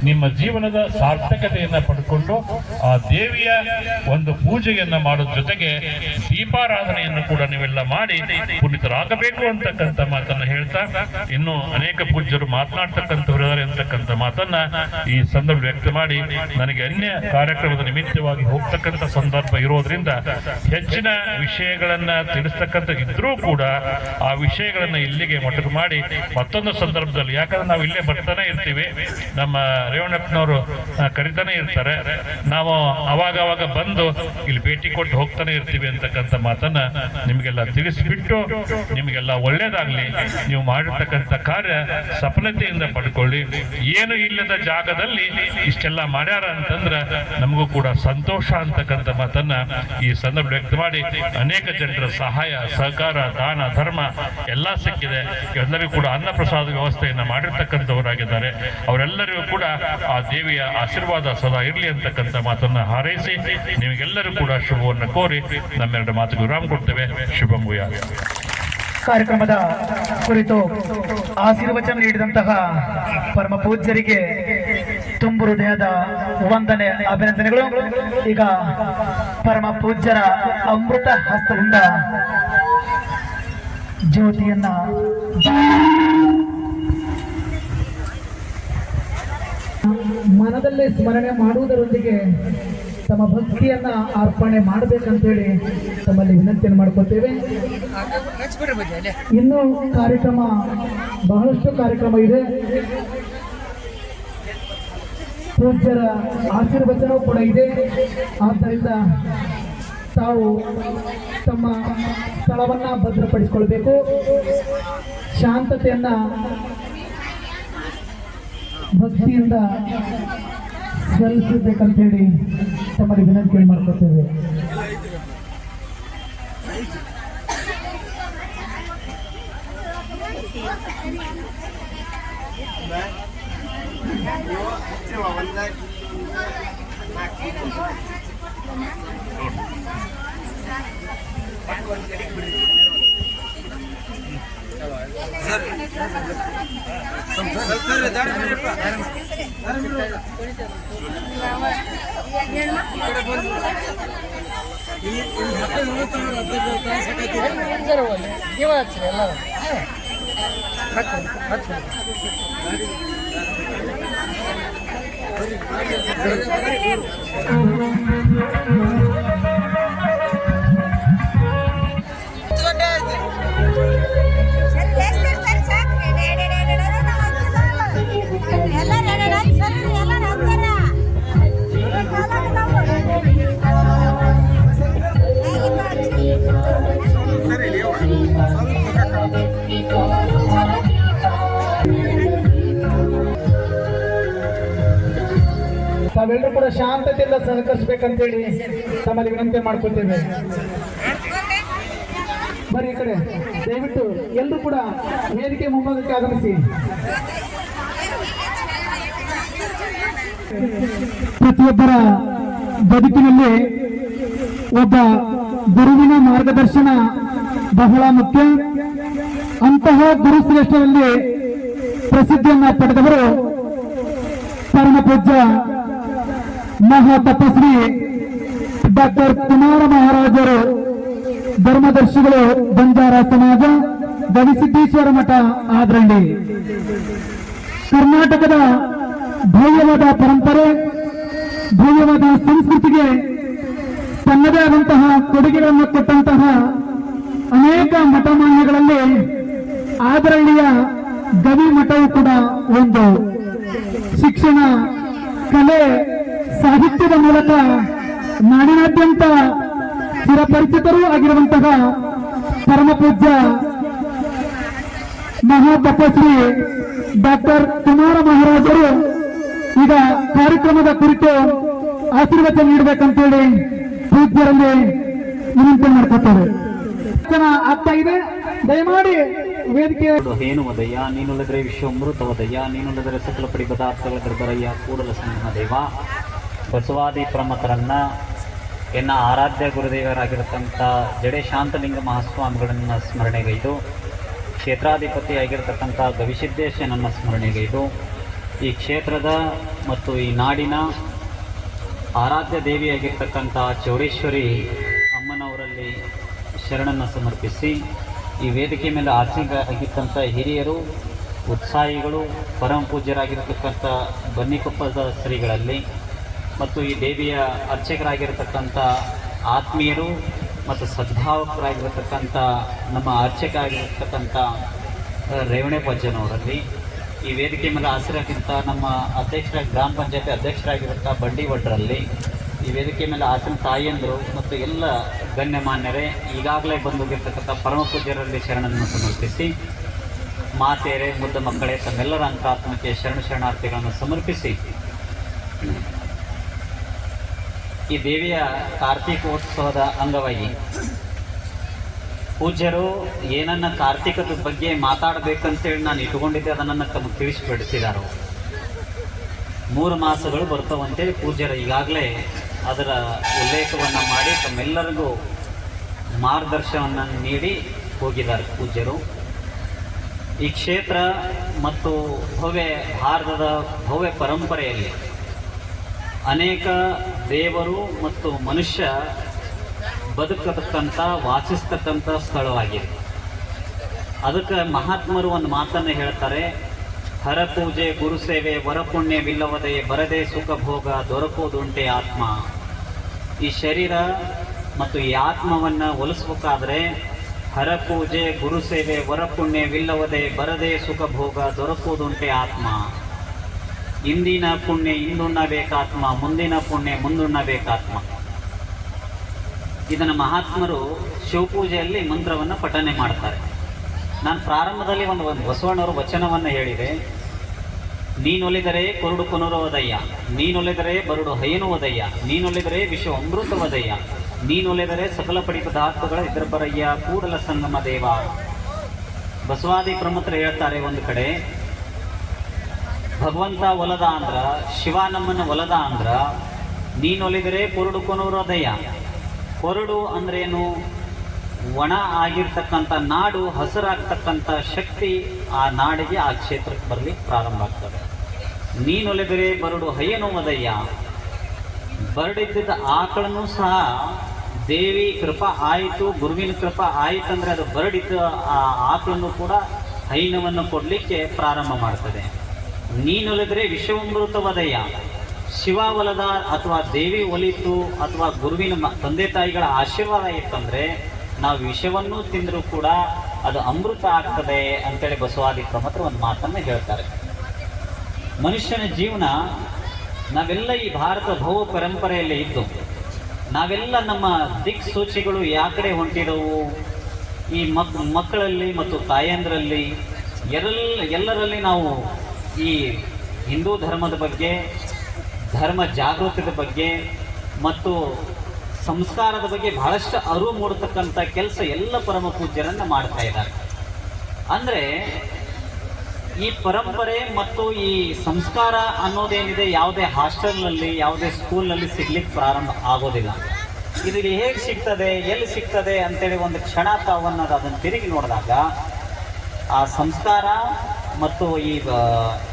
ನಿಮ್ಮ ಜೀವನದ ಸಾರ್ಥಕತೆಯನ್ನ ಪಡ್ಕೊಂಡು ಆ ದೇವಿಯ ಒಂದು ಪೂಜೆಯನ್ನ ಮಾಡೋದ್ರ ಜೊತೆಗೆ ದೀಪಾರಾಧನೆಯನ್ನು ಕೂಡ ನೀವೆಲ್ಲ ಮಾಡಿ ಪುನೀತರಾಗಬೇಕು ಅಂತಕ್ಕಂಥ ಮಾತನ್ನ ಹೇಳ್ತಾ, ಇನ್ನು ಅನೇಕ ಪೂಜ್ಯರು ಮಾತನಾಡ್ತಕ್ಕಂಥವ್ರು ಅಂತಕ್ಕಂಥ ಮಾತನ್ನ ಈ ಸಂದರ್ಭ ವ್ಯಕ್ತ ಮಾಡಿ, ನನಗೆ ಅನ್ಯ ಕಾರ್ಯಕ್ರಮದ ನಿಮಿತ್ತವಾಗಿ ಹೋಗ್ತಕ್ಕಂಥ ಸಂದರ್ಭ ಇರೋದ್ರಿಂದ ಹೆಚ್ಚಿನ ವಿಷಯಗಳನ್ನ ತಿಳಿಸ್ತಕ್ಕಂಥ ಇದ್ರೂ ಕೂಡ ಆ ವಿಷಯಗಳನ್ನ ಇಲ್ಲಿಗೆ ಮೊಟಕು ಮಾಡಿ ಮತ್ತೊಂದು ಸಂದರ್ಭದಲ್ಲಿ, ಯಾಕಂದ್ರೆ ನಾವು ಇಲ್ಲೇ ಬರ್ತಾನೆ ಇರ್ತೀವಿ, ನಮ್ಮ ರೇವಣ್ಣಪ್ಪನವರು ಕರಿತಾನೆ ಇರ್ತಾರೆ, ನಾವು ಅವಾಗ ಬಂದು ಇಲ್ಲಿ ಭೇಟಿ ಕೊಟ್ಟು ಹೋಗ್ತಾನೆ ಇರ್ತೀವಿ ಅಂತಕ್ಕಂಥ ಮಾತನ್ನ ನಿಮಗೆಲ್ಲ ತಿಳಿಸ್ಬಿಟ್ಟು ನಿಮಗೆಲ್ಲ ಒಳ್ಳೇದಾಗ್ಲಿ, ನೀವು ಮಾಡಿರ್ತಕ್ಕಂಥ ಕಾರ್ಯ ಸಫಲತೆಯಿಂದ ಪಡ್ಕೊಳ್ಳಿ. ಏನು ಇಲ್ಲದ ಜಾಗದಲ್ಲಿ ಇಷ್ಟೆಲ್ಲ ಮಾಡ್ಯಾರ ಅಂತಂದ್ರ ನಮಗೂ ಕೂಡ ಸಂತೋಷ ಅಂತಕ್ಕಂಥ ಮಾತನ್ನ ಈ ಸಂದರ್ಭ ವ್ಯಕ್ತ ಮಾಡಿ, ಅನೇಕ ಜನರ ಸಹಾಯ ಸಹಕಾರ ದಾನ ಧರ್ಮ ಎಲ್ಲ ಸಿಕ್ಕಿದೆ. ಎಲ್ಲರಿಗೂ ಕೂಡ ಅನ್ನ ಪ್ರಸಾದ ವ್ಯವಸ್ಥೆಯನ್ನ ಮಾಡಿರ್ತಕ್ಕಂಥವರಾಗಿದ್ದಾರೆ. ಅವರೆಲ್ಲರಿಗೂ ಕೂಡ ಆ ದೇವಿಯ ಆಶೀರ್ವಾದ ಸದಾ ಇರಲಿ ಅಂತಕ್ಕಂಥ ಮಾತನ್ನ ಹಾರೈಸಿ ನಿಮಗೆಲ್ಲರೂ ಕೂಡ ಶುಭವನ್ನು ಕೋರಿ ನಮ್ಮೆರಡು ಮಾತಿಗೆ ವಿರಾಮ ಕೊಡ್ತೇವೆ. ಶುಭಂಭೂಯ. ಕಾರ್ಯಕ್ರಮದ ಕುರಿತು ಆಶೀರ್ವಚನ ನೀಡಿದಂತಹ ಪರಮ ಪೂಜ್ಯರಿಗೆ ತುಂಬು ಹೃದಯದ ವಂದನೆ ಅಭಿನಂದನೆಗಳು. ಈಗ ಪರಮ ಪೂಜ್ಯರ ಅಮೃತ ಹಸ್ತದಿಂದ ಜ್ಯೋತಿಯನ್ನ ಮನದಲ್ಲೇ ಸ್ಮರಣೆ ಮಾಡುವುದರೊಂದಿಗೆ ತಮ್ಮ ಭಕ್ತಿಯನ್ನ ಅರ್ಪಣೆ ಮಾಡಬೇಕಂತೇಳಿ ತಮ್ಮಲ್ಲಿ ವಿನಂತಿಯನ್ನು ಮಾಡ್ಕೊತೇವೆ. ಇನ್ನು ಕಾರ್ಯಕ್ರಮ ಬಹಳಷ್ಟು ಕಾರ್ಯಕ್ರಮ ಇದೆ. ಪೂಜ್ಯರ ಆಶೀರ್ವಚನವೂ ಕೂಡ ಇದೆ. ಆದ್ದರಿಂದ ತಾವು ತಮ್ಮ ಸ್ಥಳವನ್ನ ಭದ್ರಪಡಿಸಿಕೊಳ್ಬೇಕು, ಶಾಂತತೆಯನ್ನ ಭಕ್ತಿಯಿಂದ ಸಲ್ಲಿಸಬೇಕಂತ ಹೇಳಿ ತಮ್ಮಲ್ಲಿ ವಿನಂತಿ ಮಾಡ್ಕೊತೇವೆ. ತಾವೆಲ್ಲರೂ ಕೂಡ ಶಾಂತತೆಯಿಂದ ಸಹಕರಿಸಬೇಕಂತೇಳಿ ತಮ್ಮಲ್ಲಿ ವಿನಂತಿ ಮಾಡ್ಕೊತೇವೆ. ಬರೀ ಈ ಕಡೆ ದಯವಿಟ್ಟು ಎಲ್ಲರೂ ಕೂಡ ವೇದಿಕೆ ಮುಂಭಾಗಕ್ಕೆ ಆಗಮಿಸಿ. ಪ್ರತಿಯೊಬ್ಬರ ಬದುಕಿನಲ್ಲಿ ಒಬ್ಬ ಗುರುವಿನ ಮಾರ್ಗದರ್ಶನ ಬಹಳ ಮುಖ್ಯ. ಅಂತಹ ಗುರುಶ್ರೇಷ್ಠರಲ್ಲಿ ಪ್ರಸಿದ್ಧಿಯನ್ನ ಪಡೆದವರು ಪರಮ ಪೂಜ್ಯ ಮಹಾ ತಪಸ್ವಿ ಡಾಕ್ಟರ್ ಕುಮಾರ ಮಹಾರಾಜರು, ಧರ್ಮದರ್ಶಿಗಳು, ಬಂಜಾರ ಸಮಾಜ, ಗವಿಸಿದ್ದೇಶ್ವರ ಮಠ, ಆದ್ರಂಡಿ. ಕರ್ನಾಟಕದ ಭವ್ಯವಾದ ಪರಂಪರೆ, ಭವ್ಯವಾದ ಸಂಸ್ಕೃತಿಗೆ ತನ್ನದೇ ಆದಂತಹ ಕೊಡುಗೆಗಳನ್ನು ಕೊಟ್ಟಂತಹ ಅನೇಕ ಮಠಮಾನ್ಯಗಳಲ್ಲಿ ಆದರಳ್ಳಿಯ ಗವಿ ಮಠವು ಕೂಡ ಒಂದು. ಶಿಕ್ಷಣ, ಕಲೆ, ಸಾಹಿತ್ಯದ ಮೂಲಕ ನಾಡಿನಾದ್ಯಂತ ಚಿರಪರಿಚಿತರೂ ಆಗಿರುವಂತಹ ಪರಮ ಪೂಜ್ಯ ಮಹಾ ತಪಸ್ವಿ ಡಾಕ್ಟರ್ ಕುಮಾರ ಮಹಾರಾಜರು ಈಗ ಕಾರ್ಯಕ್ರಮದ ಕುರಿತು ಆಶೀರ್ವಚನ ನೀಡಬೇಕಂತೇಳಿ ಪೂಜ್ಯರಲ್ಲಿ ವಿನಂತಿ ಮಾಡ್ಕೊತಾರೆ. ಆಗ್ತಾ ಇದೆ, ದಯಮಾಡಿ ವೇದಿಕೆ. ಹೇನುವದಯ್ಯ ನೀನುಲ್ಲದ್ರೆ ವಿಶ್ವಮೃತವದಯ್ಯ ನೀನುಲ್ಲದ್ರೆ ಸಕಲ ಪಡಿ ಪದಾರ್ಥಗಳ ಗರ್ಭರಯ್ಯ ಕೂಡಲ ಸಂಗಮ ದೇವ ಬಸವಾದಿ ಪ್ರಮುಖರನ್ನ ಎನ್ನ ಆರಾಧ್ಯ ಗುರುದೇವರಾಗಿರತಕ್ಕಂಥ ಜಡೆ ಶಾಂತಲಿಂಗ ಮಹಾಸ್ವಾಮಿಗಳನ್ನ ಸ್ಮರಣೆಗೈದು, ಕ್ಷೇತ್ರಾಧಿಪತಿಯಾಗಿರ್ತಕ್ಕಂಥ ಗವಿಸಿದ್ದೇಶನನ್ನ ಸ್ಮರಣೆಗೈದು, ಈ ಕ್ಷೇತ್ರದ ಮತ್ತು ಈ ನಾಡಿನ ಆರಾಧ್ಯ ದೇವಿಯಾಗಿರ್ತಕ್ಕಂಥ ಚೌಡೇಶ್ವರಿ ಅಮ್ಮನವರಲ್ಲಿ ಶರಣನ್ನು ಸಮರ್ಪಿಸಿ, ಈ ವೇದಿಕೆ ಮೇಲೆ ಆಸೀನರಾಗಿರ್ತಕ್ಕಂಥ ಹಿರಿಯರು, ಉತ್ಸಾಹಿಗಳು, ಪರಮ ಪೂಜ್ಯರಾಗಿರ್ತಕ್ಕಂಥ ಬನ್ನಿಕೊಪ್ಪದ ಶ್ರೀಗಳಲ್ಲಿ ಮತ್ತು ಈ ದೇವಿಯ ಅರ್ಚಕರಾಗಿರ್ತಕ್ಕಂಥ ಆತ್ಮೀಯರು ಮತ್ತು ಸದ್ಭಾವಕರಾಗಿರ್ತಕ್ಕಂಥ ನಮ್ಮ ಅರ್ಚಕ ಆಗಿರ್ತಕ್ಕಂಥ ರೇವಣೆ ಪಜ್ಜನವರಲ್ಲಿ ಈ ವೇದಿಕೆ ಮೇಲೆ ಹಾಸಿರಕ್ಕಿಂತ ನಮ್ಮ ಗ್ರಾಮ ಪಂಚಾಯತಿ ಅಧ್ಯಕ್ಷರಾಗಿರುವಂಥ ಬಂಡಿ ಭಟ್ರಲ್ಲಿ, ಈ ವೇದಿಕೆ ಮೇಲೆ ಹಾಸಿನ ತಾಯಿಯಂದರು ಮತ್ತು ಎಲ್ಲ ಗಣ್ಯಮಾನ್ಯರೇ, ಈಗಾಗಲೇ ಬಂದೋಗಿರ್ತಕ್ಕಂಥ ಪರಮ ಪೂಜ್ಯರಲ್ಲಿ ಶರಣನ್ನು ಸಮರ್ಪಿಸಿ, ಮಾತೆಯರೇ, ಮುದ್ದ ಮಕ್ಕಳೇ, ತಮ್ಮೆಲ್ಲರ ಅಂತರಾತ್ಮಕ್ಕೆ ಶರಣಾರ್ಥಿಗಳನ್ನು ಸಮರ್ಪಿಸಿ, ಈ ದೇವಿಯ ಕಾರ್ತಿಕೋತ್ಸವದ ಅಂಗವಾಗಿ ಪೂಜ್ಯರು ಏನನ್ನ ಕಾರ್ತಿಕದ ಬಗ್ಗೆ ಮಾತಾಡಬೇಕಂತೇಳಿ ನಾನು ಇಟ್ಕೊಂಡಿದ್ದೆ, ಅದನ್ನು ತಮಗೆ ತಿಳಿಸಿಪಡಿಸಿದಾರು. 3 ಮಾಸಗಳು ಬರ್ತಾವಂತೇಳಿ ಪೂಜ್ಯರು ಈಗಾಗಲೇ ಅದರ ಉಲ್ಲೇಖವನ್ನು ಮಾಡಿ ತಮ್ಮೆಲ್ಲರಿಗೂ ಮಾರ್ಗದರ್ಶನವನ್ನು ನೀಡಿ ಹೋಗಿದ್ದಾರೆ ಪೂಜ್ಯರು. ಈ ಕ್ಷೇತ್ರ ಮತ್ತು ಭಾರತದ ಭವ್ಯ ಪರಂಪರೆಯಲ್ಲಿ ಅನೇಕ ದೇವರು ಮತ್ತು ಮನುಷ್ಯ ಬದುಕತಕ್ಕಂಥ ವಾಸಿಸ್ತಕ್ಕಂಥ ಸ್ಥಳವಾಗಿದೆ. ಅದಕ್ಕೆ ಮಹಾತ್ಮರು ಒಂದು ಮಾತನ್ನು ಹೇಳ್ತಾರೆ, ಹರಪೂಜೆ ಗುರುಸೇವೆ ವರಪುಣ್ಯವಿಲ್ಲವದೆ ಬರದೆ ಸುಖ ಭೋಗ ದೊರಕೋದುಂಟೆ ಆತ್ಮ. ಈ ಶರೀರ ಮತ್ತು ಈ ಆತ್ಮವನ್ನು ಒಲಿಸ್ಬೇಕಾದ್ರೆ ಹರಪೂಜೆ ಗುರುಸೇವೆ ವರಪುಣ್ಯವಿಲ್ಲವದೆ ಬರದೆ ಸುಖ ಭೋಗ ದೊರಕೋದುಂಟೆ ಆತ್ಮ. ಇಂದಿನ ಪುಣ್ಯ ಇಂದುಣ್ಣಬೇಕಾತ್ಮ, ಮುಂದಿನ ಪುಣ್ಯ ಮುಂದುಣ್ಣಬೇಕಾತ್ಮ. ಇದನ್ನು ಮಹಾತ್ಮರು ಶಿವಪೂಜೆಯಲ್ಲಿ ಮಂತ್ರವನ್ನು ಪಠನೆ ಮಾಡ್ತಾರೆ. ನಾನು ಪ್ರಾರಂಭದಲ್ಲಿ ಒಂದು ಬಸವಣ್ಣವರು ವಚನವನ್ನು ಹೇಳಿದೆ, ನೀನೊಲಿದರೆ ಕೊರಡು ಕೊನುರುವುದಯ್ಯ, ನೀನೊಲಿದರೆ ಬರುಡು ಹೈನುವುದಯ್ಯ, ನೀನೊಲಿದರೆ ವಿಶ್ವ ಅಮೃತವದಯ್ಯ, ನೀನೊಲಿದರೆ ಸಕಲ ಪಡಿ ಪದಾರ್ಥಗಳ ಇದರ ಬರಯ್ಯ ಕೂಡಲ ಸಂಗಮ ದೇವ. ಬಸವಾದಿ ಪ್ರಮುಖರು ಹೇಳ್ತಾರೆ, ಒಂದು ಕಡೆ ಭಗವಂತ ಒಲದ ಅಂದ್ರ, ಶಿವ ನಮ್ಮನ್ನು ಒಲದ ಅಂದ್ರ, ನೀನೊಲಿದರೆ ಕೊರಡು ಕೊನುರುವುದಯ್ಯ. ಕೊರಡು ಅಂದ್ರೇನು? ಒಣ ಆಗಿರ್ತಕ್ಕಂಥ ನಾಡು ಹಸಿರಾಗ್ತಕ್ಕಂಥ ಶಕ್ತಿ ಆ ನಾಡಿಗೆ, ಆ ಕ್ಷೇತ್ರಕ್ಕೆ ಬರಲಿಕ್ಕೆ ಪ್ರಾರಂಭ ಆಗ್ತದೆ. ನೀನೊಲಿದರೆ ಬರಡು ಹೈಯನುವುದಯ್ಯ. ಬರಡಿದ್ದ ಆಕಳನ್ನು ಸಹ ದೇವಿ ಕೃಪಾ ಆಯಿತು, ಗುರುವಿನ ಕೃಪಾ ಆಯಿತಂದ್ರೆ ಅದು ಬರಡಿದ್ದ ಆ ಆಕಳನ್ನು ಕೂಡ ಹೈನವನ್ನು ಕೊಡಲಿಕ್ಕೆ ಪ್ರಾರಂಭ ಮಾಡ್ತದೆ. ನೀನೊಲಿದರೆ ವಿಶ್ವಮೃತವದಯ್ಯ. ಶಿವ ಒಲದ ಅಥವಾ ದೇವಿ ಒಲಿತು ಅಥವಾ ಗುರುವಿನ ತಂದೆ ತಾಯಿಗಳ ಆಶೀರ್ವಾದ ಇತ್ತಂದರೆ ನಾವು ವಿಷವನ್ನು ತಿಂದರೂ ಕೂಡ ಅದು ಅಮೃತ ಆಗ್ತದೆ ಅಂತೇಳಿ ಬಸವಾದಿ ಪ್ರಮುಖರು ಒಂದು ಮಾತನ್ನು ಹೇಳ್ತಾರೆ. ಮನುಷ್ಯನ ಜೀವನ, ನಾವೆಲ್ಲ ಈ ಭಾರತ ಭವ ಪರಂಪರೆಯಲ್ಲಿ ಇದ್ದು ನಾವೆಲ್ಲ ನಮ್ಮ ದಿಕ್ಸೂಚಿಗಳು ಯಾವ ಕಡೆ ಹೊಂಟಿದವು, ಈ ಮಕ್ಕಳಲ್ಲಿ ಮತ್ತು ತಾಯಂದ್ರಲ್ಲಿ ಎಲ್ಲರಲ್ಲಿ ನಾವು ಈ ಹಿಂದೂ ಧರ್ಮದ ಬಗ್ಗೆ, ಧರ್ಮ ಜಾಗೃತಿಯ ಬಗ್ಗೆ ಮತ್ತು ಸಂಸ್ಕಾರದ ಬಗ್ಗೆ ಬಹಳಷ್ಟು ಅರಿವು ಮೂಡತಕ್ಕಂಥ ಕೆಲಸ ಎಲ್ಲ ಪರಮ ಪೂಜ್ಯರನ್ನು ಮಾಡ್ತಾ ಇದ್ದಾರೆ. ಅಂದರೆ ಈ ಪರಂಪರೆ ಮತ್ತು ಈ ಸಂಸ್ಕಾರ ಅನ್ನೋದೇನಿದೆ ಯಾವುದೇ ಹಾಸ್ಟೆಲ್ನಲ್ಲಿ, ಯಾವುದೇ ಸ್ಕೂಲ್ನಲ್ಲಿ ಸಿಗ್ಲಿಕ್ಕೆ ಪ್ರಾರಂಭ ಆಗೋದಿಲ್ಲ. ಇದು ಹೇಗೆ ಸಿಗ್ತದೆ, ಎಲ್ಲಿ ಸಿಗ್ತದೆ ಅಂತೇಳಿ ಒಂದು ಕ್ಷಣ ತಾವನ್ನು ಅದನ್ನು ತಿರುಗಿ ನೋಡಿದಾಗ ಆ ಸಂಸ್ಕಾರ ಮತ್ತು ಈ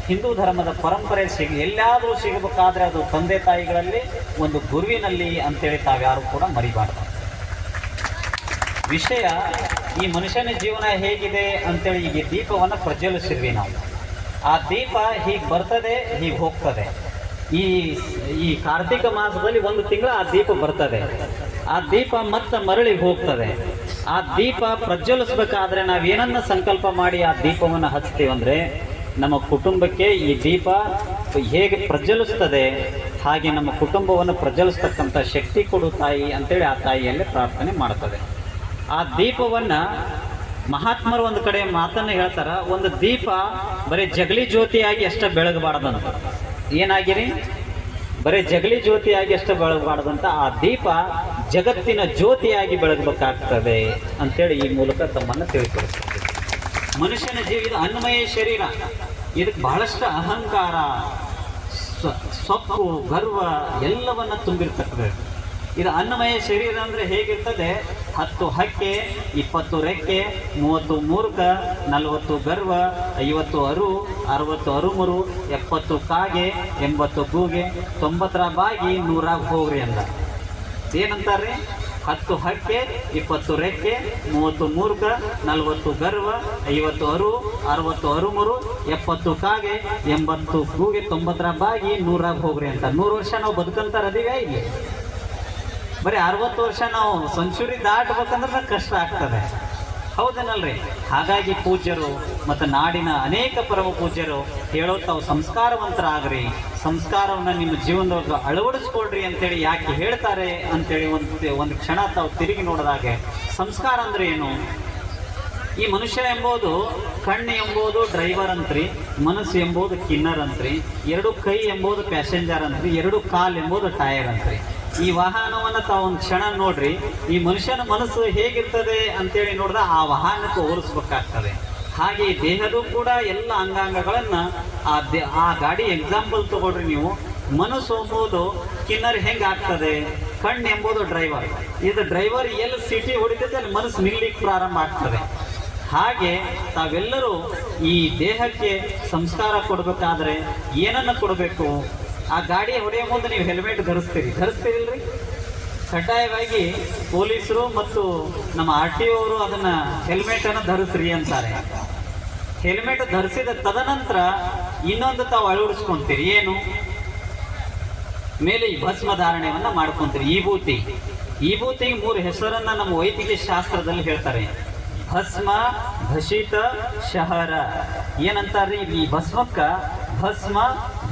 ಹಿಂದೂ ಧರ್ಮದ ಪರಂಪರೆ ಎಲ್ಲಾದರೂ ಸಿಗಬೇಕಾದ್ರೆ ಅದು ತಂದೆ ತಾಯಿಗಳಲ್ಲಿ, ಒಂದು ಗುರುವಿನಲ್ಲಿ ಅಂತೇಳಿ ತಾವ್ಯಾರು ಕೂಡ ಮರಿಬಾರ್ದು. ವಿಷಯ ಈ ಮನುಷ್ಯನ ಜೀವನ ಹೇಗಿದೆ ಅಂತೇಳಿ ಈಗ ದೀಪವನ್ನು ಪ್ರಜ್ವಲಿಸಿದ್ವಿ ನಾವು. ಆ ದೀಪ ಹೀಗೆ ಬರ್ತದೆ, ಹೀಗೆ ಹೋಗ್ತದೆ. ಈ ಕಾರ್ತಿಕ ಮಾಸದಲ್ಲಿ 1 ತಿಂಗಳು ಆ ದೀಪ ಬರ್ತದೆ, ಆ ದೀಪ ಮತ್ತೆ ಮರಳಿ ಹೋಗ್ತದೆ. ಆ ದೀಪ ಪ್ರಜ್ವಲಿಸ್ಬೇಕಾದ್ರೆ ನಾವೇನನ್ನ ಸಂಕಲ್ಪ ಮಾಡಿ ಆ ದೀಪವನ್ನು ಹಚ್ತೀವಂದ್ರೆ ನಮ್ಮ ಕುಟುಂಬಕ್ಕೆ ಈ ದೀಪ ಹೇಗೆ ಪ್ರಜ್ವಲಿಸ್ತದೆ ಹಾಗೆ ನಮ್ಮ ಕುಟುಂಬವನ್ನು ಪ್ರಜ್ವಲಿಸ್ತಕ್ಕಂಥ ಶಕ್ತಿ ಕೊಡು ತಾಯಿ ಅಂತೇಳಿ ಆ ತಾಯಿಯಲ್ಲಿ ಪ್ರಾರ್ಥನೆ ಮಾಡ್ತದೆ. ಆ ದೀಪವನ್ನು ಮಹಾತ್ಮರು ಒಂದು ಕಡೆ ಮಾತನ್ನು ಹೇಳ್ತಾರ, ಒಂದು ದೀಪ ಬರೀ ಜಗಲಿ ಜ್ಯೋತಿಯಾಗಿ ಅಷ್ಟೇ ಬೆಳಗಬಾರ್ದಂತ. ಏನಾಗಿರಿ? ಬರೀ ಜಗಲಿ ಜ್ಯೋತಿಯಾಗಿ ಅಷ್ಟೇ ಬೆಳಗಬಾರ್ದಂತ. ಆ ದೀಪ ಜಗತ್ತಿನ ಜ್ಯೋತಿಯಾಗಿ ಬೆಳಗಬೇಕಾಗ್ತದೆ ಅಂತೇಳಿ ಈ ಮೂಲಕ ತಮ್ಮನ್ನು ತಿಳಿಸ್ಕೊಡ್ತಾರೆ. ಮನುಷ್ಯನ ಇದು ಅನ್ನಮಯ ಶರೀರ, ಇದಕ್ಕೆ ಬಹಳಷ್ಟು ಅಹಂಕಾರ, ಸೊಕ್ಕು, ಗರ್ವ ಎಲ್ಲವನ್ನ ತುಂಬಿರ್ತಕ್ಕಂಥದ್ದು. ಇದು ಅನ್ನಮಯ ಶರೀರ ಅಂದರೆ ಹೇಗಿರ್ತದೆ? 10 ಹಕ್ಕೆ, 20 ರೆಕ್ಕೆ, 30 ಮೂರ್ಖ, 40 ಗರ್ವ, 50 ಅರು, 60 ಅರುಮುರು, 70 ಕಾಗೆ, 80 ಗೂಗೆ, 90 ಬಾಗಿ 100 ಹೋಗ್ರಿ ಅಂದ. ಏನಂತಾರ್ರಿ? 10 ಹಕ್ಕೆ, 20 ರೆಕ್ಕೆ, 30 ಮೂರ್ಖ, 40 ಗರ್ವ, 50 ಅರು, 60 ಅರುಮುರು, 70 ಕಾಗೆ, 80 ಗೂಗೆ, 90 ಬಾಗಿ 100 ಹೋಗ್ರಿ ಅಂತ. 100 ವರ್ಷ ನಾವು ಬದುಕಂತಾರದೀವಿ ಇಲ್ಲಿ. ಬರೀ 60 ವರ್ಷ ನಾವು ಸೆಂಚುರಿ ದಾಟಬೇಕಂದ್ರೆ ಕಷ್ಟ ಆಗ್ತದೆ. ಹೌದನಲ್ರಿ? ಹಾಗಾಗಿ ಪೂಜ್ಯರು ಮತ್ತು ನಾಡಿನ ಅನೇಕ ಪರಮ ಪೂಜ್ಯರು ಹೇಳೋ ತಾವು ಸಂಸ್ಕಾರವಂತರಾಗ್ರಿ, ಸಂಸ್ಕಾರವನ್ನು ನಿಮ್ಮ ಜೀವನದೊಳಗೆ ಅಳವಡಿಸ್ಕೊಳ್ರಿ ಅಂತೇಳಿ ಯಾಕೆ ಹೇಳ್ತಾರೆ ಅಂತೇಳಿ ಒಂದು ಕ್ಷಣ ತಾವು ತಿರುಗಿ ನೋಡಿದಾಗೆ ಸಂಸ್ಕಾರ ಅಂದ್ರೆ ಏನು? ಈ ಮನುಷ್ಯ ಎಂಬುದು ಕಣ್ಣು ಎಂಬುದು ಡ್ರೈವರ್ ಅಂತ್ರಿ, ಮನಸ್ಸು ಎಂಬುದು ಕಿನ್ನರ್ ಅಂತ್ರಿ, ಎರಡು ಕೈ ಎಂಬುದು ಪ್ಯಾಸೆಂಜರ್ ಅಂತ್ರಿ, ಎರಡು ಕಾಲು ಎಂಬುದು ಟೈರ್ ಅಂತ್ರಿ. ಈ ವಾಹನವನ್ನು ತಾವು ಒಂದು ಕ್ಷಣ ನೋಡ್ರಿ, ಈ ಮನುಷ್ಯನ ಮನಸ್ಸು ಹೇಗಿರ್ತದೆ ಅಂತೇಳಿ ನೋಡಿದ್ರೆ ಆ ವಾಹನಕ್ಕೆ ಹೋಲಿಸ್ಬೇಕಾಗ್ತದೆ. ಹಾಗೆ ದೇಹದ ಕೂಡ ಎಲ್ಲ ಅಂಗಾಂಗಗಳನ್ನು ಆ ಗಾಡಿ ಎಕ್ಸಾಂಪಲ್ ತಗೊಳ್ರಿ ನೀವು. ಮನಸ್ಸು ಎಂಬುದು ಕಿನ್ನರ್ ಹೆಂಗೆ ಆಗ್ತದೆ? ಕಣ್ಣು ಎಂಬುದು ಡ್ರೈವರ್, ಇದು ಡ್ರೈವರ್ ಎಲ್ಲಿ ಸಿಟಿ ಹೊಡಿತೈತೆ ಅಲ್ಲಿ ಮನಸ್ಸು ನಿಲ್ಲಿಕ್ಕೆ ಪ್ರಾರಂಭ ಆಗ್ತದೆ. ಹಾಗೆ ತಾವೆಲ್ಲರೂ ಈ ದೇಹಕ್ಕೆ ಸಂಸ್ಕಾರ ಕೊಡಬೇಕಾದ್ರೆ ಏನನ್ನು ಕೊಡಬೇಕು? ಆ ಗಾಡಿ ಹೊಡೆಯೋ ಮುಂದೆ ನೀವು ಹೆಲ್ಮೆಟ್ ಧರಿಸ್ತೀರಿಲ್ರಿ? ಕಡ್ಡಾಯವಾಗಿ ಪೊಲೀಸರು ಮತ್ತು ನಮ್ಮ RTO ಅವರು ಅದನ್ನು ಹೆಲ್ಮೆಟನ್ನು ಧರಿಸ್ರಿ ಅಂತಾರೆ. ಹೆಲ್ಮೆಟ್ ಧರಿಸಿದ ತದನಂತರ ಇನ್ನೊಂದು ತಾವು ಅಳವಡಿಸ್ಕೊಂತೀರಿ, ಏನು? ಮೇಲೆ ಈ ಭಸ್ಮ ಧಾರಣೆಯನ್ನು ಮಾಡ್ಕೊಂತೀರಿ. ಈ ಭೂತಿಗೆ 3 ಹೆಸರನ್ನು ನಮ್ಮ ವೈದ್ಯಕೀಯ ಶಾಸ್ತ್ರದಲ್ಲಿ ಹೇಳ್ತಾರೆ. ಭಸ್ಮ, ಭಸಿತ, ಶಹರ. ಏನಂತಾರೆ ಈ ಭಸ್ಮಕ್ಕ? ಭಸ್ಮ,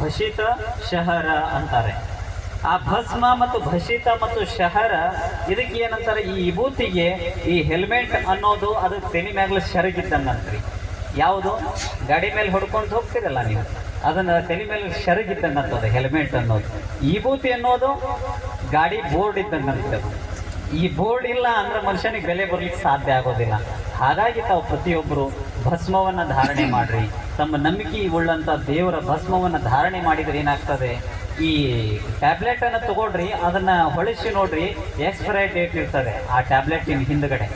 ಭಸಿತ, ಶಹರ ಅಂತಾರೆ. ಆ ಭಸ್ಮ ಮತ್ತು ಭಸಿತ ಮತ್ತು ಶಹರ ಇದಕ್ಕೆ ಏನಂತಾರೆ? ಈ ವಿಭೂತಿಗೆ ಈ ಹೆಲ್ಮೆಟ್ ಅನ್ನೋದು ಅದು ತೆನಿ ಮ್ಯಾಗ್ಲ ಸೆರಗಿದ್ದಂಗಂತ್ರಿ. ಯಾವುದು? ಗಾಡಿ ಮೇಲೆ ಹೊಡ್ಕೊಂಡು ಹೋಗ್ತಿರಲ್ಲ ನೀವು, ಅದನ್ನು ತೆನಿ ಮೇಲೆ ಸೆರಗಿದ್ದಂಗಂತದೆ ಹೆಲ್ಮೆಟ್ ಅನ್ನೋದು. ವಿಭೂತಿ ಅನ್ನೋದು ಗಾಡಿ ಬೋರ್ಡ್ ಇದ್ದಂಗಂತದೆ. ಈ ಬೋರ್ಡ್ ಇಲ್ಲ ಅಂದ್ರೆ ಮನುಷ್ಯನಿಗೆ ಬೆಲೆ ಬರ್ಲಿಕ್ಕೆ ಸಾಧ್ಯ ಆಗೋದಿಲ್ಲ. ಹಾಗಾಗಿ ತಾವು ಪ್ರತಿಯೊಬ್ಬರು ಭಸ್ಮವನ್ನು ಧಾರಣೆ ಮಾಡ್ರಿ. ತಮ್ಮ ನಂಬಿಕೆ ಉಳ್ಳಂಥ ದೇವರ ಭಸ್ಮವನ್ನು ಧಾರಣೆ ಮಾಡಿದರೆ ಏನಾಗ್ತದೆ? ಈ ಟ್ಯಾಬ್ಲೆಟನ್ನು ತಗೊಳ್ರಿ, ಅದನ್ನು ಹೊಳಿಸಿ ನೋಡ್ರಿ, ಎಕ್ಸ್ಪೈರಿ ಡೇಟ್ ಇರ್ತದೆ ಆ ಟ್ಯಾಬ್ಲೆಟಿನ ಹಿಂದ್ಗಡೆ.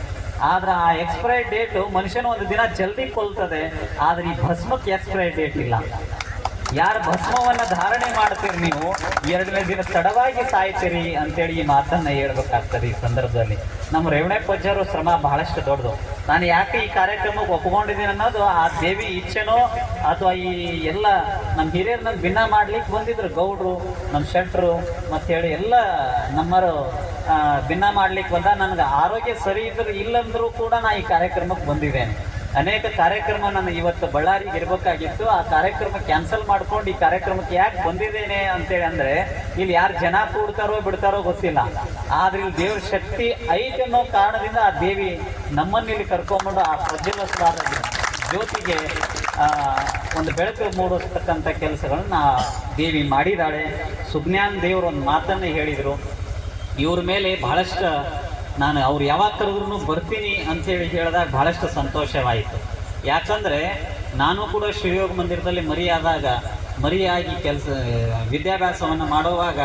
ಆದ್ರೆ ಆ ಎಕ್ಸ್ಪೈರಿ ಡೇಟು ಮನುಷ್ಯನ ಒಂದು ದಿನ ಜಲ್ದಿ ಕೊಲ್ತದೆ, ಆದರೆ ಈ ಭಸ್ಮಕ್ಕೆ ಎಕ್ಸ್ಪೈರಿ ಡೇಟ್ ಇಲ್ಲ. ಯಾರು ಭಸ್ಮವನ್ನು ಧಾರಣೆ ಮಾಡ್ತೀರಿ ನೀವು 2ನೇ ದಿನ ತಡವಾಗಿ ಸಾಯ್ತೀರಿ ಅಂತೇಳಿ ಈ ಮಾತನ್ನು ಹೇಳ್ಬೇಕಾಗ್ತದೆ. ಈ ಸಂದರ್ಭದಲ್ಲಿ ನಮ್ಮ ರೇವಣಪ್ಪಜ್ಜರು ಶ್ರಮ ಬಹಳಷ್ಟು ದೊಡ್ಡದು. ನಾನು ಯಾಕೆ ಈ ಕಾರ್ಯಕ್ರಮಕ್ಕೆ ಒಪ್ಕೊಂಡಿದ್ದೀನಿ ಅನ್ನೋದು ಆ ದೇವಿ ಇಚ್ಛೆನೋ ಅಥವಾ ಈ ಎಲ್ಲ ನಮ್ಮ ಹಿರಿಯರು ನನ್ನ ಭಿನ್ನ ಮಾಡ್ಲಿಕ್ಕೆ ಬಂದಿದ್ರು. ಗೌಡ್ರು, ನಮ್ಮ ಶೆಟ್ರು ಮತ್ತು ಹೇಳಿ ಎಲ್ಲ ನಮ್ಮರು ಭಿನ್ನ ಮಾಡ್ಲಿಕ್ಕೆ ಬಂದ. ನನಗೆ ಆರೋಗ್ಯ ಸರಿ ಇಲ್ಲಂದ್ರೂ ಕೂಡ ನಾ ಈ ಕಾರ್ಯಕ್ರಮಕ್ಕೆ ಬಂದಿದ್ದೇನೆ. ಅನೇಕ ಕಾರ್ಯಕ್ರಮ ನಾನು ಇವತ್ತು ಬಳ್ಳಾರಿಗೆ ಇರಬೇಕಾಗಿತ್ತು, ಆ ಕಾರ್ಯಕ್ರಮ ಕ್ಯಾನ್ಸಲ್ ಮಾಡ್ಕೊಂಡು ಈ ಕಾರ್ಯಕ್ರಮಕ್ಕೆ ಯಾಕೆ ಬಂದಿದ್ದೇನೆ ಅಂತೇಳಿ ಅಂದರೆ ಇಲ್ಲಿ ಯಾರು ಜನ ಕೂಡ್ತಾರೋ ಬಿಡ್ತಾರೋ ಗೊತ್ತಿಲ್ಲ, ಆದ್ರೆ ಇಲ್ಲಿ ದೇವ್ರ ಶಕ್ತಿ ಐತೆ ಅನ್ನೋ ಕಾರಣದಿಂದ ಆ ದೇವಿ ನಮ್ಮನ್ನು ಇಲ್ಲಿ ಕರ್ಕೊಂಡ್ಬಂದು ಆ ಪ್ರಜ್ವಲಿಸಲಾದ ಜ್ಯೋತಿಗೆ ಒಂದು ಬೆಳಕು ಮೂಡಿಸ್ತಕ್ಕಂಥ ಕೆಲಸಗಳನ್ನ ದೇವಿ ಮಾಡಿದ್ದಾಳೆ. ಸುಜ್ಞಾನ ದೇವರು ಒಂದು ಮಾತನ್ನು ಹೇಳಿದರು. ಇವ್ರ ಮೇಲೆ ಬಹಳಷ್ಟು ನಾನು ಅವ್ರು ಯಾವಾಗ ಕರೆದ್ರೂ ಬರ್ತೀನಿ ಅಂಥೇಳಿ ಹೇಳಿದಾಗ ಬಹಳಷ್ಟು ಸಂತೋಷವಾಯಿತು. ಯಾಕಂದರೆ ನಾನು ಕೂಡ ಶ್ರೀಯೋಗ ಮಂದಿರದಲ್ಲಿ ಮರಿಯಾಗಿ ವಿದ್ಯಾಭ್ಯಾಸವನ್ನು ಮಾಡುವಾಗ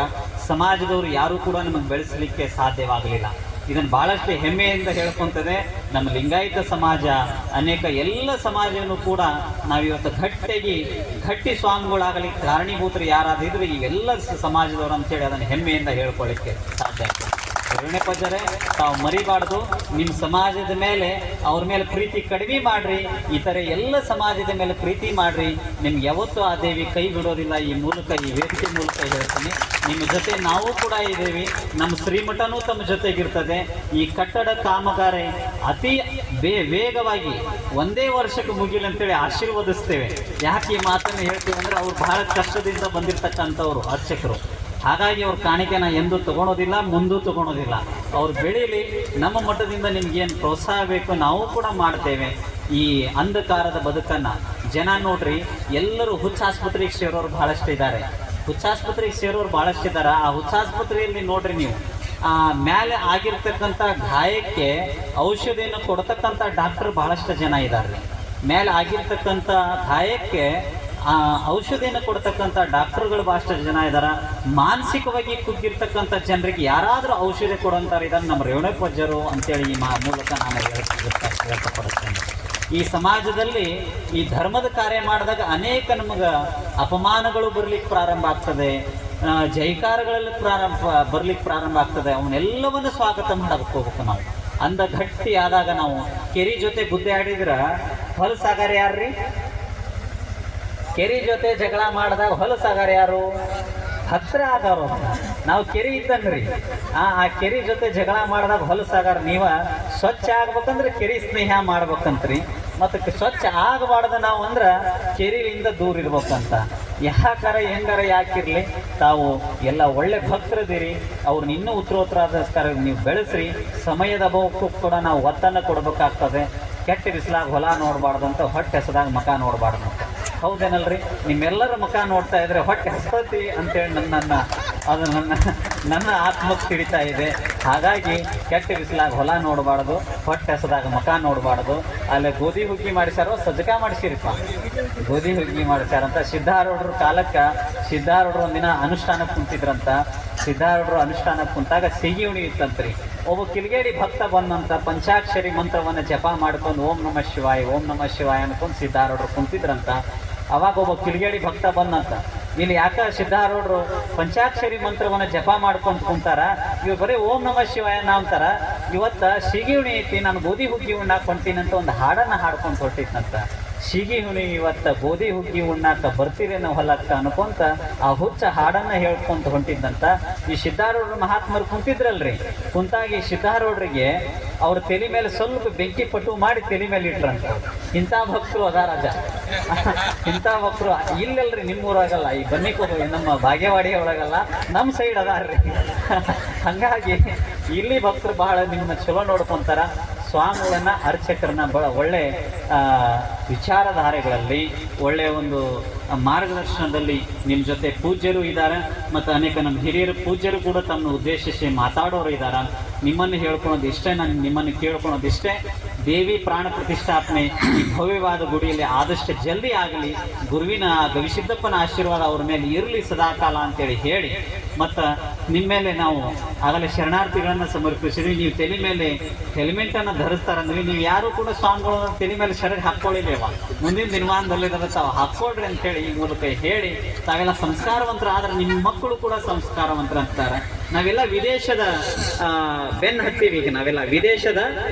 ಸಮಾಜದವರು ಯಾರೂ ಕೂಡ ನಮಗೆ ಬೆಳೆಸಲಿಕ್ಕೆ ಸಾಧ್ಯವಾಗಲಿಲ್ಲ. ಇದನ್ನು ಭಾಳಷ್ಟು ಹೆಮ್ಮೆಯಿಂದ ಹೇಳ್ಕೊತದೆ ನಮ್ಮ ಲಿಂಗಾಯತ ಸಮಾಜ. ಅನೇಕ ಎಲ್ಲ ಸಮಾಜವನ್ನು ಕೂಡ ನಾವಿವತ್ತು ಗಟ್ಟಿ ಸ್ವಾಮಿಗಳಾಗಲಿಕ್ಕೆ ಕಾರಣೀಭೂತರು ಯಾರಾದಿದ್ರು ಇವೆಲ್ಲ ಸಮಾಜದವರು ಅಂತೇಳಿ ಅದನ್ನು ಹೆಮ್ಮೆಯಿಂದ ಹೇಳ್ಕೊಳ್ಳಿಕ್ಕೆ ಸಾಧ್ಯ ಆಗ್ತದೆ. ರೇವಣಪ್ಪಜ್ಜರೇ, ತಾವು ಮರಿಬಾರ್ದು. ನಿಮ್ಮ ಸಮಾಜದ ಮೇಲೆ ಅವ್ರ ಮೇಲೆ ಪ್ರೀತಿ ಕಡಿಮೆ ಮಾಡ್ರಿ, ಇತರೆ ಎಲ್ಲ ಸಮಾಜದ ಮೇಲೆ ಪ್ರೀತಿ ಮಾಡ್ರಿ. ನಿಮ್ಗೆ ಯಾವತ್ತೂ ಆ ದೇವಿ ಕೈ ಬಿಡೋದಿಲ್ಲ. ಈ ವೇದಿಕೆ ಮೂಲಕ ಹೇಳ್ತೀನಿ, ನಿಮ್ಮ ಜೊತೆ ನಾವು ಕೂಡ ಇದ್ದೀವಿ. ನಮ್ಮ ಶ್ರೀಮಠನೂ ತಮ್ಮ ಜೊತೆಗಿರ್ತದೆ. ಈ ಕಟ್ಟಡ ಕಾಮಗಾರಿ ಅತಿ ವೇಗವಾಗಿ ಒಂದೇ ವರ್ಷಕ್ಕೆ ಮುಗಿಲಂತೇಳಿ ಆಶೀರ್ವದಿಸ್ತೇವೆ. ಯಾಕೆ ಈ ಮಾತನ್ನು ಹೇಳ್ತೀವಿ ಅಂದರೆ ಅವ್ರು ಬಹಳ ಕಷ್ಟದಿಂದ ಬಂದಿರತಕ್ಕಂಥವ್ರು ಅರ್ಚಕರು. ಹಾಗಾಗಿ ಅವ್ರ ಕಾಣಿಕೆನ ಎಂದೂ ತೊಗೊಳೋದಿಲ್ಲ, ಮುಂದೂ ತೊಗೊಳೋದಿಲ್ಲ. ಅವ್ರು ಬೆಳೀಲಿ. ನಮ್ಮ ಮಟ್ಟದಿಂದ ನಿಮ್ಗೇನು ಪ್ರೋತ್ಸಾಹ ಬೇಕು ನಾವು ಕೂಡ ಮಾಡ್ತೇವೆ. ಈ ಅಂಧಕಾರದ ಬದುಕನ್ನು ಜನ ನೋಡ್ರಿ, ಎಲ್ಲರೂ ಹುಚ್ಚಾಸ್ಪತ್ರೆಗೆ ಸೇರೋರು ಭಾಳಷ್ಟು ಇದ್ದಾರೆ. ಆ ಹುಚ್ಚಾಸ್ಪತ್ರೆಯಲ್ಲಿ ನೋಡ್ರಿ ನೀವು ಮೇಲೆ ಆಗಿರ್ತಕ್ಕಂಥ ಗಾಯಕ್ಕೆ ಔಷಧಿಯನ್ನು ಕೊಡ್ತಕ್ಕಂಥ ಡಾಕ್ಟರ್ ಭಾಳಷ್ಟು ಜನ ಇದ್ದಾರೆ. ಮೇಲೆ ಆಗಿರ್ತಕ್ಕಂಥ ಗಾಯಕ್ಕೆ ಔಷಧಿಯನ್ನು ಕೊಡ್ತಕ್ಕಂಥ ಡಾಕ್ಟರ್ಗಳು ಭಾಳಷ್ಟು ಜನ ಇದ್ದಾರೆ. ಮಾನಸಿಕವಾಗಿ ಕುಗ್ಗಿರ್ತಕ್ಕಂಥ ಜನರಿಗೆ ಯಾರಾದರೂ ಔಷಧಿ ಕೊಡೋಂಥವ್ರು ಇದ್ದಾರೆ ನಮ್ಮ ರೇವಣಪ್ಪಜ್ಜರು ಅಂತೇಳಿ ಈ ಮೂಲಕ ನಾನು ಹೇಳ್ತಪಡುತ್ತೇನೆ. ಈ ಸಮಾಜದಲ್ಲಿ ಈ ಧರ್ಮದ ಕಾರ್ಯ ಮಾಡಿದಾಗ ಅನೇಕ ನಮಗೆ ಅಪಮಾನಗಳು ಬರಲಿಕ್ಕೆ ಪ್ರಾರಂಭ ಆಗ್ತದೆ, ಜೈಕಾರಗಳಲ್ಲಿ ಬರಲಿಕ್ಕೆ ಪ್ರಾರಂಭ ಆಗ್ತದೆ. ಅವನ್ನೆಲ್ಲವನ್ನು ಸ್ವಾಗತ ಮಾಡಕ್ಕೆ ಹೋಗ್ಬೇಕು ನಾವು. ಅಂದ ಗಟ್ಟಿ ಆದಾಗ ನಾವು ಕೆರಿ ಜೊತೆ ಗುದ್ದೆ ಆಡಿದ್ರೆ ಹೊಲಸಾಗಾರ ಯಾರ್ರಿ? ಕೆರಿ ಜೊತೆ ಜಗಳ ಮಾಡಿದಾಗ ಹೊಲಸಾಗಾರ ಯಾರು? ಹತ್ರ ಆದವ್ರು ನಾವು ಕೆರೆ ಇದ್ದಂಗ್ರಿ ಆ ಕೆರೆ ಜೊತೆ ಜಗಳ ಮಾಡಿದಾಗ ಹೊಲಸಾಗಾರ ನೀವ ಸ್ವಚ್ಛ ಆಗ್ಬೇಕಂದ್ರೆ ಕೆರೆ ಸ್ನೇಹ ಮಾಡ್ಬೇಕಂತ್ರಿ ಮತ್ತು ಸ್ವಚ್ಛ ಆಗಬಾರ್ದ ನಾವು ಅಂದ್ರೆ ಕೆರೆಯಿಂದ ದೂರ ಇರ್ಬೇಕಂತ ಯಾಕಾರ ಹೆಂಗಾರ ಯಾಕಿರ್ಲಿ ತಾವು ಎಲ್ಲ ಒಳ್ಳೆ ಭಕ್ತರದಿರಿ ಅವ್ರನ್ನ ಇನ್ನೂ ಉತ್ತರೋತ್ತರಾದ ನೀವು ಬೆಳೆಸ್ರಿ. ಸಮಯದ ಅಭಾವಕ್ಕೂ ಕೂಡ ನಾವು ಒತ್ತನ್ನು ಕೊಡ್ಬೇಕಾಗ್ತದೆ. ಕೆಟ್ಟ ಬಿಸಿಲಾಗ ಹೊಲ ನೋಡಬಾರ್ದು ಅಂತ ಹೊಟ್ಟೆ ಹಸದಾಗ ಮಕ ನೋಡಬಾರ್ದು ಅಂತ ಹೌದೇನಲ್ರಿ? ನಿಮ್ಮೆಲ್ಲರ ಮುಖ ನೋಡ್ತಾ ಇದ್ರೆ ಹೊಟ್ಟೆ ಹಸ್ತತಿ ಅಂತೇಳಿ ನನ್ನ ಆತ್ಮಕ್ಕೆ ಹಿಡಿತಾ ಇದೆ. ಹಾಗಾಗಿ ಕೆಟ್ಟ ಬಿಸಿಲಾಗ ಹೊಲ ನೋಡಬಾರ್ದು, ಹೊಟ್ಟೆ ಹಸದಾಗ ಮುಖ ನೋಡಬಾರ್ದು. ಅಲ್ಲೇ ಗೋಧಿ ಹುಗ್ಗಿ ಮಾಡಿಸ್ಯಾರೋ ಸಜ್ಜಕ ಮಾಡಿಸಿರಿಪ್ಪ, ಗೋಧಿ ಹುಗ್ಗಿ ಮಾಡಿಸ್ಯಾರಂತ. ಸಿದ್ಧಾರೂಢರ ಕಾಲಕ್ಕೆ ಸಿದ್ಧಾರೂಢರು ಒಂದಿನ ಅನುಷ್ಠಾನಕ್ಕೆ ಕುಂತಿದ್ರಂತ. ಸಿದ್ಧಾರೂಢರು ಅನುಷ್ಠಾನಕ್ಕೆ ಕುಂತಾಗ ಸಿಗಿ ಉಣಿ ಇತ್ತಂತ್ರಿ. ಒಬ್ಬ ಕಿಲ್ಗೇಡಿ ಭಕ್ತ ಬಂದಂತ ಪಂಚಾಕ್ಷರಿ ಮಂತ್ರವನ್ನು ಜಪ ಮಾಡ್ಕೊಂಡು ಓಂ ನಮಃ ಶಿವಾಯ ಓಂ ನಮಃ ಶಿವಾಯ ಅನ್ಕೊಂಡು ಸಿದ್ಧಾರೂಢರು ಕುಂತಿದ್ರಂತ. ಅವಾಗ ಒಬ್ಬ ಕಿಲ್ಗೇಡಿ ಭಕ್ತ ಬಂದಂತ, ಇಲ್ಲಿ ಯಾಕ ಸಿದ್ಧಾರೂಢರು ಪಂಚಾಕ್ಷರಿ ಮಂತ್ರವನ್ನು ಜಪ ಮಾಡ್ಕೊಂಡು ಕುಂತಾರ, ಇವ್ ಬರೀ ಓಂ ನಮಃ ಶಿವಾಯ ಅಂತಾರ, ಇವತ್ತ ಸಿಗಿ ಉಣಿ ಐತಿ ನಾನು ಗೋಧಿ ಹುಗ್ಗಿ ಉಣ್ಣಾಕ್ ಹೊಂಟೀನಿ ಅಂತ ಒಂದು ಹಾಡನ್ನ ಹಾಡ್ಕೊಂಡು ಹೊಟ್ಟಿತ್ತಂತ. ಸಿಗಿ ಹುಣಿ ಇವತ್ತ ಗೋಧಿ ಹುಗ್ಗಿ ಉಣ್ಣಾಕ ಬರ್ತೀರೇನೋ ಹೊಲಕ್ಕ ಅನ್ಕೊಂತ ಆ ಹುಚ್ಚ ಹಾಡನ್ನ ಹೇಳ್ಕೊಂತ ಹೊಂಟಿದ್ದಂತ. ಈ ಸಿದ್ಧಾರೂಢರು ಮಹಾತ್ಮರು ಕುಂತಿದ್ರಲ್ರಿ, ಕುಂತಾಗಿ ಸಿದ್ಧಾರೂಢರಿಗೆ ಅವ್ರ ತಲೆ ಮೇಲೆ ಸ್ವಲ್ಪ ಬೆಂಕಿ ಪಟ್ಟು ಮಾಡಿ ತಲೆ ಮೇಲೆ ಇಟ್ರಂತ. ಇಂಥ ಭಕ್ತರು ಅದಾರಾಜ, ಇಂಥ ಭಕ್ತರು ಇಲ್ಲಲ್ರಿ ನಿಮ್ಮೂರಾಗಲ್ಲ, ಈ ಬನ್ನಿಕೋ ನಮ್ಮ ಭಾಗ್ಯವಾಡಿ ಒಳಗಲ್ಲ, ನಮ್ಮ ಸೈಡ್ ಅದಾರ್ರಿ. ಹಂಗಾಗಿ ಇಲ್ಲಿ ಭಕ್ತರು ಬಹಳ ನಿಮ್ಮನ್ನ ಚಲೋ ನೋಡ್ಕೊಂತಾರ. ಸ್ವಾಮಿಗಳನ್ನ ಅರ್ಚಕರನ್ನ ಬಹಳ ಒಳ್ಳೆ ವಿಚಾರಧಾರೆಗಳಲ್ಲಿ ಒಳ್ಳೆಯ ಒಂದು ಮಾರ್ಗದರ್ಶನದಲ್ಲಿ ನಿಮ್ಮ ಜೊತೆ ಪೂಜ್ಯರು ಇದ್ದಾರೆ ಮತ್ತು ಅನೇಕ ನಮ್ಮ ಹಿರಿಯರು ಪೂಜ್ಯರು ಕೂಡ ತಮ್ಮನ್ನು ಉದ್ದೇಶಿಸಿ ಮಾತಾಡೋರು ಇದ್ದಾರೆ. ನಿಮ್ಮನ್ನು ಹೇಳ್ಕೊಳೋದಿಷ್ಟೇ, ನಾನು ನಿಮ್ಮನ್ನು ಕೇಳ್ಕೊಳೋದಿಷ್ಟೇ, ದೇವಿ ಪ್ರಾಣ ಪ್ರತಿಷ್ಠಾಪನೆ ಈ ಭವ್ಯವಾದ ಗುಡಿಯಲ್ಲಿ ಆದಷ್ಟು ಜಲ್ದಿ ಆಗಲಿ, ಗುರುವಿನ ಗವಿಸಿದ್ದಪ್ಪನ ಆಶೀರ್ವಾದ ಅವ್ರ ಮೇಲೆ ಇರಲಿ ಸದಾಕಾಲ ಅಂತೇಳಿ ಹೇಳಿ, ಮತ್ತು ನಿಮ್ಮ ಮೇಲೆ ನಾವು ಆಗಲೇ ಶರಣಾರ್ಥಿಗಳನ್ನು ಸಮರ್ಪಿಸಿದ್ವಿ. ನೀವು ತಲೆ ಮೇಲೆ ಹೆಲ್ಮೆಟನ್ನು ಧರಿಸ್ತಾರಂದ್ವಿ, ನೀವು ಯಾರು ಕೂಡ ಸ್ವಾಮಿಗಳು ತಲೆ ಮೇಲೆ ಸೆರಗ್ ಹಾಕ್ಕೊಳ್ಳಿಲ್ಲೇವ, ಮುಂದಿನ ದಿನಮಾನದಲ್ಲಿ ತಾವು ಹಾಕ್ಕೊಳ್ರಿ ಅಂತೇಳಿ ಈ ಮೂಲಕ ಹೇಳಿ, ತಾವೆಲ್ಲ ಸಂಸ್ಕಾರವಂತರ ಆದ್ರೆ ನಿಮ್ಮ ಮಕ್ಕಳು ಕೂಡ ಸಂಸ್ಕಾರವಂತರ ಅಂತಾರೆ. ನಾವೆಲ್ಲ ವಿದೇಶದ ಬೆನ್ನು ಹತ್ತೀವಿ. ಈಗ ನಾವೆಲ್ಲ ವಿದೇಶದ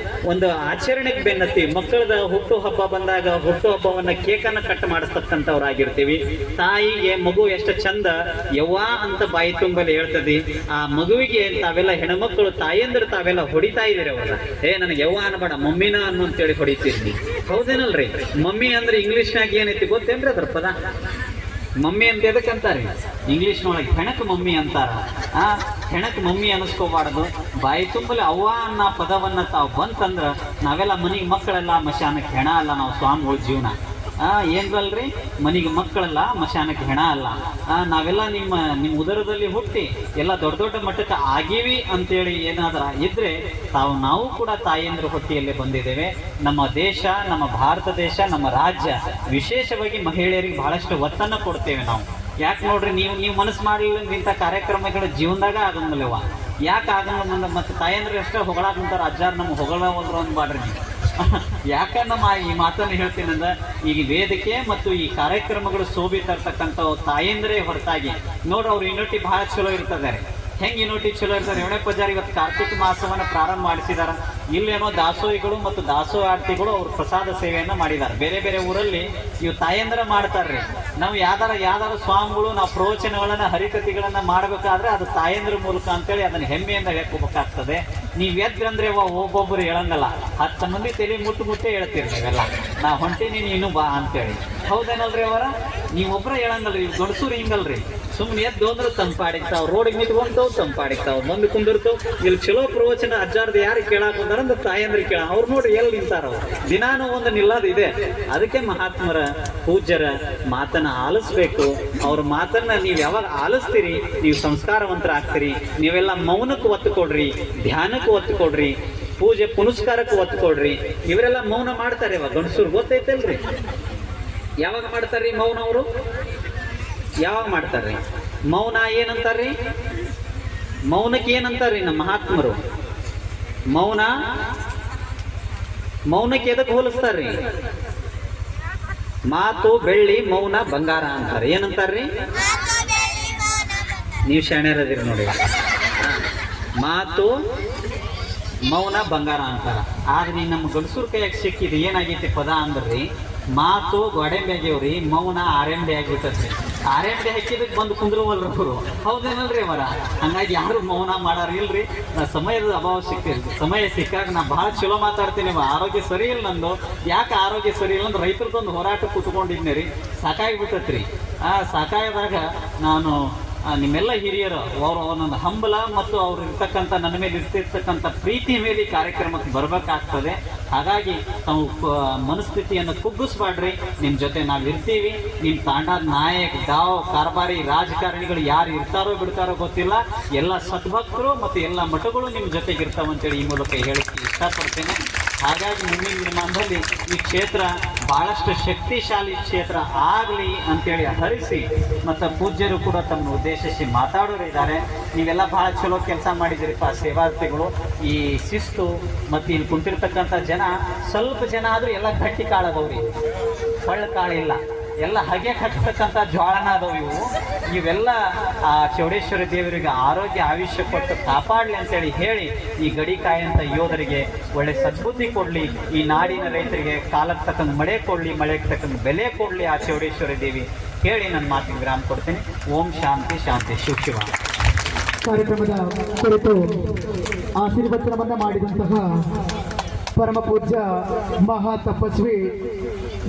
ಒಂದು ಆಚರಣೆಗೆ ಬೆನ್ನು ಹತ್ತೀವಿ. ಮಕ್ಕಳದ ಹುಟ್ಟು ಹಬ್ಬ ಬಂದಾಗ ಹುಟ್ಟು ಹಬ್ಬವನ್ನ ಕೇಕನ್ನು ಕಟ್ ಮಾಡಿಸ್ತಕ್ಕಂಥವ್ರಾಗಿರ್ತೀವಿ. ತಾಯಿಗೆ ಮಗು ಎಷ್ಟು ಚಂದ ಯವ್ವಾ ಅಂತ ಬಾಯಿ ತುಂಬಲ್ಲಿ ಹೇಳ್ತದೆ. ಆ ಮಗುವಿಗೆ ತಾವೆಲ್ಲ ಹೆಣ್ಮಕ್ಳು ತಾಯಿಯಂದ್ರೆ ತಾವೆಲ್ಲ ಹೊಡಿತಾ ಇದೀರಿ. ಅವರ ನನಗೆ ಯವ್ವ ಅನ್ಬೇಡ ಮಮ್ಮಿನ ಅನ್ನು ಅಂತೇಳಿ ಹೊಡಿತೀರಿ. ಹೌದೇನಲ್ರಿ? ಮಮ್ಮಿ ಅಂದ್ರೆ ಇಂಗ್ಲಿಷ್ನಾಗ ಏನೈತಿ ಗೊತ್ತೇನ್ರಿ ಅದ್ರ ಪದ? ಮಮ್ಮಿ ಅಂತ ಎದಕ್ಕಂತಾರೆ ಇಂಗ್ಲೀಷ್ನೊಳಗೆ? ಹೆಣಕ್ ಮಮ್ಮಿ ಅಂತಾರ. ಹೆಣಕ್ ಮಮ್ಮಿ ಅನ್ನಿಸ್ಕೋಬಾರ್ದು. ಬಾಯಿ ತುಂಬಲಿ ಅವ್ವ ಅನ್ನೋ ಪದವನ್ನ ತಾವು ಬಂತಂದ್ರ ನಾವೆಲ್ಲ ಮನೆಗೆ ಮಕ್ಕಳೆಲ್ಲ ಮಶಾನಕ್ಕೆ ಹೆಣ ಅಲ್ಲ, ನಾವು ಸ್ವಾಮಿಗಳ ಜೀವನ ಏನ್ರಲ್ರಿ, ಮನೆಗೆ ಮಕ್ಕಳಲ್ಲ ಮಶಾನಕ್ಕೆ ಹೆಣ ಅಲ್ಲ. ನಾವೆಲ್ಲ ನಿಮ್ಮ ಉದರದಲ್ಲಿ ಹುಟ್ಟಿ ಎಲ್ಲ ದೊಡ್ಡ ದೊಡ್ಡ ಮಟ್ಟಕ್ಕೆ ಆಗೀವಿ ಅಂತೇಳಿ ಏನಾದ್ರ ಇದ್ರೆ ನಾವು ಕೂಡ ತಾಯಿಯಂದ್ರ ಹೊಟ್ಟಿಯಲ್ಲೇ ಬಂದಿದ್ದೇವೆ. ನಮ್ಮ ದೇಶ, ನಮ್ಮ ಭಾರತ ದೇಶ, ನಮ್ಮ ರಾಜ್ಯ ವಿಶೇಷವಾಗಿ ಮಹಿಳೆಯರಿಗೆ ಬಹಳಷ್ಟು ಒತ್ತನ್ನು ಕೊಡ್ತೇವೆ ನಾವು. ಯಾಕೆ ನೋಡ್ರಿ, ನೀವು ಮನಸ್ಸು ಮಾಡಲಿಲ್ಲ ಇಂಥ ಕಾರ್ಯಕ್ರಮಗಳು ಜೀವನದಾಗ ಆಗಂಗಿಲ್ಲವ. ಯಾಕೆ ಆಗಂಗ? ಮತ್ತೆ ತಾಯಂದ್ರೆ ಅಷ್ಟೇ ಹೊಗಳಾಕಂತಾರ, ಅಜ್ಜಾರು ನಮ್ಗೆ ಹೊಗಳೋದ್ರು ಅಂದ್ಬಾಡ್ರಿ ನೀವು. ಯಾಕೆ ನಮ್ಮ ಈ ಮಾತನ್ನು ಹೇಳ್ತೀನಂದ್ರೆ, ಈಗ ವೇದಿಕೆ ಮತ್ತು ಈ ಕಾರ್ಯಕ್ರಮಗಳು ಶೋಭಿತ ಇರ್ತಕ್ಕಂಥ ತಾಯಂದ್ರೆ ಹೊರತಾಗಿ ನೋಡ್ರಿ, ಅವ್ರು ಯೂನಿಟಿ ಬಹಳ ಚಲೋ ಇರ್ತದಾರೆ. ಹೆಂಗೆ ಯೂನಿಟಿ ಚಲೋ ಇರ್ತಾರೆ? ರೇವಣಪ್ಪಾಚಾರ್ ಇವತ್ತು ಕಾರ್ತಿಕ ಮಾಸವನ್ನು ಪ್ರಾರಂಭ ಮಾಡಿಸಿದಾರ. ಇಲ್ಲೇನೋ ದಾಸೋಹಿಗಳು ಮತ್ತು ದಾಸೋಹಾರ್ಥಿಗಳು ಅವ್ರ ಪ್ರಸಾದ ಸೇವೆಯನ್ನು ಮಾಡಿದ್ದಾರೆ. ಬೇರೆ ಬೇರೆ ಊರಲ್ಲಿ ಇವು ತಾಯಂದ್ರ ಮಾಡ್ತಾರ್ರಿ. ನಾವು ಯಾವ್ದಾರ ಸ್ವಾಮಿಗಳು ನಾವು ಪ್ರವಚನಗಳನ್ನ ಹರಿಕಥೆಗಳನ್ನ ಮಾಡ್ಬೇಕಾದ್ರೆ ಅದು ತಾಯಂದ್ರ ಮೂಲಕ ಅಂತೇಳಿ ಅದನ್ನ ಹೆಮ್ಮೆಯಿಂದ ಹೇಳ್ಕೋಬೇಕಾಗ್ತದೆ. ನೀವು ಎದ್ರಂದ್ರೆ ಒಬ್ಬೊಬ್ಬರು ಹೇಳಂಗಲ್ಲ, 10 ಮಂದಿ ತಲೆ ಮುಟ್ಟೆ ಹೇಳ್ತೀರಿ ನೀವೆಲ್ಲ, ನಾ ಹೊಂಟೀನಿ ನೀನು ಬಾ ಅಂತೇಳಿ. ಹೌದೇನಲ್ರಿ ಅವರ? ನೀವೊಬ್ಬರ ಹೇಳಂಗಲ್ರಿ. ಗಂಡಸೂರು ಹಿಂಗಲ್ರಿ, ಸುಮ್ಮನೆ ಎದ್ದು ಅಂದ್ರೆ ತಂಪಾಡಿಕ್ತಾವ್, ರೋಡಿಗೆ ನಿಂತ್ಕೊಂತಾವ್ ತಂಪಾಡಿಕ್ತಾವ್, ಬಂದು ಕುಂದಿರ್ತಾವ್. ಇಲ್ಲಿ ಚಲೋ ಪ್ರವಚನ ಅಜ್ಜಾರ್ದು ಯಾರು ಕೇಳಾಕ್ ಬಂದಾರ ಅಂದ್ರೆ ತಾಯಂದ್ರಿ ಕೇಳ. ಅವ್ರು ನೋಡಿ ಎಲ್ಲಿ ನಿಂತಾರ, ಅವ್ರು ದಿನಾನು ಒಂದು ನಿಲ್ಲೋದಿದೆ. ಅದಕ್ಕೆ ಮಹಾತ್ಮರ ಪೂಜ್ಯರ ಮಾತನ್ನ ಆಲಿಸ್ಬೇಕು. ಅವ್ರ ಮಾತನ್ನ ನೀವು ಯಾವಾಗ ಆಲಿಸ್ತೀರಿ ನೀವು ಸಂಸ್ಕಾರವಂತರ ಆಗ್ತೀರಿ. ನೀವೆಲ್ಲ ಮೌನಕ್ಕೆ ಒತ್ತು ಕೊಡ್ರಿ, ಧ್ಯಾನಕ್ಕೆ ಒತ್ತು ಕೊಡ್ರಿ, ಪೂಜೆ ಪುನಸ್ಕಾರಕ್ಕೆ ಒತ್ತು ಕೊಡ್ರಿ. ಇವರೆಲ್ಲ ಮೌನ ಮಾಡ್ತಾರೆ. ಇವಾಗ ಗಂಡಸೂರು ಗೊತ್ತೈತಲ್ರಿ? ಯಾವಾಗ ಮಾಡ್ತಾರ್ರಿ ಮೌನ? ಅವರು ಯಾವಾಗ ಮಾಡ್ತಾರ್ರಿ ಮೌನ? ಏನಂತಾರ್ರಿ ಮೌನಕ್ಕೆ? ಏನಂತಾರ್ರಿ ನಮ್ಮ ಮಹಾತ್ಮರು? ಮೌನಕ್ಕೆ ಎದಕ್ಕೆ ಹೋಲಿಸ್ತಾರ್ರಿ? ಮಾತು ಬೆಳ್ಳಿ, ಮೌನ ಬಂಗಾರ ಅಂತಾರೆ. ಏನಂತಾರ್ರಿ? ನೀವು ಶಾಣ್ಯರದಿರಿ ನೋಡಿ. ಮಾತು ಮೌನ ಬಂಗಾರ ಅಂತಾರ. ಆದ್ರೆ ನಮ್ಮ ಗಂಡಸೂರ್ ಕೈಯಾಗ ಸಿಕ್ಕಿದ್ದು ಏನಾಗೈತಿ ಪದ ಅಂದ್ರಿ, ಮಾತು ಗೋಡೆಂಬೆ ಆಗ್ಯವ್ರಿ, ಮೌನ ಆರೆಂಬೆ ಆಗ್ಬಿಟ್ಟದ್ರಿ. ಕಾರ್ಯಾಂಗಡಿ ಹಾಕಿದಕ್ಕೆ ಬಂದು ಕುಂದ್ರವಲ್ರಿ ಅವರು, ಹೌದೇನಲ್ರಿ ಅವರ? ಹಂಗಾಗಿ ಯಾರು ಮೌನ ಮಾಡಾರ ಇಲ್ರಿ. ಸಮಯದ ಅಭಾವ ಸಮಯ ಸಿಕ್ಕಾಗ ನಾ ಭಾಳ ಚಲೋ ಮಾತಾಡ್ತೀನಿ. ಆರೋಗ್ಯ ಸರಿ ಇಲ್ಲ ನಂದು. ಯಾಕೆ ಆರೋಗ್ಯ ಸರಿ ಇಲ್ಲ ಅಂದ್ರೆ ರೈತರದೊಂದು ಹೋರಾಟ ಕೂತ್ಕೊಂಡಿದ್ನಿ ರೀ, ಸಾಕಾಗಿಬಿಟ್ಟತ್ರಿ. ಸಾಕಾಗದಾಗ ನಾನು ನಿಮ್ಮೆಲ್ಲ ಹಿರಿಯರು ಅವರು ಒಂದೊಂದು ಹಂಬಲ ಮತ್ತು ಅವ್ರು ಇರ್ತಕ್ಕಂಥ ನನ್ನ ಮೇಲೆ ಇರ್ತಿರ್ತಕ್ಕಂಥ ಪ್ರೀತಿ ಮೇಲೆ ಈ ಕಾರ್ಯಕ್ರಮಕ್ಕೆ ಬರಬೇಕಾಗ್ತದೆ. ಹಾಗಾಗಿ ತಾವು ಮನಸ್ಥಿತಿಯನ್ನು ಕುಗ್ಗಿಸ್ಬಾಡ್ರಿ. ನಿಮ್ಮ ಜೊತೆ ನಾವು ಇರ್ತೀವಿ. ನಿಮ್ಮ ತಾಂಡದ ನಾಯಕ ಗಾವ್ ಕಾರ್ಬಾರಿ ರಾಜಕಾರಣಿಗಳು ಯಾರು ಇರ್ತಾರೋ ಬಿಡ್ತಾರೋ ಗೊತ್ತಿಲ್ಲ, ಎಲ್ಲ ಸದ್ಭಕ್ತರು ಮತ್ತು ಎಲ್ಲ ಮಠಗಳು ನಿಮ್ಮ ಜೊತೆಗೆ ಇರ್ತಾವಂತೇಳಿ ಈ ಮೂಲಕ ಹೇಳಕ್ಕೆ ಇಷ್ಟಪಡ್ತೇನೆ. ಹಾಗಾಗಿ ಮುಂದಿನ ದಿನಮಾನದಲ್ಲಿ ಈ ಕ್ಷೇತ್ರ ಭಾಳಷ್ಟು ಶಕ್ತಿಶಾಲಿ ಕ್ಷೇತ್ರ ಆಗಲಿ ಅಂತೇಳಿ ಹರಿಸಿ, ಮತ್ತು ಪೂಜ್ಯರು ಕೂಡ ತಮ್ಮ ಉದ್ದೇಶಿಸಿ ಮಾತಾಡೋರು ಇದ್ದಾರೆ. ನೀವೆಲ್ಲ ಭಾಳ ಚಲೋ ಕೆಲಸ ಮಾಡಿದಿರಿಪ್ಪ ಸೇವಾರ್ಥಿಗಳು. ಈ ಶಿಸ್ತು ಮತ್ತು ಇಲ್ಲಿ ಕುಂತಿರ್ತಕ್ಕಂಥ ಜನ ಸ್ವಲ್ಪ ಜನ ಆದರೂ ಎಲ್ಲ ಗಟ್ಟಿ ಕಾಳದವ್ರಿ, ಹೊಳ್ಳ ಕಾಳಿಲ್ಲ, ಎಲ್ಲ ಹಗೆ ಕಟ್ಟತಕ್ಕಂಥ ಜ್ವಾಳನ ಅದಾವು ಇವೆಲ್ಲ ಆ ಚೌಡೇಶ್ವರಿ ದೇವರಿಗೆ ಆರೋಗ್ಯ ಆಯುಷ್ಯ ಕೊಟ್ಟು ಕಾಪಾಡಲಿ ಅಂತೇಳಿ ಹೇಳಿ, ಈ ಗಡಿಕಾಯಂಥ ಯೋಧರಿಗೆ ಒಳ್ಳೆ ಸದ್ಬುದ್ಧಿ ಕೊಡಲಿ, ಈ ನಾಡಿನ ರೈತರಿಗೆ ಕಾಲಕ್ಕೆ ತಕ್ಕಂಗೆ ಮಳೆ ಕೊಡಲಿ, ಮಳೆಗೆ ತಕ್ಕಂಗೆ ಬೆಲೆ ಕೊಡಲಿ ಆ ಚೌಡೇಶ್ವರಿ ದೇವಿ ಹೇಳಿ ನನ್ನ ಮಾತಿಗೆ ವಿರಾಮ ಕೊಡ್ತೀನಿ. ಓಂ ಶಾಂತಿ ಶಾಂತಿ. ಶಿವ ಕಾರ್ಯಕ್ರಮದ ಕುರಿತು ಆಶೀರ್ವಚನವನ್ನು ಮಾಡಿದಂತಹ ಪರಮ ಪೂಜ್ಯ ಮಹಾ ತಪಸ್ವಿ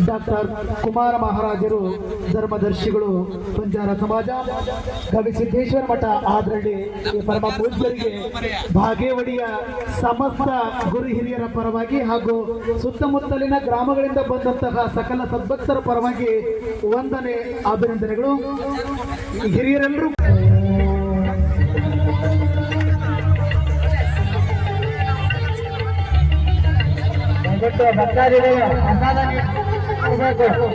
ಡಾಕ್ಟರ್ ಕುಮಾರ ಮಹಾರಾಜರು, ಧರ್ಮದರ್ಶಿಗಳು, ಬಂಜಾರ ಸಮಾಜ, ಗವಿಸಿದ್ದೇಶ್ವರ ಮಠ ಆದ್ರಳ್ಳಿ, ಈ ಪರಮ ಪೂಜ್ಯರಿಗೆ ಭಾಗೇವಡಿಯ ಸಮಸ್ತ ಗುರು ಹಿರಿಯರ ಪರವಾಗಿ ಹಾಗೂ ಸುತ್ತಮುತ್ತಲಿನ ಗ್ರಾಮಗಳಿಂದ ಬಂದಂತಹ ಸಕಲ ಸದ್ಭಕ್ತರ ಪರವಾಗಿ ವಂದನೆ, ಅಭಿನಂದನೆಗಳು. ಹಿರಿಯರೆಲ್ಲರೂ ಭಕ್ತಾದಿಗಳು ಪ್ರಸಾದ ನೀಡಬೇಕು.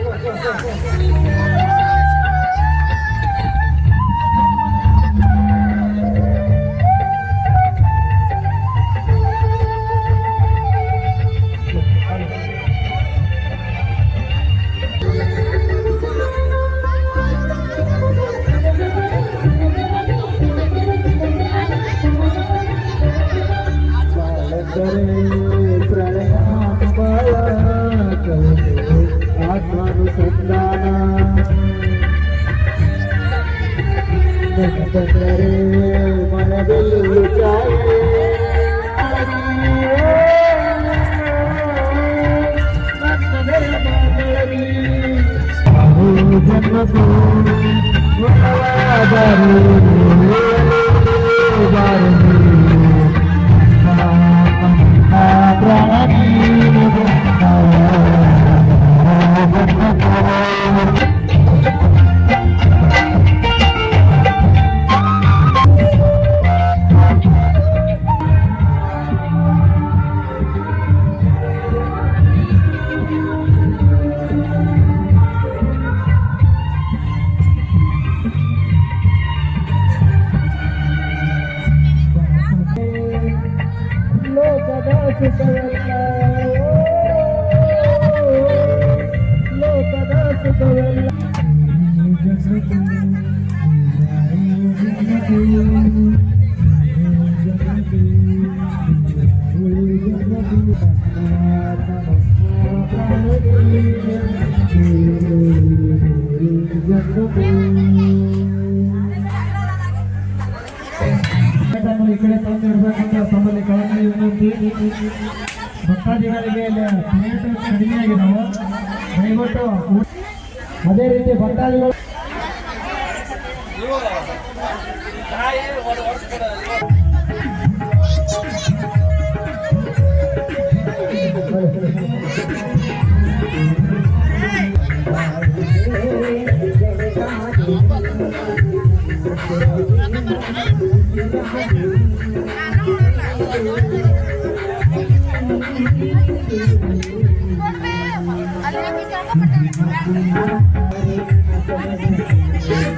ಈ ಕಡೆ ತಂದಿಡಬೇಕಂತ ತಮ್ಮಲ್ಲಿ ಕಳಕಳಿ ವಿನಂತಿ. ಭಕ್ತಾದಿಗಳಿಗೆ ಪ್ಲೇಟ್ ಕಡಿಮೆ ಆಗಿದ್ದಾವೆ, ದಯವಿಟ್ಟು ಅದೇ ರೀತಿ ಭಕ್ತಾದಿಗಳು ಅಲ್ಲಿ